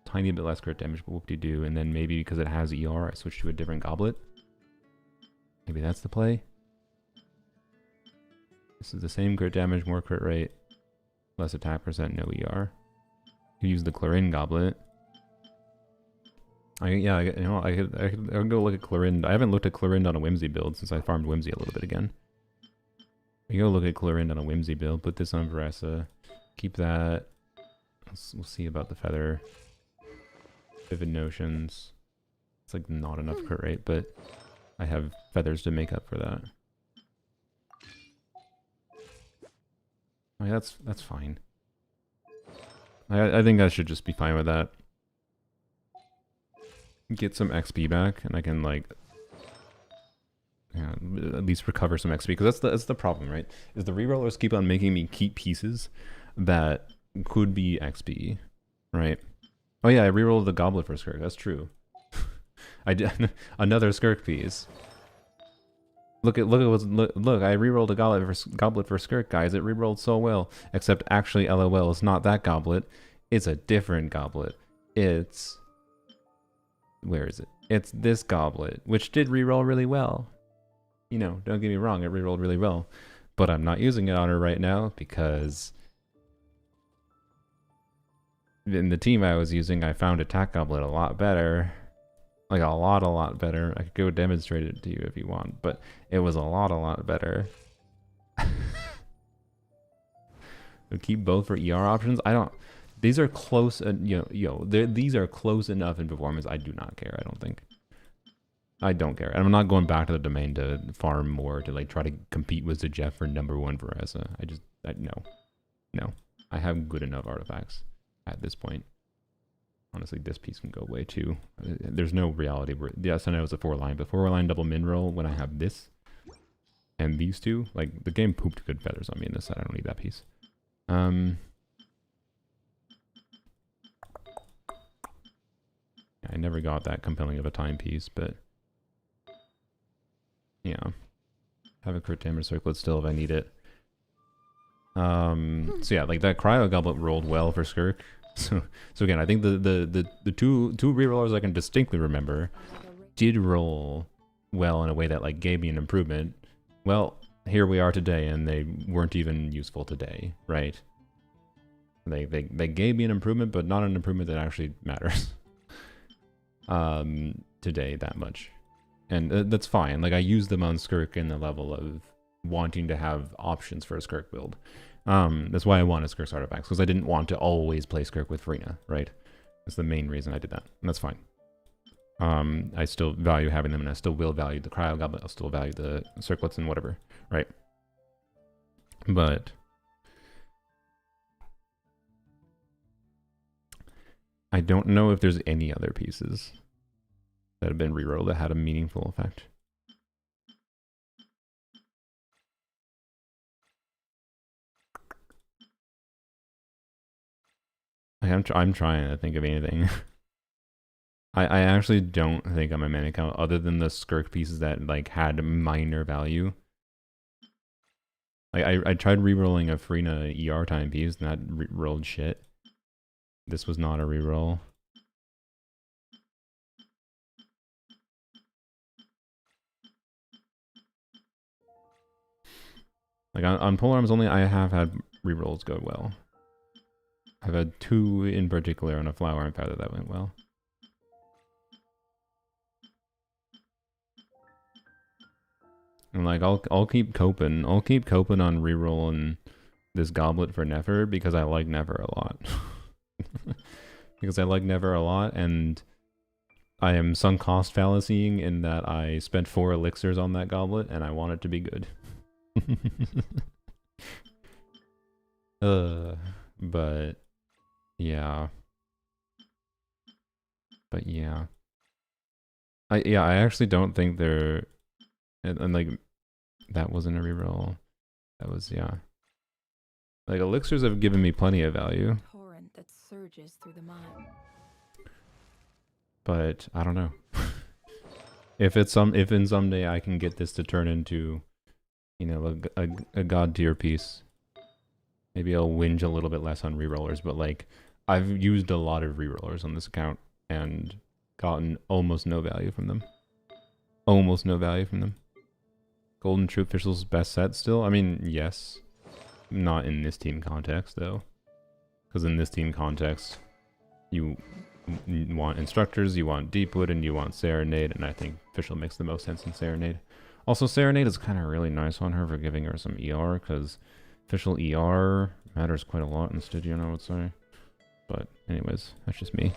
A: tiny bit less crit damage, but whoop-de-doo. And then maybe because it has ER, I switch to a different goblet. Maybe that's the play. This is the same crit damage, more crit rate, less attack percent, no ER. You use the Clarin goblet. I could go look at Clarin. I haven't looked at Clarin on a Whimsy build since I farmed Whimsy a little bit again. I go look at Clarin on a Whimsy build. Put this on Varessa. Keep that. We'll see about the feather. Vivid Notions. It's like not enough crit rate, but I have feathers to make up for that. That's fine. I think I should just be fine with that. Get some XP back, and I can like, yeah, at least recover some XP. Because that's the problem, right? Is the rerollers keep on making me keep pieces that could be XP, right? Oh yeah, I rerolled the goblet for Skirk. That's true. I did another Skirk piece. Look! I rerolled a goblet for Skirk, guys. It rerolled so well. Except actually, LOL, it's not that goblet. It's a different goblet. It's, where is it? It's this goblet, which did reroll really well. You know, don't get me wrong, it rerolled really well. But I'm not using it on her right now because in the team I was using, I found attack goblet a lot better. Like a lot better. I could go demonstrate it to you if you want, but it was a lot better. We keep both for ER options. I don't. These are close. These are close enough in performance. I do not care. I don't think. I don't care. And I'm not going back to the domain to farm more to like try to compete with Jeff for #1 Varessa. No. I have good enough artifacts at this point. Honestly, this piece can go away too. There's no reality where, yes, I know it's a 4-line, but 4-line double min roll when I have this and these two, like the game pooped good feathers on me in this set. I don't need that piece. I never got that compelling of a timepiece, but yeah, have a crit damage circlet still if I need it. So yeah, like that cryo goblet rolled well for Skirk. So again, I think the two rerollers I can distinctly remember did roll well in a way that like gave me an improvement. Well, here we are today, and they weren't even useful today, right? They gave me an improvement, but not an improvement that actually matters. Today that much, and that's fine. Like I used them on Skirk in the level of wanting to have options for a Skirk build. That's why I wanted Skirk's artifacts, because I didn't want to always play Skirk with Farina, right? That's the main reason I did that, and that's fine. I still value having them, and I still will value the cryo goblet. I'll still value the circlets and whatever, right? But I don't know if there's any other pieces that have been rerolled that had a meaningful effect. I'm trying to think of anything. I actually don't think I'm a mana count other than the Skirk pieces that like had minor value. Like I tried rerolling a Farina ER time piece and that rolled shit. This was not a reroll. Like on pole arms only, I have had rerolls go well. I've had 2 in particular on a flower and feather that went well. And like I'll keep coping. I'll keep coping on rerolling this goblet for Nefer because I like Nefer a lot. Because I like Nefer a lot, and I am sunk cost fallacying in that I spent 4 elixirs on that goblet and I want it to be good. But yeah. I actually don't think they're, and like that wasn't a reroll. That was, yeah. Like elixirs have given me plenty of value.
B: Torrent that surges through the mine.
A: But I don't know. if in someday I can get this to turn into, you know, a god tier piece, maybe I'll whinge a little bit less on rerollers, but like I've used a lot of rerollers on this account and gotten almost no value from them. Almost no value from them. Golden True Official's best set still? I mean, yes. Not in this team context, though. Because in this team context, you want Instructors, you want Deepwood, and you want Serenade, and I think Official makes the most sense in Serenade. Also, Serenade is kind of really nice on her for giving her some ER, because Official ER matters quite a lot in Stygian, I would say. But anyways, that's just me.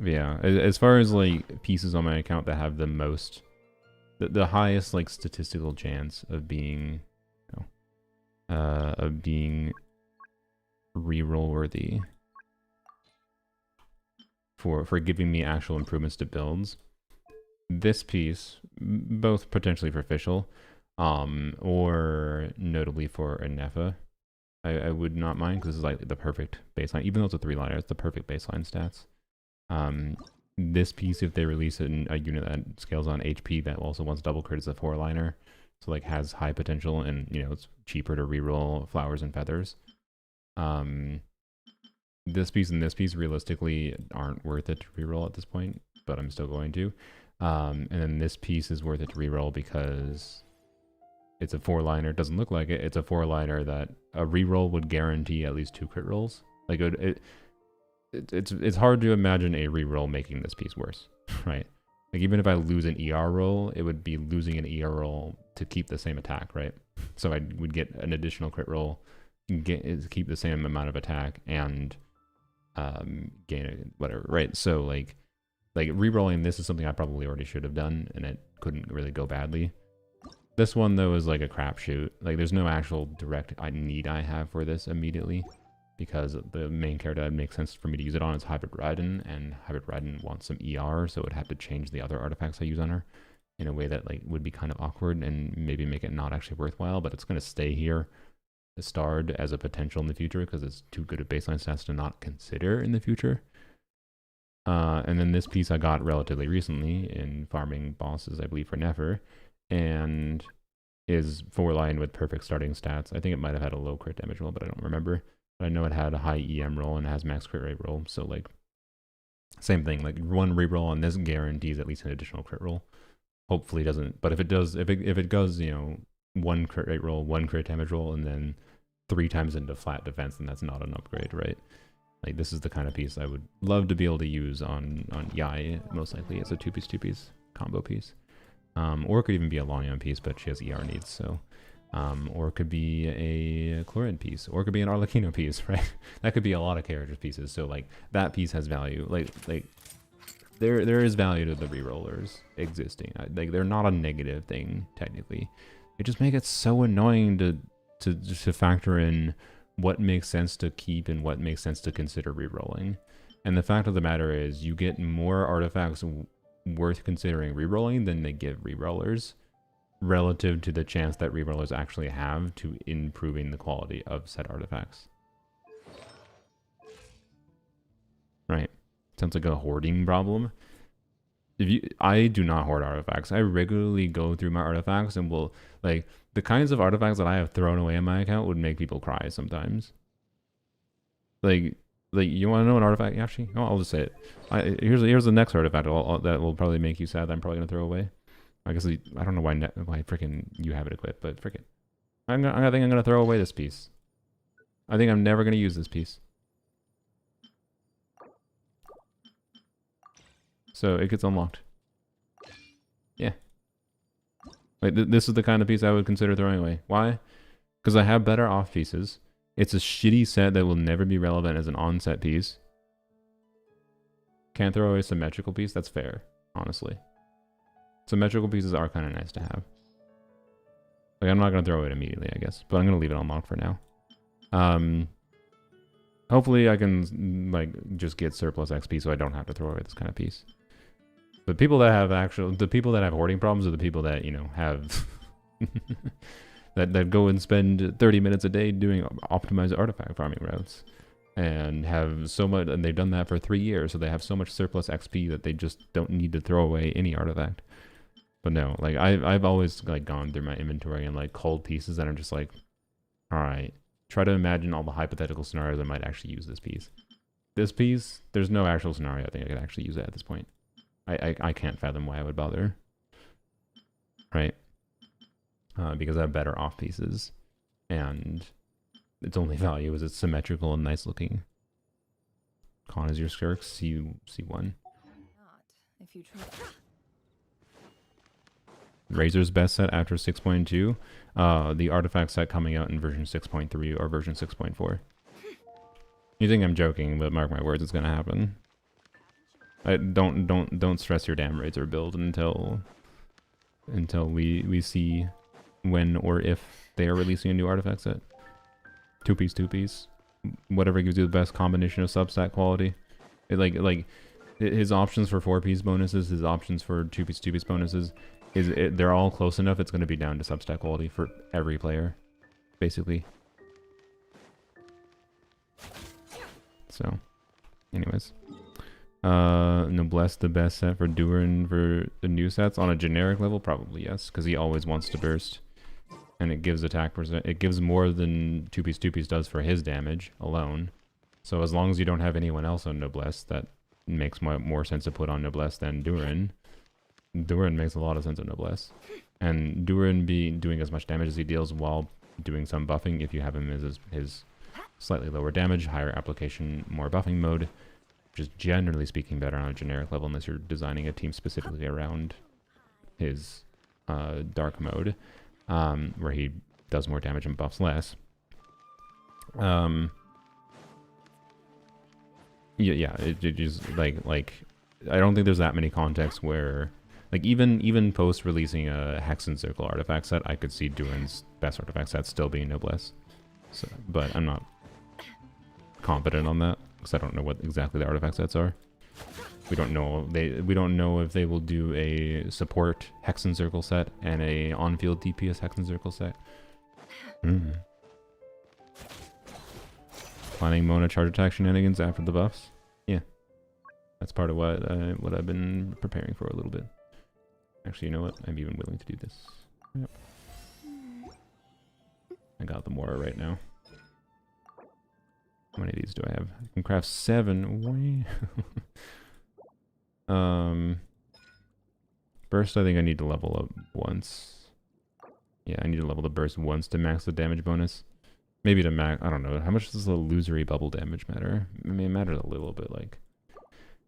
A: Yeah, as far as like pieces on my account that have the most, the highest like statistical chance of being, reroll worthy for giving me actual improvements to builds. This piece, both potentially for Official, or notably for a Nefer, I would not mind because this is like the perfect baseline. Even though it's a 3-liner, it's the perfect baseline stats. This piece, if they release it in a unit that scales on HP that also wants double crit, is a 4-liner, so like has high potential, and you know it's cheaper to reroll Flowers and Feathers. This piece and this piece realistically aren't worth it to reroll at this point, but I'm still going to. And then this piece is worth it to reroll because it's a 4-liner. It doesn't look like it. It's a 4-liner that a reroll would guarantee at least 2 crit rolls. Like it's hard to imagine a reroll making this piece worse, right? Like even if I lose an ER roll, it would be losing an ER roll to keep the same attack, right? So I would get an additional crit roll, keep the same amount of attack, and gain whatever, right? So like rerolling this is something I probably already should have done, and it couldn't really go badly. This one though is like a crapshoot. Like there's no actual direct need I have for this immediately, because the main character that makes sense for me to use it on is Hybrid Raiden, and Hybrid Raiden wants some ER, so it would have to change the other artifacts I use on her in a way that like would be kind of awkward and maybe make it not actually worthwhile, but it's going to stay here starred as a potential in the future because it's too good at baseline stats to not consider in the future. And then this piece I got relatively recently in farming bosses, I believe, for Nefer, and is 4-line with perfect starting stats. I think it might have had a low crit damage roll, but I don't remember. But I know it had a high EM roll and it has max crit rate roll, so like same thing. Like one reroll on this guarantees at least an additional crit roll. Hopefully it doesn't, but if it does, if it goes, you know, 1 crit rate roll, 1 crit damage roll, and then 3 times into flat defense, then that's not an upgrade, right? Like this is the kind of piece I would love to be able to use on Yai, most likely as a 2-piece combo piece. Or it could even be a Lan Yan piece, but she has ER needs, so or it could be a Chlorine piece, or it could be an Arlecchino piece, right? That could be a lot of character pieces, so like that piece has value. Like there is value to the rerollers existing. Like they're not a negative thing technically. They just make it so annoying to factor in what makes sense to keep and what makes sense to consider rerolling. And the fact of the matter is, you get more artifacts worth considering rerolling than they give rerollers, relative to the chance that rerollers actually have to improving the quality of said artifacts. Right. Sounds like a hoarding problem. I do not hoard artifacts. I regularly go through my artifacts and will, like, the kinds of artifacts that I have thrown away in my account would make people cry sometimes. Like you want to know an artifact, Yashi? Oh, I'll just say it. Here's the next artifact that will probably make you sad that I'm probably gonna throw away. I guess I don't know why freaking you have it equipped, but frickin', I think I'm gonna throw away this piece. I think I'm never gonna use this piece. So it gets unlocked. Yeah. Like this is the kind of piece I would consider throwing away. Why? Because I have better off pieces. It's a shitty set that will never be relevant as an on-set piece. Can't throw away a symmetrical piece? That's fair, honestly. Symmetrical pieces are kind of nice to have. Like, I'm not going to throw it immediately, I guess. But I'm going to leave it unlocked for now. Hopefully I can, like, just get surplus XP so I don't have to throw away this kind of piece. The people that have hoarding problems are the people that, you know, have... that go and spend 30 minutes a day doing optimized artifact farming routes. And have so much... And they've done that for 3 years, so they have so much surplus XP that they just don't need to throw away any artifact. But no, like, I've always, like, gone through my inventory and, like, culled pieces that I'm just like... Alright, try to imagine all the hypothetical scenarios I might actually use this piece. This piece, there's no actual scenario I think I could actually use it at this point. I can't fathom why I would bother. Right? Because I have better off pieces. And its only value is it's symmetrical and nice looking. Con is your skirks, C1.
B: Not if you try.
A: Razor's best set after 6.2. The artifact set coming out in version 6.3 or version 6.4. You think I'm joking, but mark my words, it's gonna happen. Don't stress your damn Razor build until we see when or if they are releasing a new artifact set. Two piece. Whatever gives you the best combination of substat quality. His options for 4-piece bonuses, his options for 2-piece bonuses, they're all close enough. It's going to be down to substat quality for every player, basically. So, anyways, Noblesse the best set for Durin for the new sets on a generic level, probably yes, because he always wants to burst, and it gives attack percent. It gives more than 2-piece does for his damage alone. So as long as you don't have anyone else on Noblesse, that makes more sense to put on Noblesse than Durin. Durin makes a lot of sense on Noblesse. And Durin be doing as much damage as he deals while doing some buffing if you have him as his slightly lower damage, higher application, more buffing mode, which is generally speaking better on a generic level unless you're designing a team specifically around his dark mode, where he does more damage and buffs less. It just like I don't think there's that many contexts where, like, even post releasing a Hex and Circle artifact set, I could see Durin's best artifact set still being Noblesse. So, but I'm not confident on that because I don't know what exactly the artifact sets are. We don't know if they will do a support Hex and Circle set and a on-field DPS Hex and Circle set. Planning Mona charge attack shenanigans after the buffs. Yeah, that's part of what I've been preparing for a little bit. Actually, you know what? I'm even willing to do this. Yep. I got the Mora right now. How many of these do I have? I can craft 7. Burst, I think I need to level up once. Yeah, I need to level the burst once to max the damage bonus. Maybe to max, I don't know. How much does the illusory bubble damage matter? I mean, it matters a little bit. Like,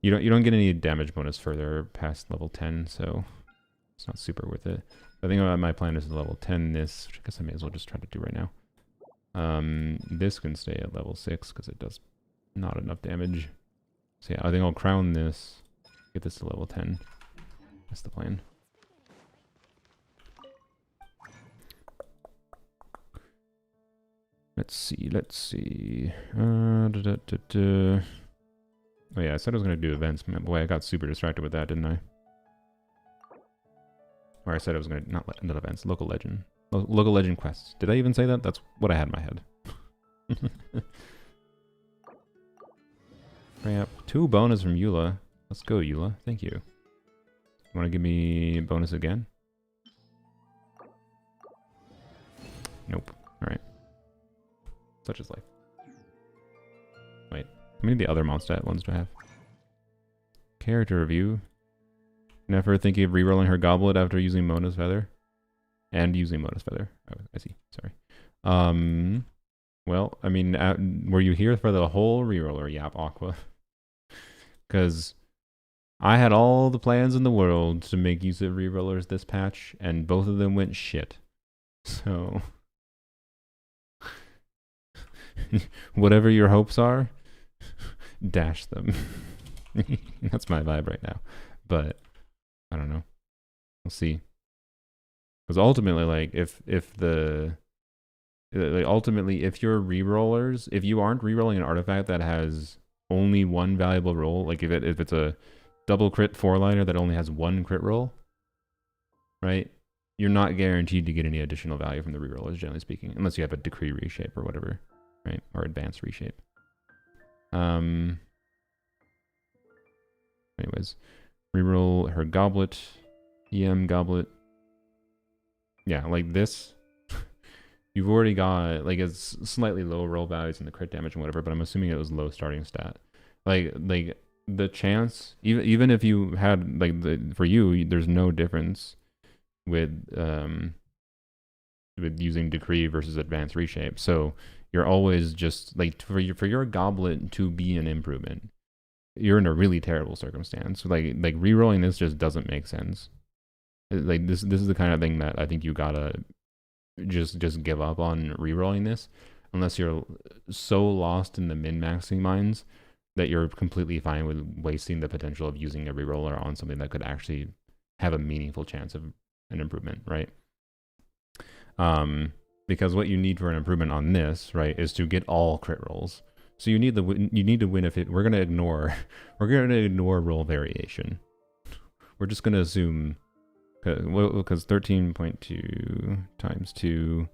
A: you don't get any damage bonus further past level 10, so it's not super worth it. I think my plan is to level 10 this, which I guess I may as well just try to do right now. This can stay at level 6 because it does not enough damage. So yeah, I think I'll crown this, get this to level 10. That's the plan. Let's see. Oh yeah, I said I was going to do events. Man, boy, I got super distracted with that, didn't I? Or I said I was going to, not events, local legend. Local legend quests. Did I even say that? That's what I had in my head. Crap. 2 bonus from Eula. Let's go, Eula. Thank you. You want to give me a bonus again? Nope. Alright. Such is life. Wait. How many of the other Mondstadt ones do I have? Character review. Nefer thinking of rerolling her goblet after using Mona's Feather. And using Mona's Feather. Oh, I see. Sorry. Well, I mean, were you here for the whole reroller, Yap Aqua? Because I had all the plans in the world to make use of rerollers this patch, and both of them went shit. So, whatever your hopes are, dash them. That's my vibe right now. But I don't know. We'll see. Because ultimately, like, if you're rerollers, if you aren't rerolling an artifact that has only one valuable roll, like if it's a double crit 4-liner that only has 1 crit roll, right? You're not guaranteed to get any additional value from the rerollers, generally speaking, unless you have a decree reshape or whatever, right? Or advanced reshape. Anyways, reroll her goblet, EM goblet. Yeah, like this. you've already got like it's slightly low roll values in the crit damage and whatever, but I'm assuming it was low starting stat. Like the chance, even if you had like for you, there's no difference with using decree versus advanced reshape. So you're always just like for your goblet to be an improvement, you're in a really terrible circumstance. Like rerolling this just doesn't make sense. Like this is the kind of thing that I think you gotta just give up on rerolling this, unless you're so lost in the min-maxing mines that you're completely fine with wasting the potential of using a reroller on something that could actually have a meaningful chance of an improvement, right? Because what you need for an improvement on this, right, is to get all crit rolls. So you need to win if it. We're gonna ignore roll variation. We're just gonna assume because 13.2 times 2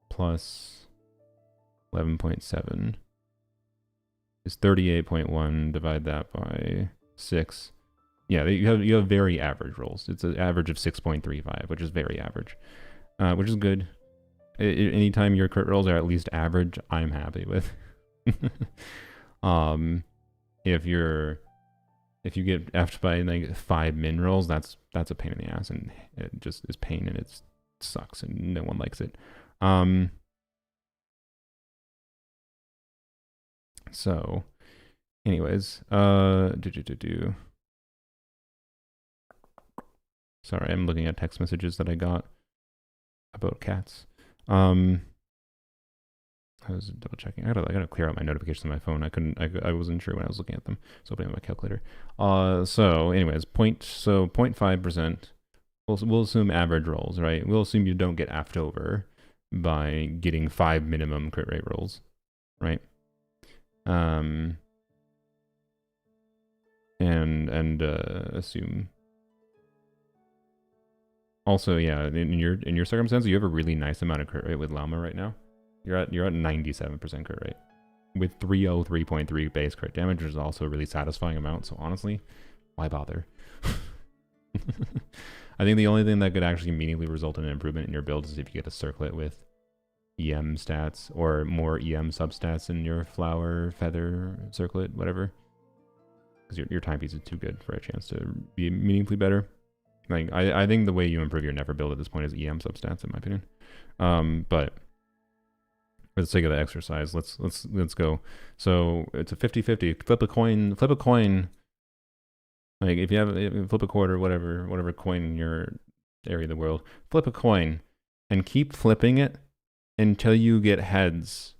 A: plus 11.7 is 38.1. Divide that by 6. Yeah, you have very average rolls. It's an average of 6.35, which is very average, which is good. Anytime your crit rolls are at least average, I'm happy with. If you get effed by like 5 min rolls, that's a pain in the ass, and it just is pain, and it sucks, and no one likes it. So, anyways, sorry, I'm looking at text messages that I got about cats. I was double checking. I gotta clear out my notifications on my phone. I wasn't sure when I was looking at them. So opening my calculator. So anyways, 0.5%. We'll assume average rolls, right? We'll assume you don't get effed over by getting 5 minimum crit rate rolls, right? And assume. Also, yeah, in your circumstance, you have a really nice amount of crit rate with Llama right now. You're at 97% crit rate with 303.3 base crit damage, which is also a really satisfying amount. So honestly, why bother? I think the only thing that could actually meaningfully result in an improvement in your build is if you get a circlet with EM stats or more EM substats in your flower, feather, circlet, whatever. Because your timepiece is too good for a chance to be meaningfully better. Like I think the way you improve your Nefer build at this point is EM substats, in my opinion. But for the sake of the exercise, let's go. So it's a 50-50. Flip a coin. Like if you flip a quarter, whatever coin in your area of the world, flip a coin and keep flipping it until you get heads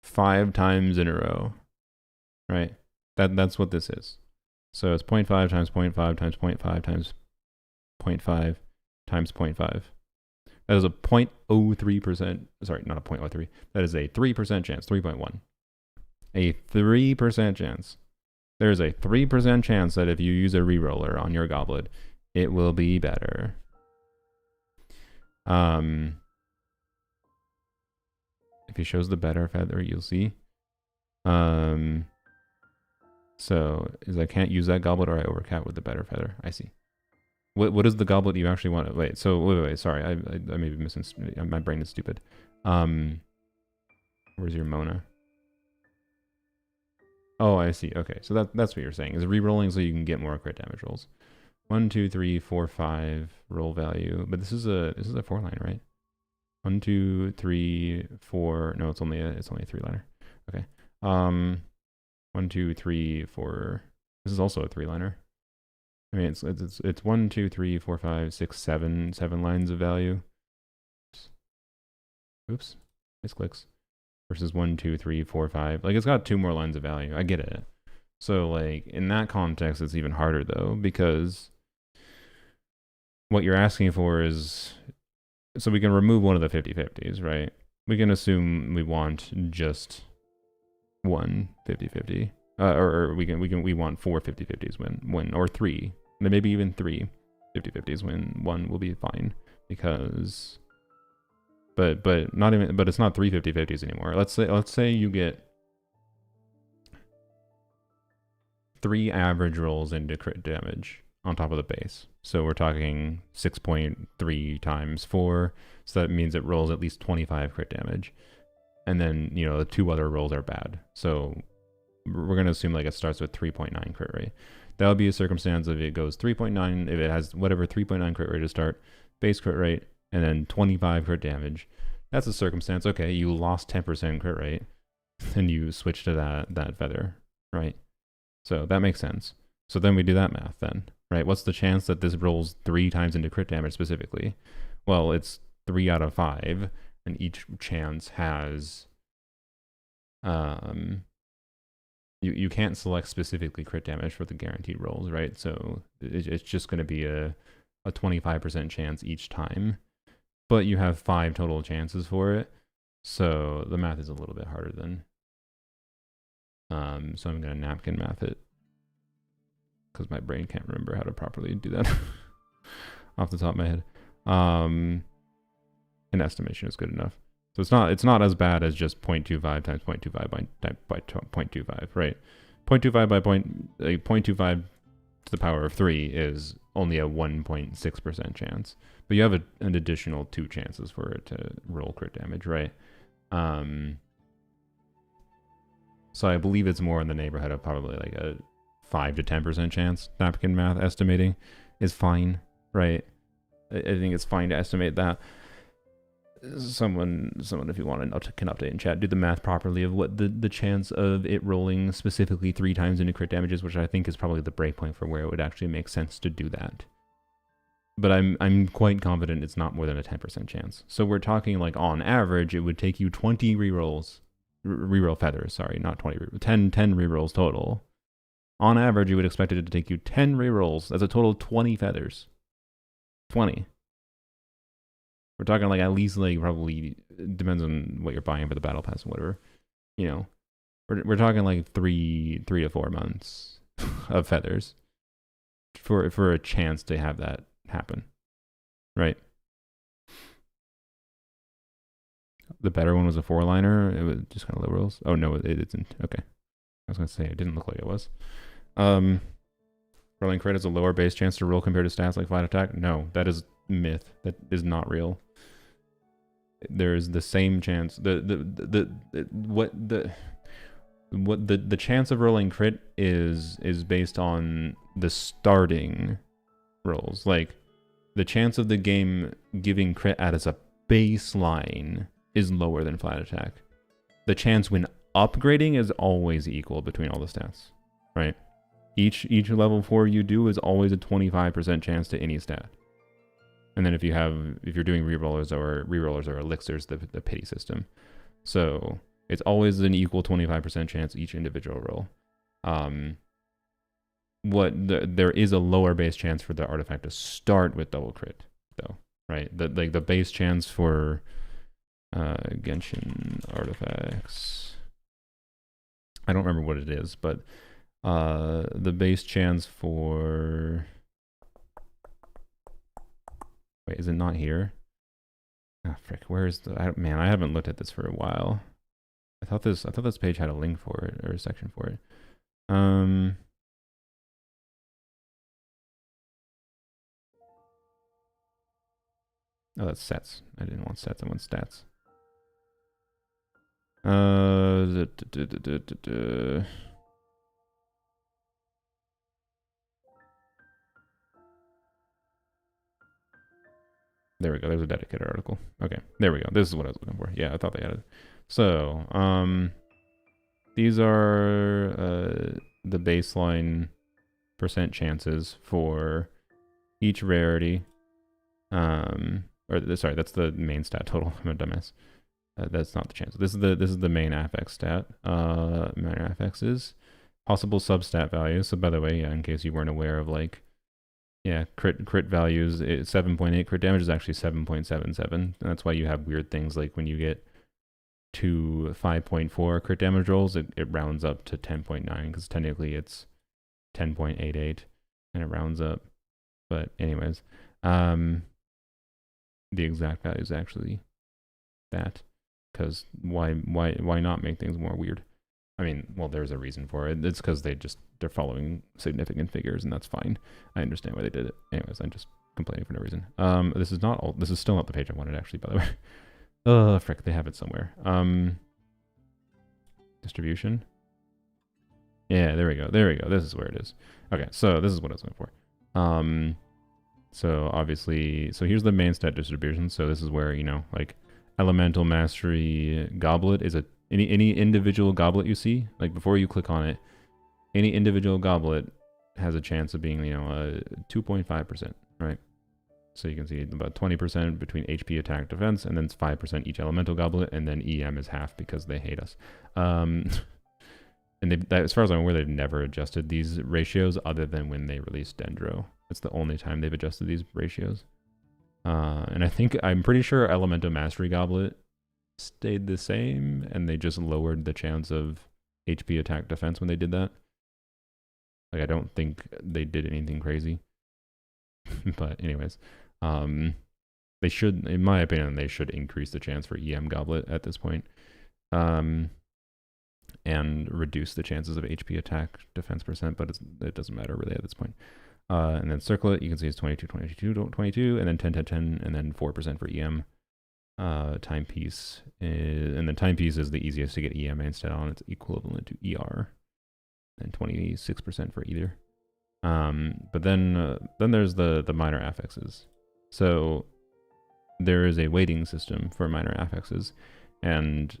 A: 5 times in a row. Right? That's what this is. So it's 0.5 times 0.5 times 0.5 times 0.5 times 0.5. That is a 0.03%. Sorry, not a 0.03. That is a 3% chance. 3.1. A 3% chance. There's a 3% chance that if you use a reroller on your goblet, it will be better. If he shows the better feather, you'll see. So is I can't use that goblet or I overcap with the better feather. I see. What is the goblet you actually want? Wait, sorry, I may be missing. My brain is stupid. Where's your Mona? Oh, I see. Okay, so that's what you're saying is re-rolling so you can get more crit damage rolls. 1, 2, 3, 4, 5 roll value, but this is a 4-line, right? 1, 2, 3, 4. No, it's only a 3-liner. Okay. 1, 2, 3, 4. This is also a 3-liner. I mean, it's 1, 2, 3, 4, 5, 6, 7 lines of value. Oops, misclicks. Versus 1, 2, 3, 4, 5. Like it's got 2 more lines of value. I get it. So like in that context, it's even harder though, because what you're asking for is, so we can remove one of the 50-50s, right? We can assume we want just one 50-50, or we want 4 50-50s when or 3. And maybe even 3 50-50s when 1 will be fine, because but it's not 3 50-50s anymore. Let's say you get 3 average rolls into crit damage on top of the base. So we're talking 6.3 times 4. So that means it rolls at least 25 crit damage. And then, you know, the 2 other rolls are bad. So we're going to assume like it starts with 3.9 crit rate. That would be a circumstance if it goes 3.9, if it has whatever 3.9 crit rate to start, base crit rate, and then 25 crit damage. That's a circumstance. Okay, you lost 10% crit rate, and you switch to that feather, right? So that makes sense. So then we do that math then, right? What's the chance that this rolls 3 times into crit damage specifically? Well, it's 3 out of 5, and each chance has you can't select specifically crit damage for the guaranteed rolls, right? So it's just going to be a 25% chance each time, but you have 5 total chances for it. So the math is a little bit harder than. So I'm going to napkin math it because my brain can't remember how to properly do that off the top of my head. An estimation is good enough. So it's not as bad as just 0.25 times 0.25 by 0.25, right? 0.25 by 0.25 to the power of 3 is only a 1.6% chance. But you have an additional 2 chances for it to roll crit damage, right? So I believe it's more in the neighborhood of probably like a 5 to 10% chance. Napkin math estimating is fine, right? I think it's fine to estimate that. Someone, if you want to, can update in chat, do the math properly of what the chance of it rolling specifically 3 times into crit damages, which I think is probably the breakpoint for where it would actually make sense to do that. But I'm quite confident it's not more than a 10% chance. So we're talking like on average, it would take you 20 reroll feathers, sorry, not 20, 10 rerolls total. On average, you would expect it to take you 10 rerolls. That's a total of 20 feathers. 20. We're talking like at least like probably, depends on what you're buying for the battle pass and whatever, you know. We're talking like 3 to 4 months of feathers for a chance to have that happen, right? The better one was a 4-liner. It was just kind of low rolls. Oh no, it isn't. Okay, I was gonna say it didn't look like it was. Rolling crit has a lower base chance to roll compared to stats like flat attack. No, that is myth. That is not real. There's the same chance. The chance of rolling crit is based on the starting rolls. Like the chance of the game giving crit as a baseline is lower than flat attack. The chance when upgrading is always equal between all the stats, right? Each level 4 you do is always a 25% chance to any stat. And then if you're doing rerollers or elixirs, the pity system. So it's always an equal 25% chance each individual roll. There is a lower base chance for the artifact to start with double crit, though, right? The base chance for Genshin artifacts, I don't remember what it is, but the base chance for, wait, is it not here? Ah, frick, where is the, man, I haven't looked at this for a while. I thought this page had a link for it, or a section for it. Oh, that's sets. I didn't want sets, I want stats. There we go. There's a dedicated article. Okay, there we go. This is what I was looking for. Yeah, I thought they had it. So, these are the baseline percent chances for each rarity. Sorry, that's the main stat total. I'm a dumbass. That's not the chance. This is the main affix stat. Main affix is possible substat values. So by the way, yeah, in case you weren't aware of like, yeah, crit values, 7.8 crit damage is actually 7.77. And that's why you have weird things like when you get to 5.4 crit damage rolls, it rounds up to 10.9 because technically it's 10.88 and it rounds up. But anyways, the exact value is actually that, because why not make things more weird? I mean, well, there's a reason for it. It's because they're following significant figures, and that's fine. I understand why they did it. Anyways, I'm just complaining for no reason. This is not all. This is still not the page I wanted, actually, by the way. Oh, frick, they have it somewhere. Distribution. Yeah, there we go. There we go. This is where it is. Okay, so this is what I was looking for. So obviously, so here's the main stat distribution. So this is where, you know, like elemental mastery goblet is any individual goblet you see, like before you click on it, any individual goblet has a chance of being, you know, 2.5%, right? So you can see about 20% between HP, attack, defense, and then it's 5% each elemental goblet, and then EM is half because they hate us. And as far as I'm aware, they've never adjusted these ratios other than when they released Dendro. That's the only time they've adjusted these ratios. And I'm pretty sure Elemental Mastery Goblet stayed the same, and they just lowered the chance of HP, attack, defense when they did that. Like, I don't think they did anything crazy. But anyways, they should, in my opinion, they should increase the chance for EM Goblet at this point. And reduce the chances of HP, attack, defense percent, but it doesn't matter really at this point. And then Circlet, you can see it's 22, 22, 22, and then 10, 10, 10, and then 4% for EM. Timepiece, and then Timepiece is the easiest to get EM instead on. It's equivalent to ER, and 26% for either. But then there's the minor affixes. So there is a weighting system for minor affixes, and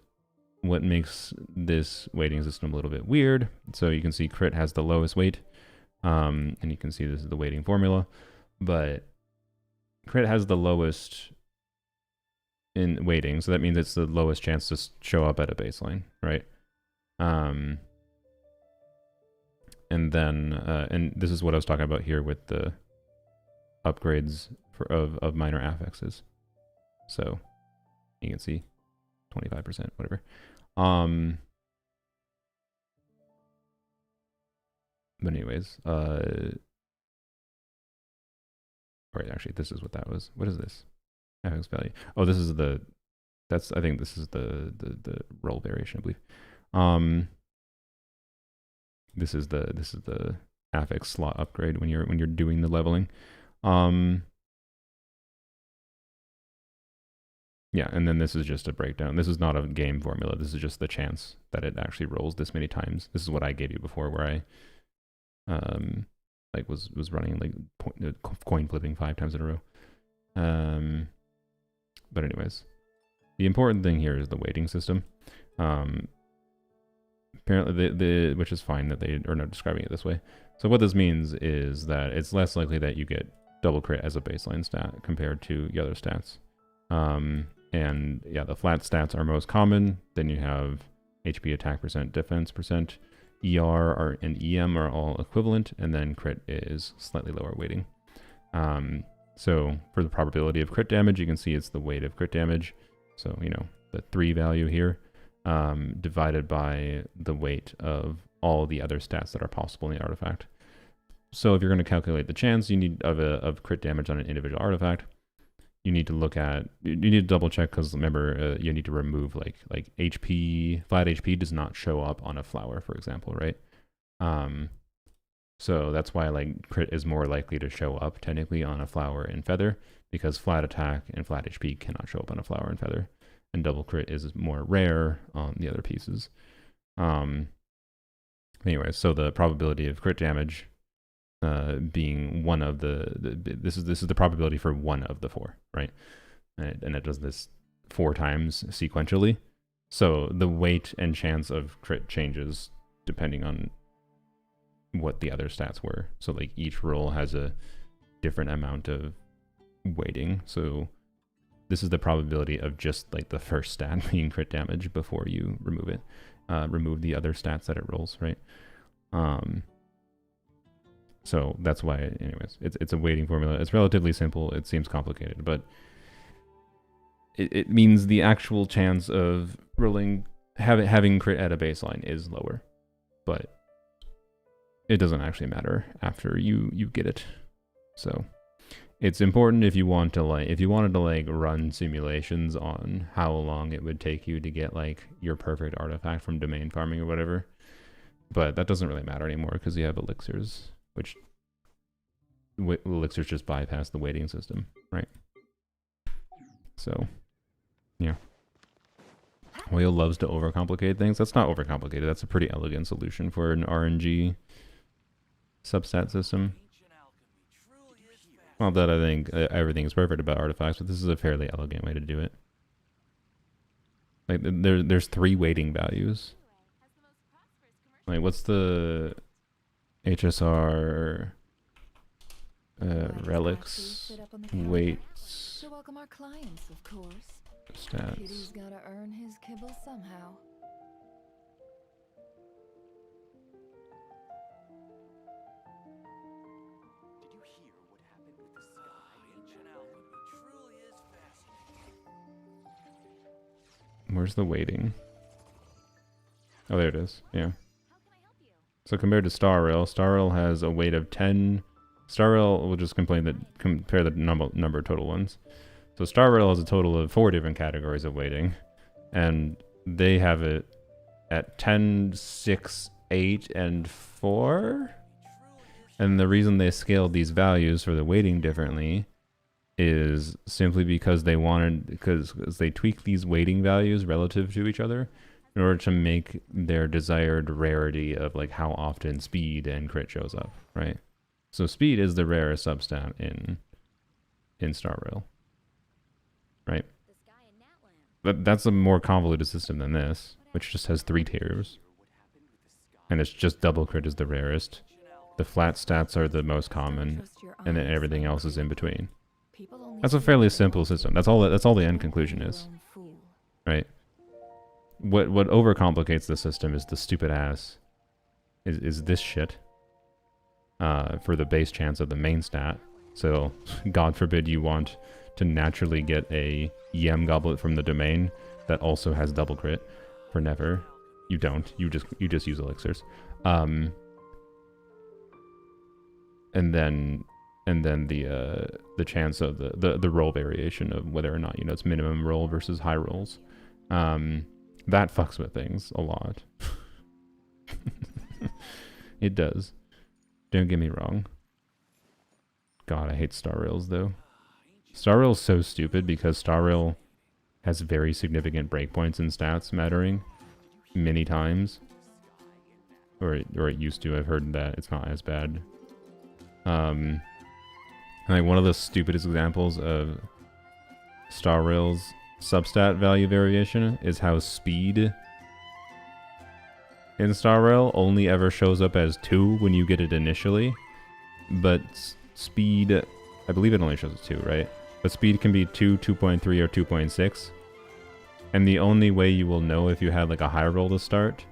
A: what makes this weighting system a little bit weird, so you can see crit has the lowest weight, and you can see this is the weighting formula, but crit has the lowest in weighting, so that means it's the lowest chance to show up at a baseline, right? And then, and this is what I was talking about here with the upgrades of minor affixes. So you can see 25%, whatever. But anyways, right, actually, this is what that was. What is this? FX value. Oh, this is I think this is the roll variation, I believe. This is the affix slot upgrade when you're doing the leveling. Yeah, and then this is just a breakdown. This is not a game formula. This is just the chance that it actually rolls this many times. This is what I gave you before, where I like was running like coin flipping 5 times in a row. But anyways, the important thing here is the weighting system. Apparently, which is fine that they are not describing it this way. So what this means is that it's less likely that you get double crit as a baseline stat compared to the other stats. And yeah, the flat stats are most common. Then you have HP, attack percent, defense percent, ER and EM are all equivalent, and then crit is slightly lower weighting. So for the probability of crit damage, you can see it's the weight of crit damage. So, you know, the 3 value here, divided by the weight of all the other stats that are possible in the artifact. So if you're going to calculate the chance you need of crit damage on an individual artifact, you need to look at, you need to double check, because remember, you need to remove like HP, flat HP does not show up on a flower, for example, right? So that's why like crit is more likely to show up technically on a flower and feather, because flat attack and flat HP cannot show up on a flower and feather, and double crit is more rare on the other pieces. Anyway, so the probability of crit damage being one of this is the probability for one of the 4, right? And it does this 4 times sequentially. So the weight and chance of crit changes depending on what the other stats were. So like each roll has a different amount of weighting. So this is the probability of just like the first stat being crit damage before you remove it. Remove the other stats that it rolls, right? So that's why, anyways, it's a weighting formula. It's relatively simple. It seems complicated, but it means the actual chance of rolling, having crit at a baseline is lower, but it doesn't actually matter after you get it. So it's important if you want to wanted to run simulations on how long it would take you to get like your perfect artifact from domain farming or whatever. But that doesn't really matter anymore because you have elixirs, which elixirs just bypass the weighting system, right? So, yeah. Whale loves to overcomplicate things. That's not overcomplicated. That's a pretty elegant solution for an RNG substat system. Not that I think everything is perfect about artifacts, but this is a fairly elegant way to do it. Like there's 3 weighting values. Like what's the HSR relics weights
B: To welcome our clients, of course.
A: stats?
B: Kitty's gotta earn his kibble somehow.
C: Did you hear what happened with the sky? Ancient alchemy truly is fascinating.
A: Where's the weighting? Oh, there it is. Yeah.
B: How can I help you?
A: So compared to Star Rail has a weight of 10. Star Rail will just compare the number of total ones. So Star Rail has a total of 4 different categories of weighting, and they have it at 10, 6, 8, and 4. And the reason they scaled these values for the weighting differently is simply because they tweak these weighting values relative to each other in order to make their desired rarity of like how often speed and crit shows up, right? So speed is the rarest substat in Star Rail, right?
B: The sky in Natland.
A: But that's a more convoluted system than this, which just has 3 tiers, and it's just double crit is the rarest. The flat stats are the most common,
B: Trust your
A: and then
B: eyes.
A: everything else is in between.
B: People only
A: That's a
B: see
A: fairly
B: what
A: simple
B: they
A: system.
B: see.
A: That's all the end
B: Don't
A: conclusion
B: be your
A: is,
B: own fool.
A: right? What overcomplicates the system is the stupid ass is this shit for the base chance of the main stat. So God forbid you want to naturally get a Yem goblet from the domain that also has double crit for Nefer. You don't. You just use elixirs. And then the chance of the roll variation of whether or not it's minimum roll versus high rolls. That fucks with things a lot. It does. Don't get me wrong. God, I hate Star Rails though. Star Rail's so stupid because Star Rail has very significant breakpoints in stats mattering many times. Or it used to. I've heard that it's not as bad. Like one of the stupidest examples of Star Rail's substat value variation is how speed in Star Rail only ever shows up as 2 when you get it initially, but speed, I believe it only shows as 2, right? But speed can be 2, 2.3, or 2.6, and the only way you will know if you had like a high roll to start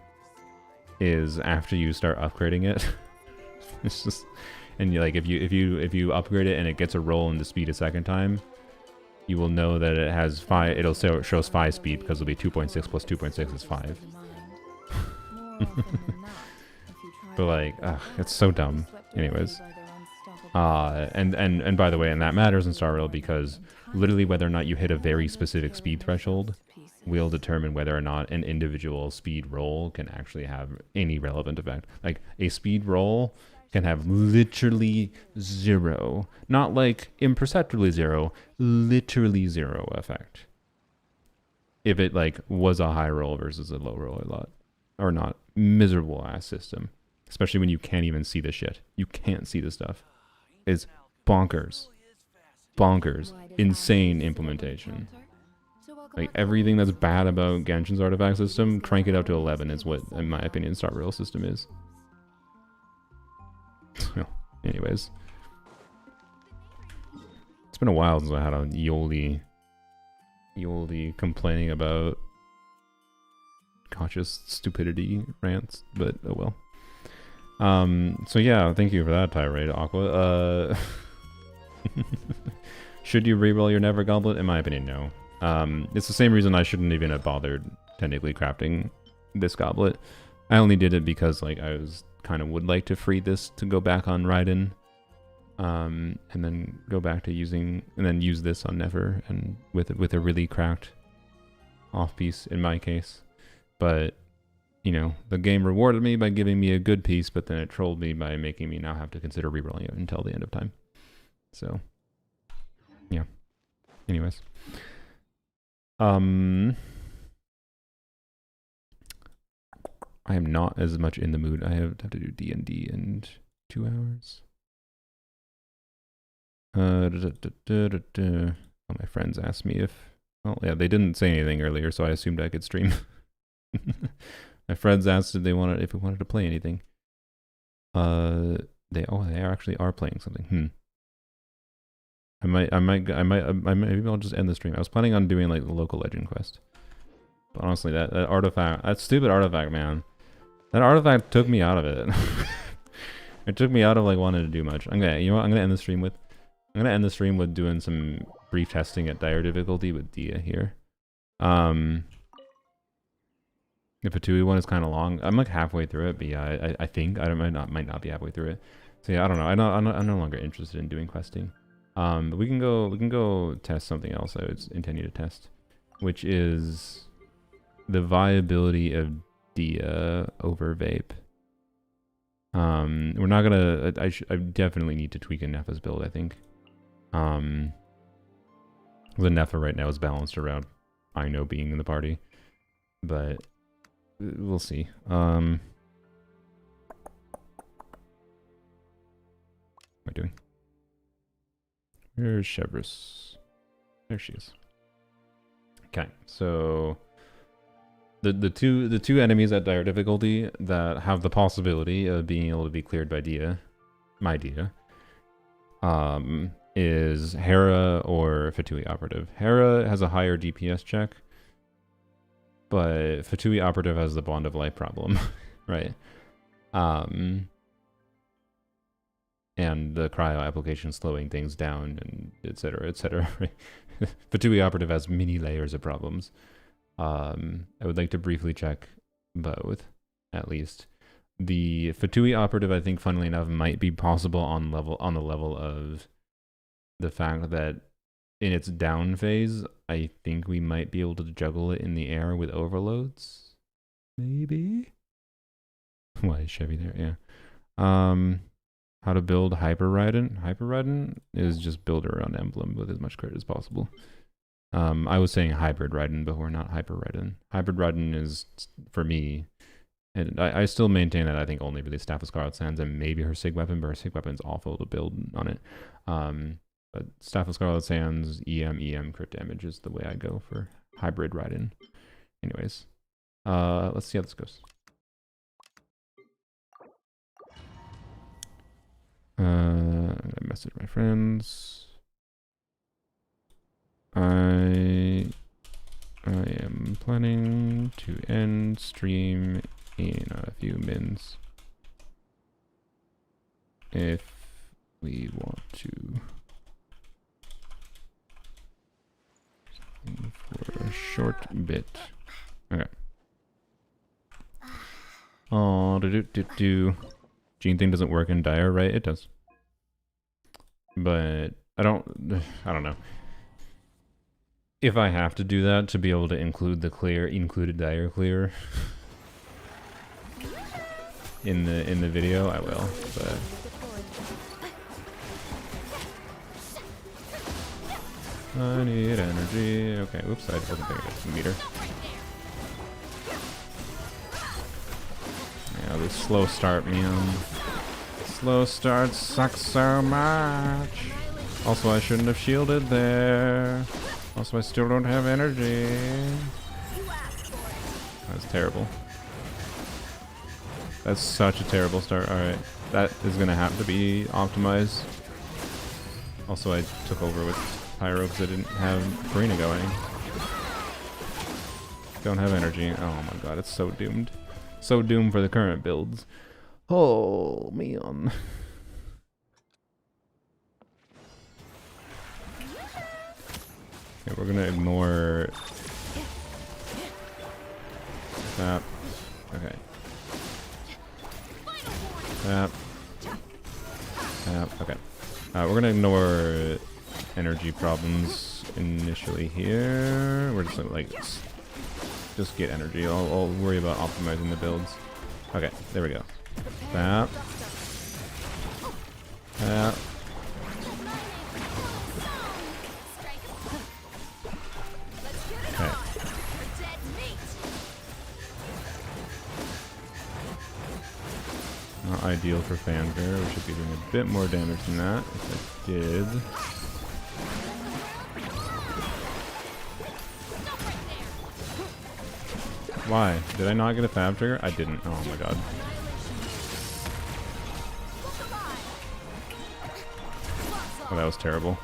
A: is after you start upgrading it. It's just, and like if you upgrade it and it gets a roll into speed a second time, you will know that it has 5. It'll shows 5 speed because it'll be 2.6 plus 2.6 is 5. But like, it's so dumb. Anyways, and by the way, and that matters in Star Rail because literally whether or not you hit a very specific speed threshold will determine whether or not an individual speed roll can actually have any relevant effect. Like a speed roll can have literally 0, not like imperceptibly 0, literally 0 effect. If it like was a high roll versus a low roll or not. Miserable ass system. Especially when you can't even see the shit. You can't see the stuff. It's bonkers. Bonkers. Insane implementation. Like everything that's bad about Genshin's artifact system, crank it up to 11 is what, in my opinion, Star Rail system is. Anyways. It's been a while since I had a Yoli complaining about conscious stupidity rants, but oh well. So yeah, thank you for that tirade, Aqua. Should you reroll your Never Goblet? In my opinion, no. It's the same reason I shouldn't even have bothered technically crafting this goblet. I only did it because like I was would like to free this to go back on Raiden, and then go back to using and then use this on Never and with a really cracked off piece in my case. But you know, the game rewarded me by giving me a good piece, but then it trolled me by making me now have to consider rerolling it until the end of time. So, yeah. Anyways. I am not as much in the mood. I have to do D&D in 2 hours. Oh, my friends asked me if... Well, yeah, they didn't say anything earlier, so I assumed I could stream. My friends asked if we wanted to play anything. They actually are playing something. Maybe I'll just end the stream. I was planning on doing like the local legend quest. But honestly, that artifact, that stupid artifact, man. That artifact took me out of it. It took me out of like wanting to do much. You know what? I'm gonna end the stream with doing some brief testing at dire difficulty with Dia here. The Fatui one is kind of long. I'm like halfway through it, but yeah, I think I might not be halfway through it. So yeah, I don't know. I'm no longer interested in doing questing. But we can go test something else I was intending to test, which is the viability of Dia over vape. We're not gonna. I definitely need to tweak a Nefer's build, I think. The Nefer right now is balanced around I know being in the party, but we'll see. What am I doing? Where's Chevris? There she is. Okay, so the two enemies at dire difficulty that have the possibility of being able to be cleared by Dia, my Dia, is Hera or Fatui Operative. Hera has a higher DPS check, but Fatui Operative has the Bond of Life problem, right? And the cryo application slowing things down, and etc. etc. Fatui Operative has many layers of problems. I would like to briefly check both, at least. The Fatui Operative, I think, funnily enough, might be possible on the level of the fact that in its down phase, I think we might be able to juggle it in the air with overloads. Maybe? Why is Chevy there? Yeah. How to build Hyper Raiden? Hyper Raiden is just build around Emblem with as much crit as possible. I was saying Hybrid Raiden before, not Hyper Raiden. Hybrid Raiden is, for me, and I still maintain that I think only really Staff of Scarlet Sands and maybe her Sig Weapon, but her Sig Weapon's awful to build on it. But Staff of Scarlet Sands, EM crit damage is the way I go for Hybrid Raiden. Anyways, let's see how this goes. I'm gonna message my friends. I am planning to end stream in a few minutes. If we want to. For a short bit. Okay. Oh, Gene thing doesn't work in Dire, right? It does. But I don't know. If I have to do that to be able to include the included Dire clear in the video, I will. But I need energy. Okay, oops, I wasn't thinking of the meter. Yeah, this slow start, man. Slow start sucks so much. Also, I shouldn't have shielded there. Also, I still don't have energy. That's terrible. That's such a terrible start. Alright, that is going to have to be optimized. Also, I took over with Pyro because I didn't have Karina going. Don't have energy. Oh my god, it's so doomed. So doomed for the current builds. Oh, man. Okay, we're gonna ignore that. Okay. That. Okay. We're gonna ignore energy problems initially here. We're just gonna like just get energy. I'll worry about optimizing the builds. Okay, there we go. That. That. Okay. Not ideal for fanfare. We should be doing a bit more damage than that. If I did. Why? Did I not get a fab trigger? I didn't. Oh my god. Oh, that was terrible.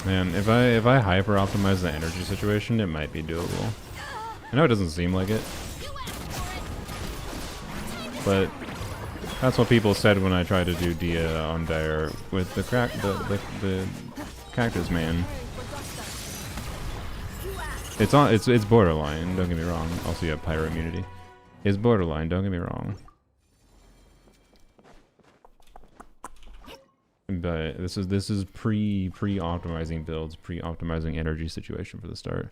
A: Man, if I hyper optimize the energy situation, it might be doable. I know it doesn't seem like it, but that's what people said when I tried to do Dia on Dire with the cactus man. It's borderline. Don't get me wrong. Also, you have pyro immunity. It's borderline. Don't get me wrong. But this is pre-optimizing builds, pre-optimizing energy situation for the start.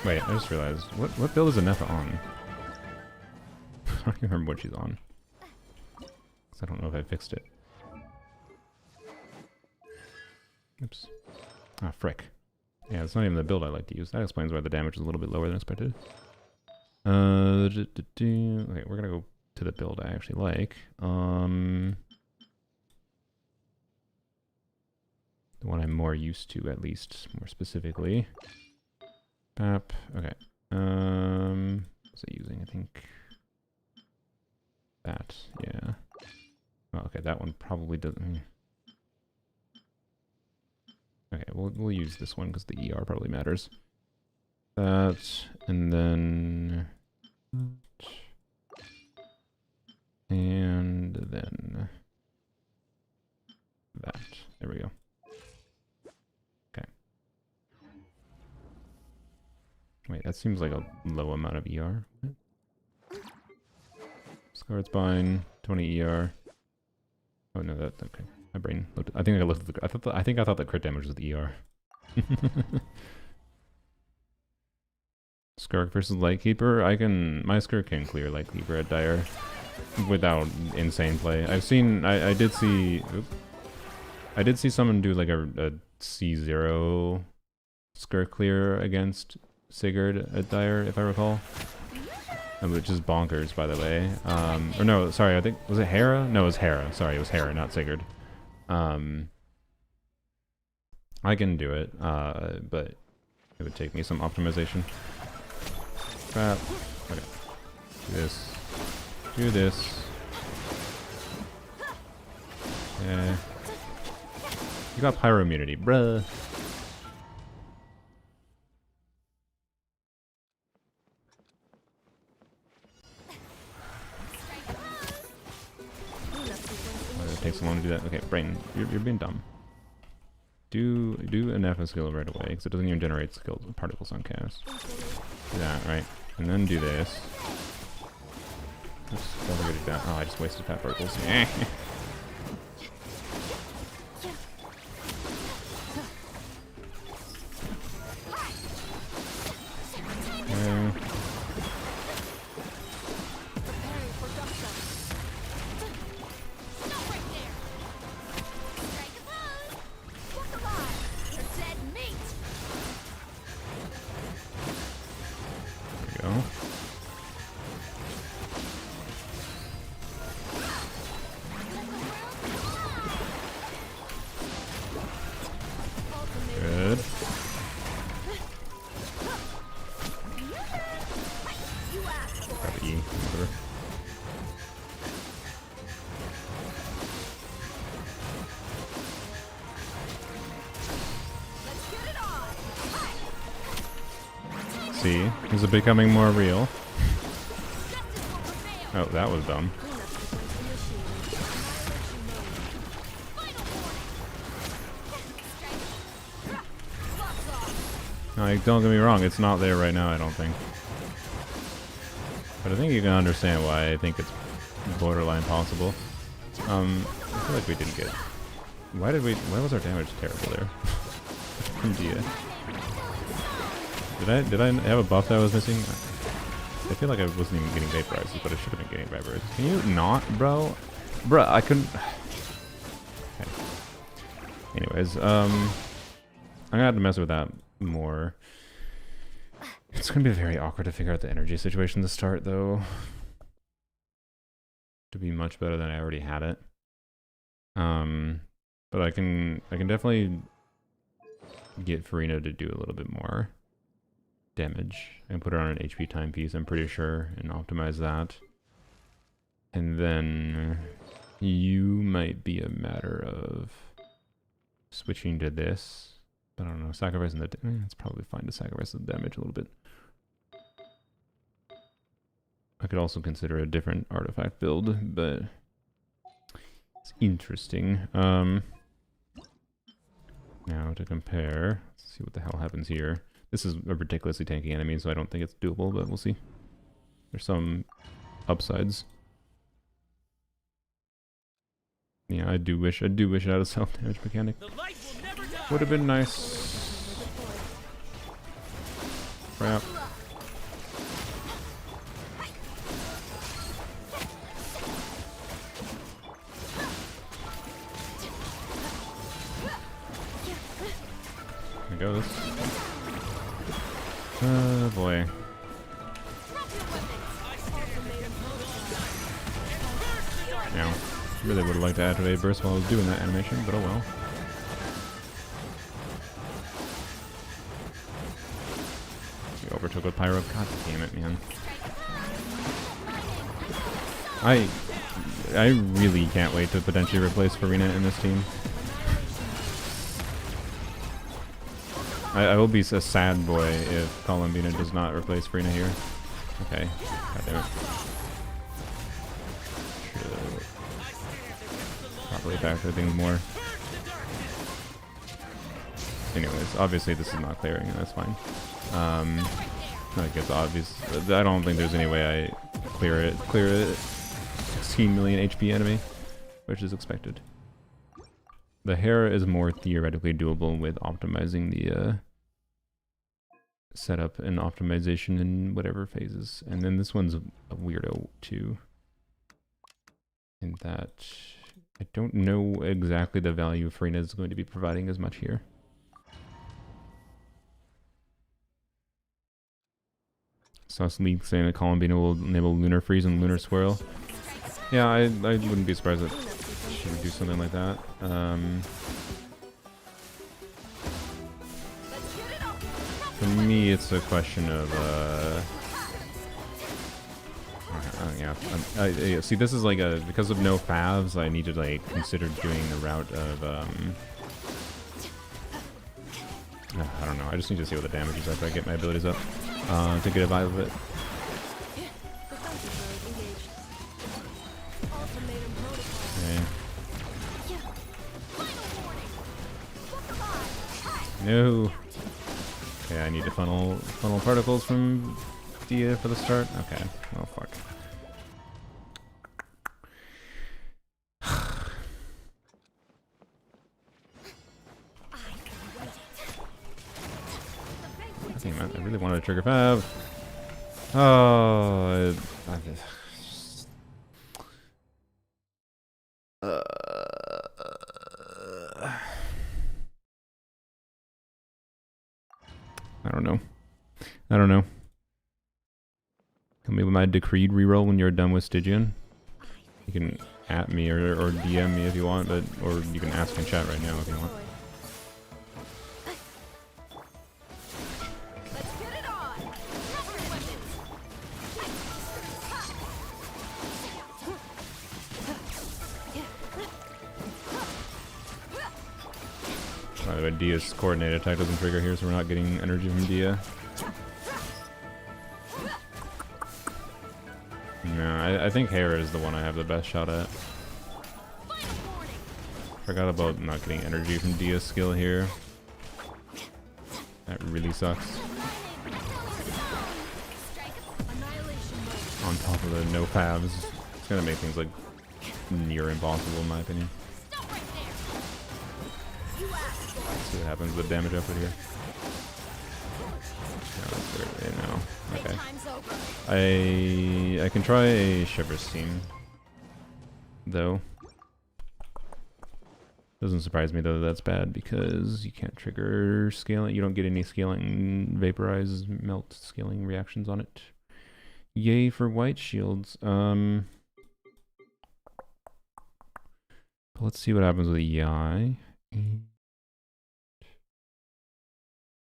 A: Wait, I just realized, what build is a Nefer on? I don't even remember what she's on. 'Cause I don't know if I fixed it. Oops. Ah, frick. Yeah, it's not even the build I like to use. That explains why the damage is a little bit lower than expected. Okay, we're gonna go to the build I actually like. The one I'm more used to, at least, more specifically. Pap. Okay. What's it using? I think that. Yeah. Oh, okay, that one probably doesn't. Okay, we'll use this one because the ER probably matters. That, and then that. There we go. Wait, that seems like a low amount of ER. Scarred Spine, 20 ER. Oh no, that okay. My brain looked. I think I looked at the. I thought the crit damage was the ER. Skirk versus Lightkeeper. My Skirk can clear Lightkeeper at Dire without insane play. I did see. I did see someone do like a C0 Skirk clear against Sigurd at Dire, if I recall. Which is bonkers, by the way. Or no, sorry, I think, was it Hera? No, it was Hera. Sorry, it was Hera, not Sigurd. I can do it, but it would take me some optimization. Crap. Okay. Do this. Do this. Yeah. You got pyro immunity, bruh. Takes so long to do that. Okay, brain, you're being dumb. Do an Nefer skill right away because it doesn't even generate skills particles on cast. Do that, right? And then do this. Oops, don't forget to do that. Oh, I just wasted fat particles. Okay. See? Is it becoming more real?
B: Justice will prevail.
A: Oh, that was dumb.
B: Final warning. Gloves off.
A: Like, don't get me wrong, it's not there right now, I don't think. But I think you can understand why I think it's borderline possible. I feel like we didn't get... Why was our damage terrible there? From Dia. Did I have a buff that I was missing? I feel like I wasn't even getting vaporizes, but I should have been getting vaporizes. Can you not, bro? Bruh, I couldn't... Okay. Anyways, I'm gonna have to mess with that more. It's gonna be very awkward to figure out the energy situation to start, though. To be much better than I already had it. But I can definitely get Farina to do a little bit more damage. I can put her on an HP timepiece, I'm pretty sure, and optimize that. And then you might be a matter of switching to this. But I don't know, sacrificing the... it's probably fine to sacrifice the damage a little bit. I could also consider a different artifact build, but it's interesting. Now to compare, let's see what the hell happens here. This is a ridiculously tanky enemy, so I don't think it's doable, but we'll see. There's some upsides. Yeah, I do wish it had a self-damage mechanic.
C: The light will never die.
A: Would have been nice. Crap. Here goes. Oh boy. Now, really would have liked to activate burst while I was doing that animation, but oh well. We overtook with Pyro. God damn it, man. I really can't wait to potentially replace Farina in this team. I will be a sad boy if Columbina does not replace Farina here. Okay. God damn it. Should probably factor things more. Anyways, obviously this is not clearing, and that's fine. Like it's obvious. I don't think there's any way I clear it. 16 million HP enemy, which is expected. The hair is more theoretically doable with optimizing the setup and optimization in whatever phases. And then this one's a weirdo too. In that I don't know exactly the value Farina is going to be providing as much here. Sauce League saying that Columbina will enable Lunar Freeze and Lunar Swirl. Yeah, I wouldn't be surprised if she would do something like that. For me, it's a question of yeah. See, this is like a because of no favs, I need to like consider doing the route of I don't know. I just need to see what the damage is after I get my abilities up to get a vibe of it. No. Okay, I need to funnel particles from Dia for the start. Okay. Oh fuck. Damn it, I really wanted to trigger Fav. Oh, I don't know. Come me with my decreed reroll when you're done with Stygian. You can at me or DM me if you want, but or you can ask in chat right now if you want. By the way, Dia's coordinated attack doesn't trigger here, so we're not getting energy from Dia. I think Hera is the one I have the best shot at.
B: Final warning.
A: Forgot about not getting energy from Dia's skill here. That really sucks.
B: Strike. Annihilation mode.
A: On top of the no fabs, it's gonna make things like near impossible in my opinion.
B: Stop right there. You asked for
A: Let's see what happens with damage output here. No, that's where it now.
B: it.
A: Okay.
B: Time's over.
A: I can try a Shiver's team, though. Doesn't surprise me though that that's bad because you can't trigger scaling. You don't get any scaling, vaporize, melt scaling reactions on it. Yay for white shields. But let's see what happens with Yai.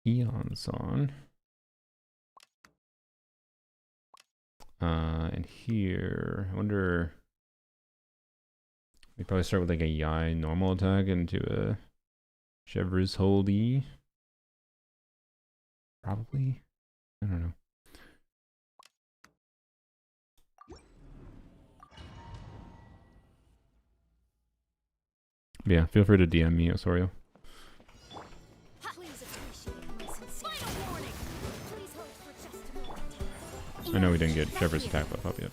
A: Eon's on. And here, I wonder. We probably start with like a Yai normal attack into a Chevre's hold E. Probably. I don't know. But yeah, feel free to DM me, Osorio.
B: Please appreciate my sincere. Final warning. Please hold for just a moment.
A: I know we didn't get Chevre's attack buff up yet.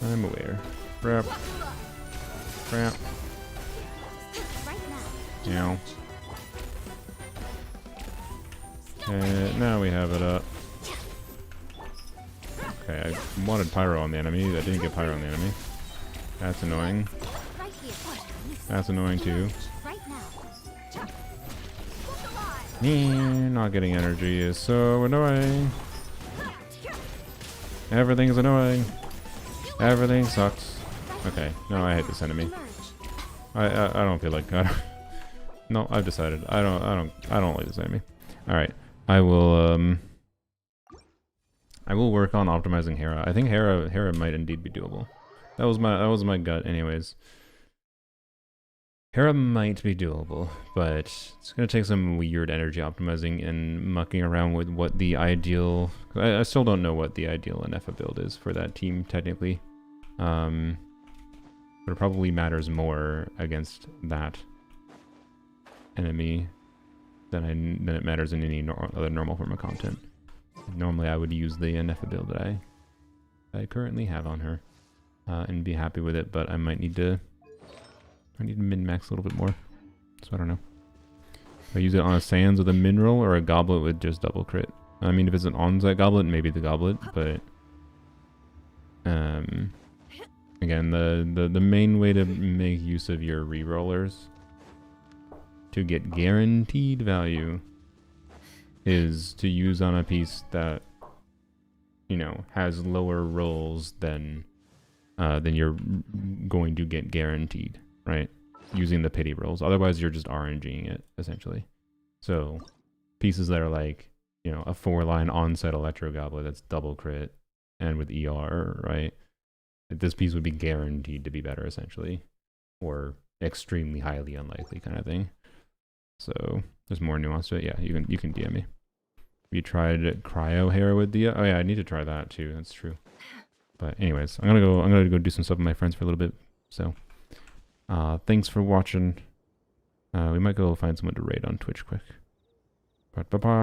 A: I'm aware. Crap.
B: Buckle up.
A: Crap.
B: Right now.
A: Ow. Okay, now we have it up. Okay, I wanted Pyro on the enemy. I didn't get Pyro on the enemy. That's annoying.
B: Right here.
A: That's annoying too.
B: Right now. Look alive.
A: Not getting energy is so annoying. Everything's annoying. Everything sucks. Okay, no, I hate this enemy. I don't feel like no, I've decided. I don't like this enemy. Alright. I will work on optimizing Hera. I think Hera might indeed be doable. That was my gut anyways. Hera might be doable, but it's gonna take some weird energy optimizing and mucking around with what the ideal. I still don't know what the ideal Nefer build is for that team technically, but it probably matters more against that enemy than it matters in any other normal form of content. Normally, I would use the Nefer build that I currently have on her and be happy with it, but I might need to. I need to min-max a little bit more. So I don't know. If I use it on a Sans with a mineral or a goblet with just double crit. I mean, if it's an on-site goblet, maybe the goblet, but again, the main way to make use of your rerollers to get guaranteed value is to use on a piece that, you know, has lower rolls than you're going to get guaranteed. Right, using the pity rolls. Otherwise, you're just RNGing it essentially. So, pieces that are like, you know, a 4-line on-set Electro Goblet that's double crit and with ER, right? This piece would be guaranteed to be better essentially, or extremely highly unlikely kind of thing. So there's more nuance to it. Yeah, you can DM me. You tried Cryo Hera with Dia? Oh yeah, I need to try that too. That's true. But anyways, I'm gonna go do some stuff with my friends for a little bit. So. Thanks for watching. We might go find someone to raid on Twitch quick. But bye-bye.